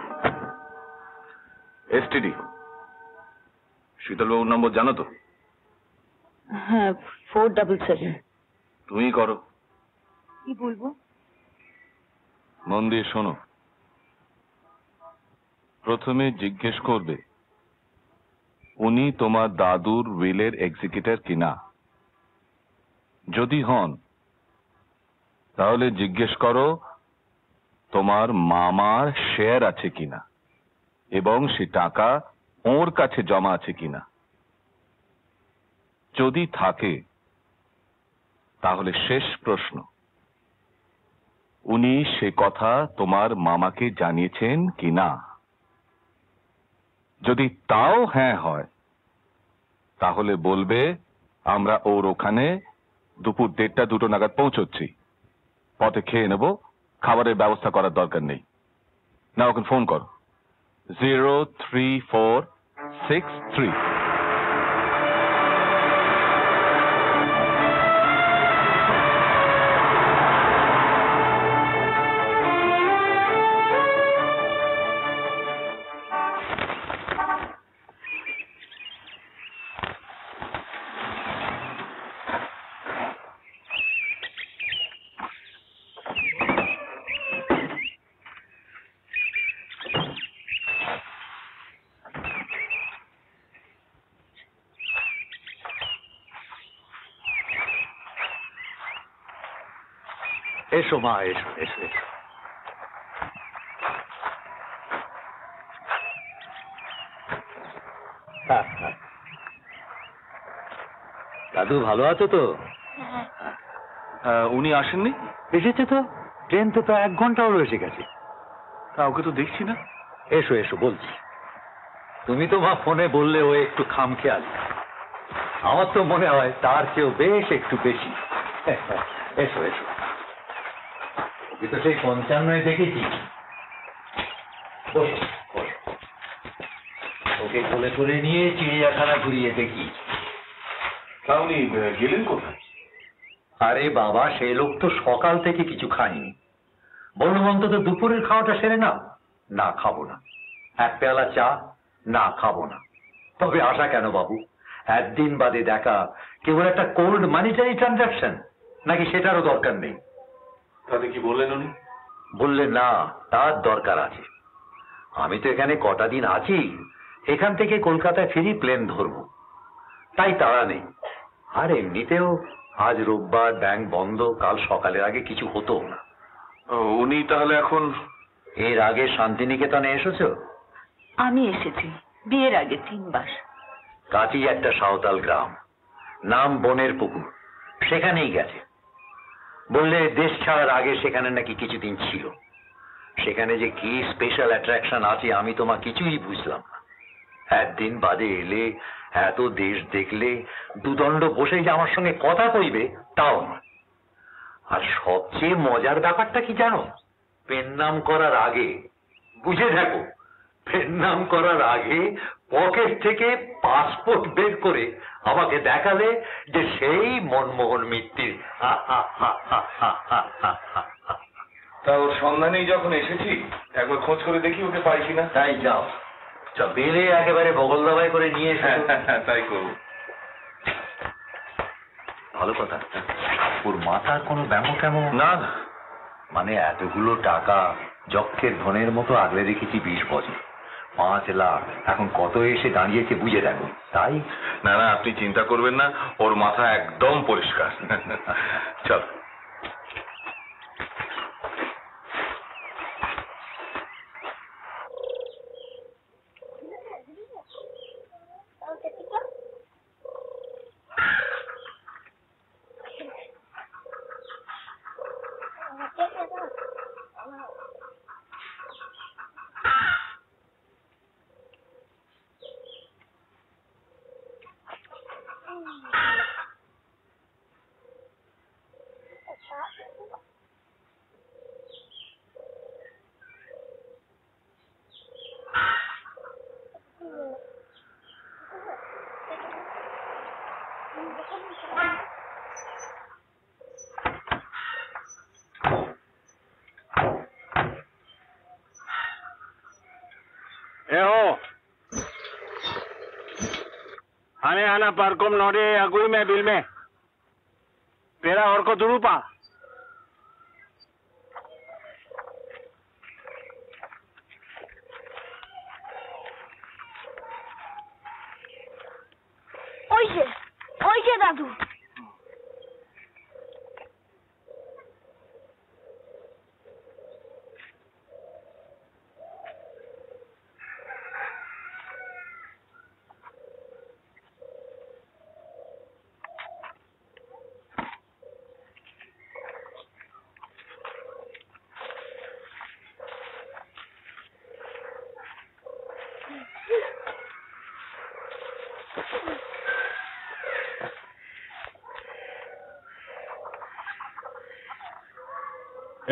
Speaker 1: এসটিডি। শীতলবাবুর নম্বর জানো তো?
Speaker 2: হ্যাঁ, 477।
Speaker 1: তুমি করো।
Speaker 2: কি বলবো?
Speaker 1: মন দিয়ে শোনো। প্রথমে জিজ্ঞেস করবে উনি তোমার দাদুর উইলের এক্সিকিউটর কিনা। যদি হন তাহলে জিজ্ঞেস করো তোমার মামার শেয়ার আছে কিনা এবং সে টাকা ওর কাছে জমা আছে কিনা। যদি থাকে তাহলে শেষ প্রশ্ন, উনি সে কথা তোমার মামাকে জানিয়েছেন কিনা। যদি তাও হ্যাঁ হয় তাহলে বলবে আমরা ওর ওখানে দুপুর 1:30-2 নাগাদ পৌঁছচ্ছি, পথে খেয়ে নেব, খাবারের ব্যবস্থা করার দরকার নেই। না, ওখানে ফোন করো 03463।
Speaker 9: এসো মা, এসো এসো এসো। দাদু ভালো আছো তো?
Speaker 1: উনি আসেননি?
Speaker 9: এসেছে তো, ট্রেন তো প্রায় 1 ঘন্টা হলো এসে গেছে।
Speaker 1: তা ওকে তো দেখছি না।
Speaker 9: এসো এসো বলছি। তুমি তো মা ফোনে বললে ও একটু খামখেয়ালি, আমার তো মনে হয় তার চেয়েও বেশ একটু বেশি। এসো এসো, ওকে তো সেই 55 দেখেছি। বসো বসো, ওকে কোলে করে নিয়ে চিড়িয়াখানা ঘুরিয়ে দেখি।
Speaker 1: তা উনি গেলেন কোথায়?
Speaker 9: আরে বাবা, সে লোক তো সকাল থেকে কিছু খায়নি। বললাম অন্তত দুপুরের খাওয়াটা সেরে না। না খাবো না। এক পেয়ালা চা? না খাবো না। তবে আশা কেন বাবু? একদিন বাদে দেখা, কেবল একটা কোল্ড মানিটারি ট্রানজাকশন, নাকি সেটারও দরকার নেই?
Speaker 1: তাতে কি বললেন উনি?
Speaker 9: বললেন না, তার দরকার আছে। আমি তো এখানে কটা দিন আছি, এখান থেকে কলকাতায় ফিরি প্লেন ধরবো, তাই তাড়া নেই। আর এমনিতেও আজ রোববার, ব্যাংক বন্ধ, কাল সকালের আগে কিছু হতো না।
Speaker 1: উনি তাহলে এখন?
Speaker 9: এর আগে শান্তিনিকেতনে এসেছো?
Speaker 2: আমি এসেছি বিয়ের আগে 3 বার।
Speaker 9: কাছেই একটা সাঁওতাল গ্রাম, নাম বনের পুকুর, সেখানেই গেছে। বললে দেশ ছাড়ার আগে সেখানে নাকি কিছুদিন ছিল। সেখানে যে কি স্পেশাল অ্যাট্রাকশন আছে আমি তোমার কিছুই বুঝলাম না। একদিন বাদে এলে, এত দেশ দেখলে, দুদণ্ড বসে যে আমার সঙ্গে কথা কইবে তাও না। আর সবচেয়ে মজার ব্যাপারটা কি জানো? পেন নাম করার আগে, বুঝে দেখো, পেন নাম করার আগে পকেট থেকে পাসপোর্ট বের করে আমাকে দেখালে যে সেই মনমোহন মিত্তির।
Speaker 1: তা ওর সন্ধানেই যখন এসেছি, একবার খোঁজ করে দেখি ওকে পাই কিনা।
Speaker 9: তাই যাও, বেলে একেবারে বগল দাবাই করে নিয়ে এসে।
Speaker 1: তাই করবো।
Speaker 9: ভালো কথা। ওর মাথার কোনো ব্যামো কেমন?
Speaker 1: না,
Speaker 9: মানে এতগুলো টাকা যক্ষের ধনের মতো আগলে রেখেছি 20 বছর, 5 লাখ, এখন কত এসে দাঁড়িয়েছে বুঝে দেখো। তাই
Speaker 1: না না, আপনি চিন্তা করবেন না, ওর মাথা একদম পরিষ্কার। চল।
Speaker 7: Ane ana parkom nore agui me bil me. Pera और को दुरुपा.
Speaker 3: ওই যে দাদু।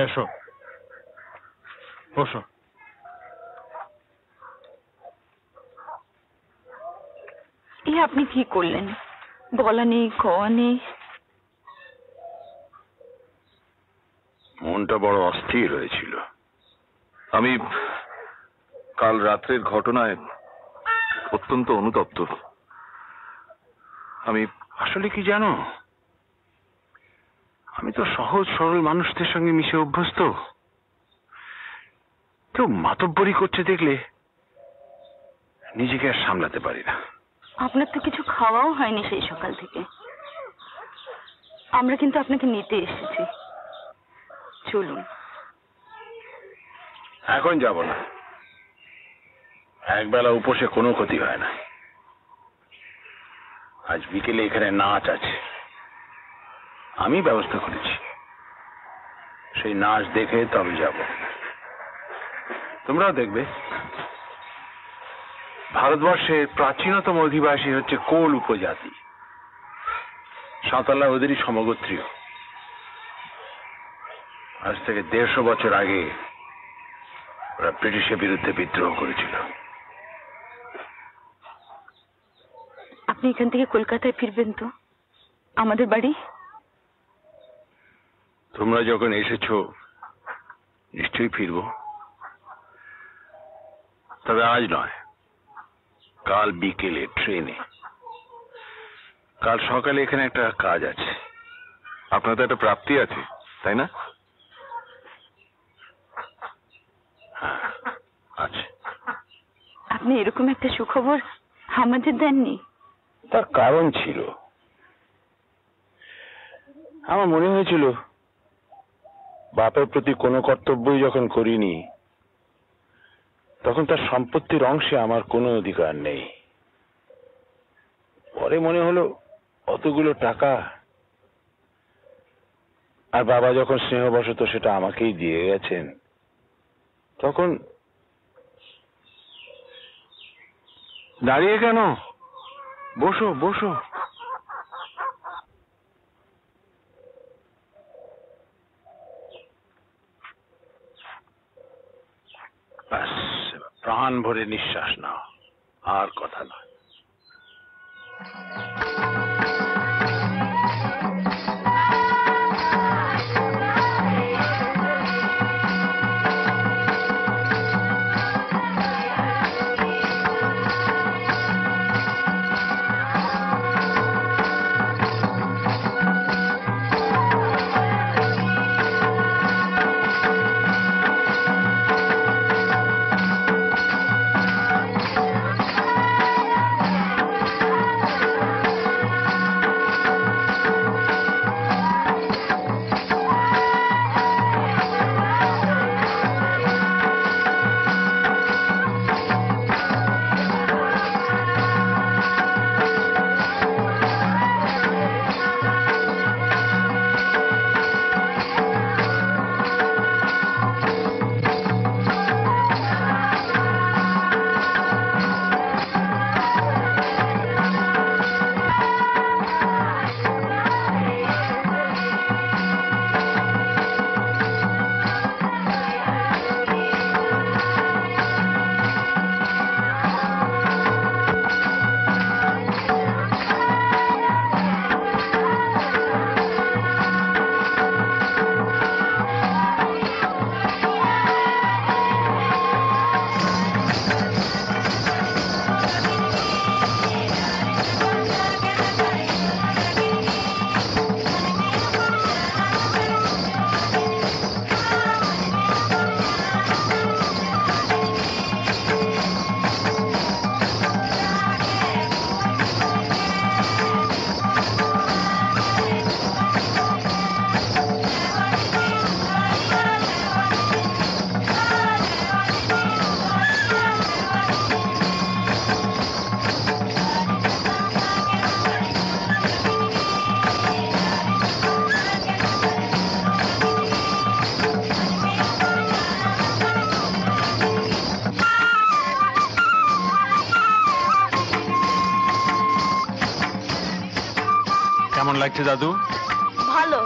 Speaker 5: এসো, বসো।
Speaker 2: এ আপনি কি করলেন? বলা নেই, খাওয়া নেই।
Speaker 1: মনটা বড় অস্থির হয়েছিল। আমি কাল রাত্রের ঘটনায় অত্যন্ত অনুতপ্ত। আমি আসলে কি জানো, আমি তো সহজ সরল মানুষদের সঙ্গে মিশে অভ্যস্ত। কেউ মাতব্বরি করছে দেখলে নিজেকে আর সামলাতে পারি না।
Speaker 2: আপনার তো কিছু খাওয়াও হয়নি সেই সকাল থেকে। আমরা কিন্তু আপনাকে নিতে এসেছি, চলুন।
Speaker 1: এখন যাব না, একবেলা উপসে কোনো ক্ষতি হয় না। আজ বিকেলে এখানে নাচ আছে, আমি ব্যবস্থা করেছি। সেই নাচ দেখে তবে যাব।
Speaker 5: তোমরাও দেখবে ভারতবর্ষের প্রাচীনতম অধিবাসী হচ্ছে কোল উপজাতি। সাঁওতালরা ওদেরই সমগোত্রীয়। আজ থেকে 150 বছর আগে ওরা ব্রিটিশের বিরুদ্ধে বিদ্রোহ করেছিল।
Speaker 2: আপনি এখান থেকে কলকাতায় ফিরবেন তো? আমাদের বাড়ি?
Speaker 5: তোমরা যখন এসেছো নিশ্চয়ই ফিরবো, তবে আজ নয়, কাল বিকেলে ট্রেনে। কাল সকালে এখানে একটা কাজ আছে।
Speaker 1: আপনার তো একটা প্রাপ্তি আছে, তাই না?
Speaker 5: হ্যাঁ, আছে।
Speaker 2: আপনি এরকম একটা সুখবর আমাদের দেননি?
Speaker 5: তার কারণ ছিল। আমার মনে হয়েছিল বাপের প্রতি কোনো কর্তব্যই যখন করিনি, তখন তার সম্পত্তির অংশে আমার কোনো অধিকার নেই। পরে মনে হলো অতগুলো টাকা, আর বাবা যখন স্নেহবশত সেটা আমাকেই দিয়ে গেছেন, তখন দাঁড়িয়ে কেন, বসো বসো। ব্যাস, প্রাণ ভরে নিঃশ্বাস নাও, আর কথা নয়। কেমন লাগছে দাদু?
Speaker 3: ভালো।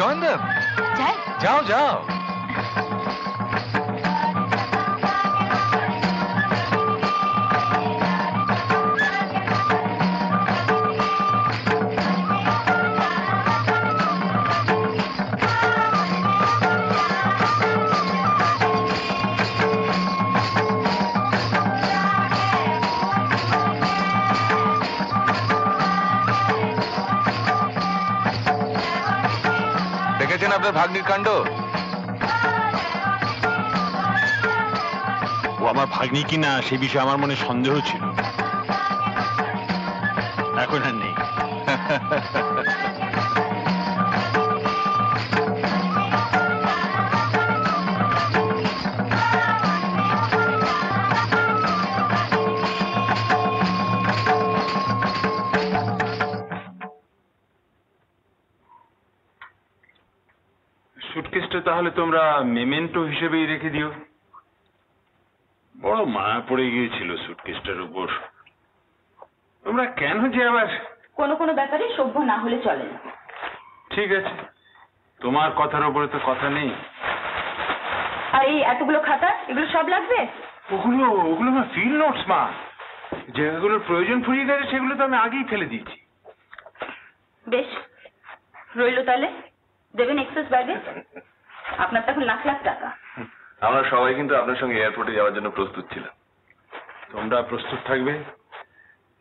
Speaker 5: Join them.
Speaker 2: যাই।
Speaker 5: যাও যাও। দেখেছেন আপনার ভাগ্নির কাণ্ড? ও আমার ভাগ্নি কিনা সে বিষয়ে আমার মনে সন্দেহ ছিল, এখন আর নেই।
Speaker 8: সুটকেসটা তাহলে তোমরা মেমেন্টো হিসেবেই রেখে দিও। বড় মায়া পড়ে গিয়েছিল সুটকেসটার উপর। তোমরা কেন যে আবার।
Speaker 2: কোনো কোনো ব্যাপারে সভ্য না হলে চলে না।
Speaker 8: ঠিক আছে, তোমার কথার উপরে তো কথা নেই।
Speaker 2: আর এই এতগুলো খাতা, এগুলো সব লাগবে?
Speaker 8: ওগুলো ওগুলো আমার ফিল্ড নোটস মা। যেগুলোর প্রয়োজন ফুরিয়ে গেছে সেগুলো তো আমি আগেই ফেলে দিয়েছি।
Speaker 2: বেশ, রইলো তাহলে। দেবেন এক্সেস ব্যাগে? আপনার তো এখন লাখ লাখ টাকা।
Speaker 1: আমরা সবাই কিন্তু আপনার সঙ্গে এয়ারপোর্টে যাওয়ার জন্য প্রস্তুত ছিলাম।
Speaker 8: তোমরা প্রস্তুত থাকবে,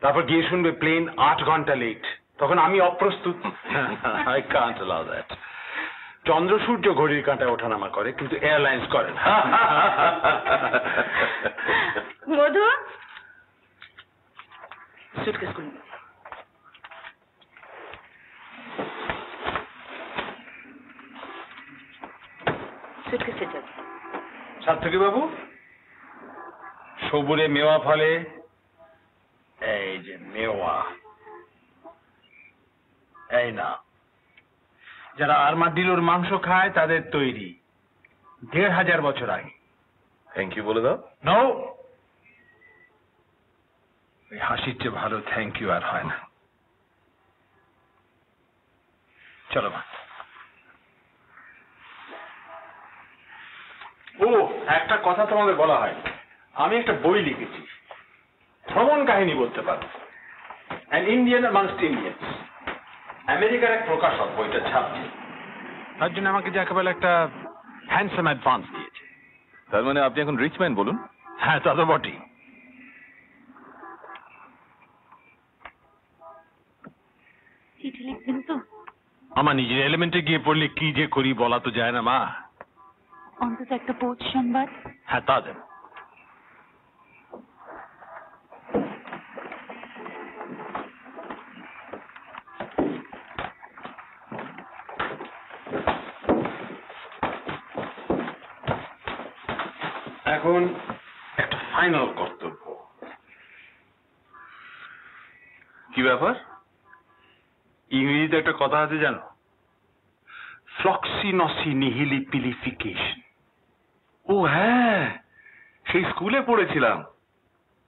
Speaker 8: তারপর গিয়ে শুনবে প্লেন 8 ঘন্টা লেট, তখন আমি অপ্রস্তুত। I can't allow that. চন্দ্র সূর্য ঘড়ির কাঁটায় ওঠানামা করে, কিন্তু এয়ারলাইন্স করে না।
Speaker 2: মধু, সুটকেস খুলুন। সুটকেসে যাবে।
Speaker 8: সার্থকী বাবু, সবুরে মেওয়া ফলে, এই যে মেওয়া, এই না, যারা আর্মাডিলোর মাংস খায় তাদের তৈরি, 1500 বছর আগে।
Speaker 1: থ্যাংক ইউ বলে দাও।
Speaker 8: নো, এই হাসির চেয়ে ভালো থ্যাংক ইউ আর হয় না। চলো মা। ও, একটা কথা তোমাদের বলা হয়, আমি একটা বই লিখেছি, ভ্রমণ কাহিনী বলতে পারো, অ্যান ইন্ডিয়ান অ্যামাংস্ট ইন্ডিয়ান্স। আমেরিকার এক প্রকাশক বইটা ছাপছে, তার জন্য আমাকে যে একেবারে একটা হ্যান্ডসাম অ্যাডভান্স দিয়েছে।
Speaker 1: তার মানে আপনি এখন রিচ ম্যান বলুন?
Speaker 8: হ্যাঁ, তা তো বটেই।
Speaker 2: চিঠি লিখবেন তো?
Speaker 8: আমার নিজের এলিমেন্টে গিয়ে পড়লে কি যে করি বলা তো যায় না মা।
Speaker 2: অন্তত একটা পৌঁছ সংবাদ।
Speaker 8: হ্যাঁ, তা দেব। এখন একটা ফাইনাল কর্তব্য।
Speaker 1: কি ব্যাপার?
Speaker 8: ইংরেজিতে একটা কথা আছে জানো, ফ্লক্সিনসি নিহিলি পিলিফিকেশন।
Speaker 1: ও হ্যাঁ, সেই স্কুলে পড়েছিলাম,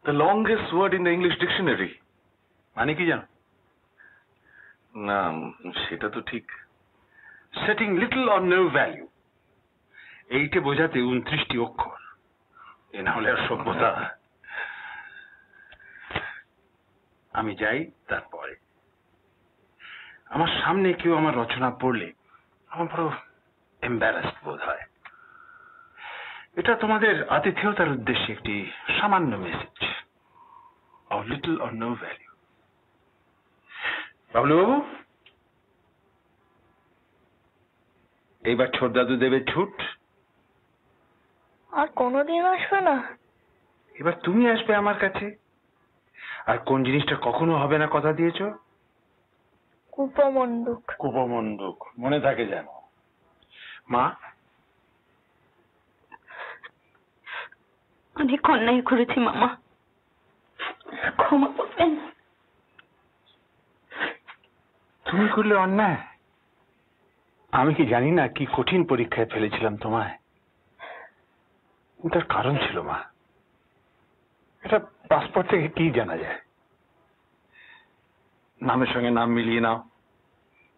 Speaker 1: the longest word in the English dictionary.
Speaker 8: মানে কি জানো?
Speaker 1: না, সেটা তো ঠিক।
Speaker 8: Setting little or no value, এইটা বোঝাতে 29টি অক্ষর। এ না হলে আর সভ্যতা। আমি যাই, তারপরে আমার সামনে কেউ আমার রচনা পড়লে আমার বড় এম্বারাসড বোধ হয়। এটা তোমাদের আতিথেয়তার উদ্দেশ্যে একটি সামান্য message, of little or no value. বাবলুবাবু, এইবার ছোট দাদু দেবে ছুট।
Speaker 3: আর কোনোদিন আসবে না?
Speaker 8: এবার তুমি আসবে আমার কাছে। আর কোন জিনিসটা কখনো হবে না কথা দিয়েছো?
Speaker 3: কুপমণ্ডুক।
Speaker 8: কুপমণ্ডুক, মনে থাকে যেন। মা,
Speaker 2: অনেক অন্যায় করেছি মামা, ক্ষমা করবেন।
Speaker 8: তুমি করলে অন্যায়? আমি কি জানি না কি কঠিন পরীক্ষায় ফেলেছিলাম তোমায়? তার কারণ ছিল মা, এটা পাসপোর্ট থেকে কি জানা যায়? নামের সঙ্গে নাম মিলিয়ে নাও,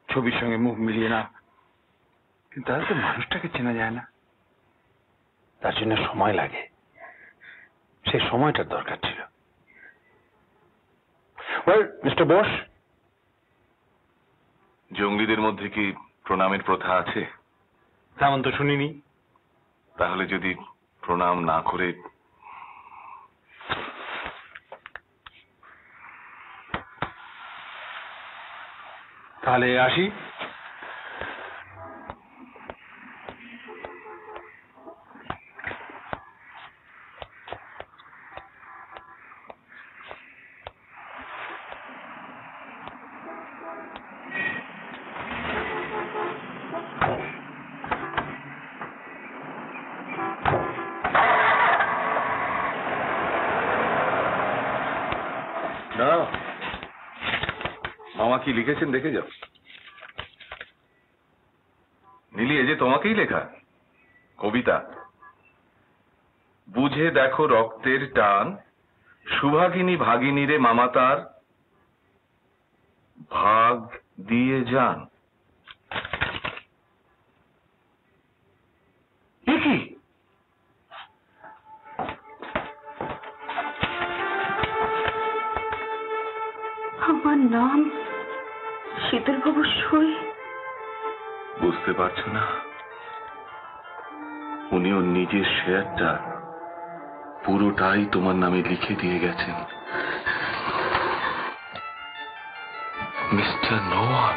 Speaker 8: ছবির সঙ্গে মুখ মিলিয়ে নাও,
Speaker 5: কিন্তু তাহলে তো মানুষটাকে চেনা যায় না, তার জন্য সময় লাগে, সেই সময়টার দরকার ছিল। ওয়েল মিস্টার বোস,
Speaker 1: জঙ্গলিদের মধ্যে কি প্রণামের প্রথা আছে?
Speaker 5: তেমন তো শুনিনি।
Speaker 1: তাহলে যদি প্রণাম না করে
Speaker 5: তাহলে আসি।
Speaker 1: না, মামা কি লিখেছেন দেখে যাও। নীলি, এ যে তোমাকেই লেখা কবিতা। বুঝে দেখো রক্তের টান, সুভাগিনী ভাগিনীরে মামা তার ভাগ দিয়ে যান। এ কি?
Speaker 2: আমার নাম শীতলবাবু সই।
Speaker 1: বুঝতে পারছো না? উনি ওর নিজের শেয়ারটা পুরোটাই তোমার নামে লিখে দিয়ে গেছেন, মিস্টার নোয়া।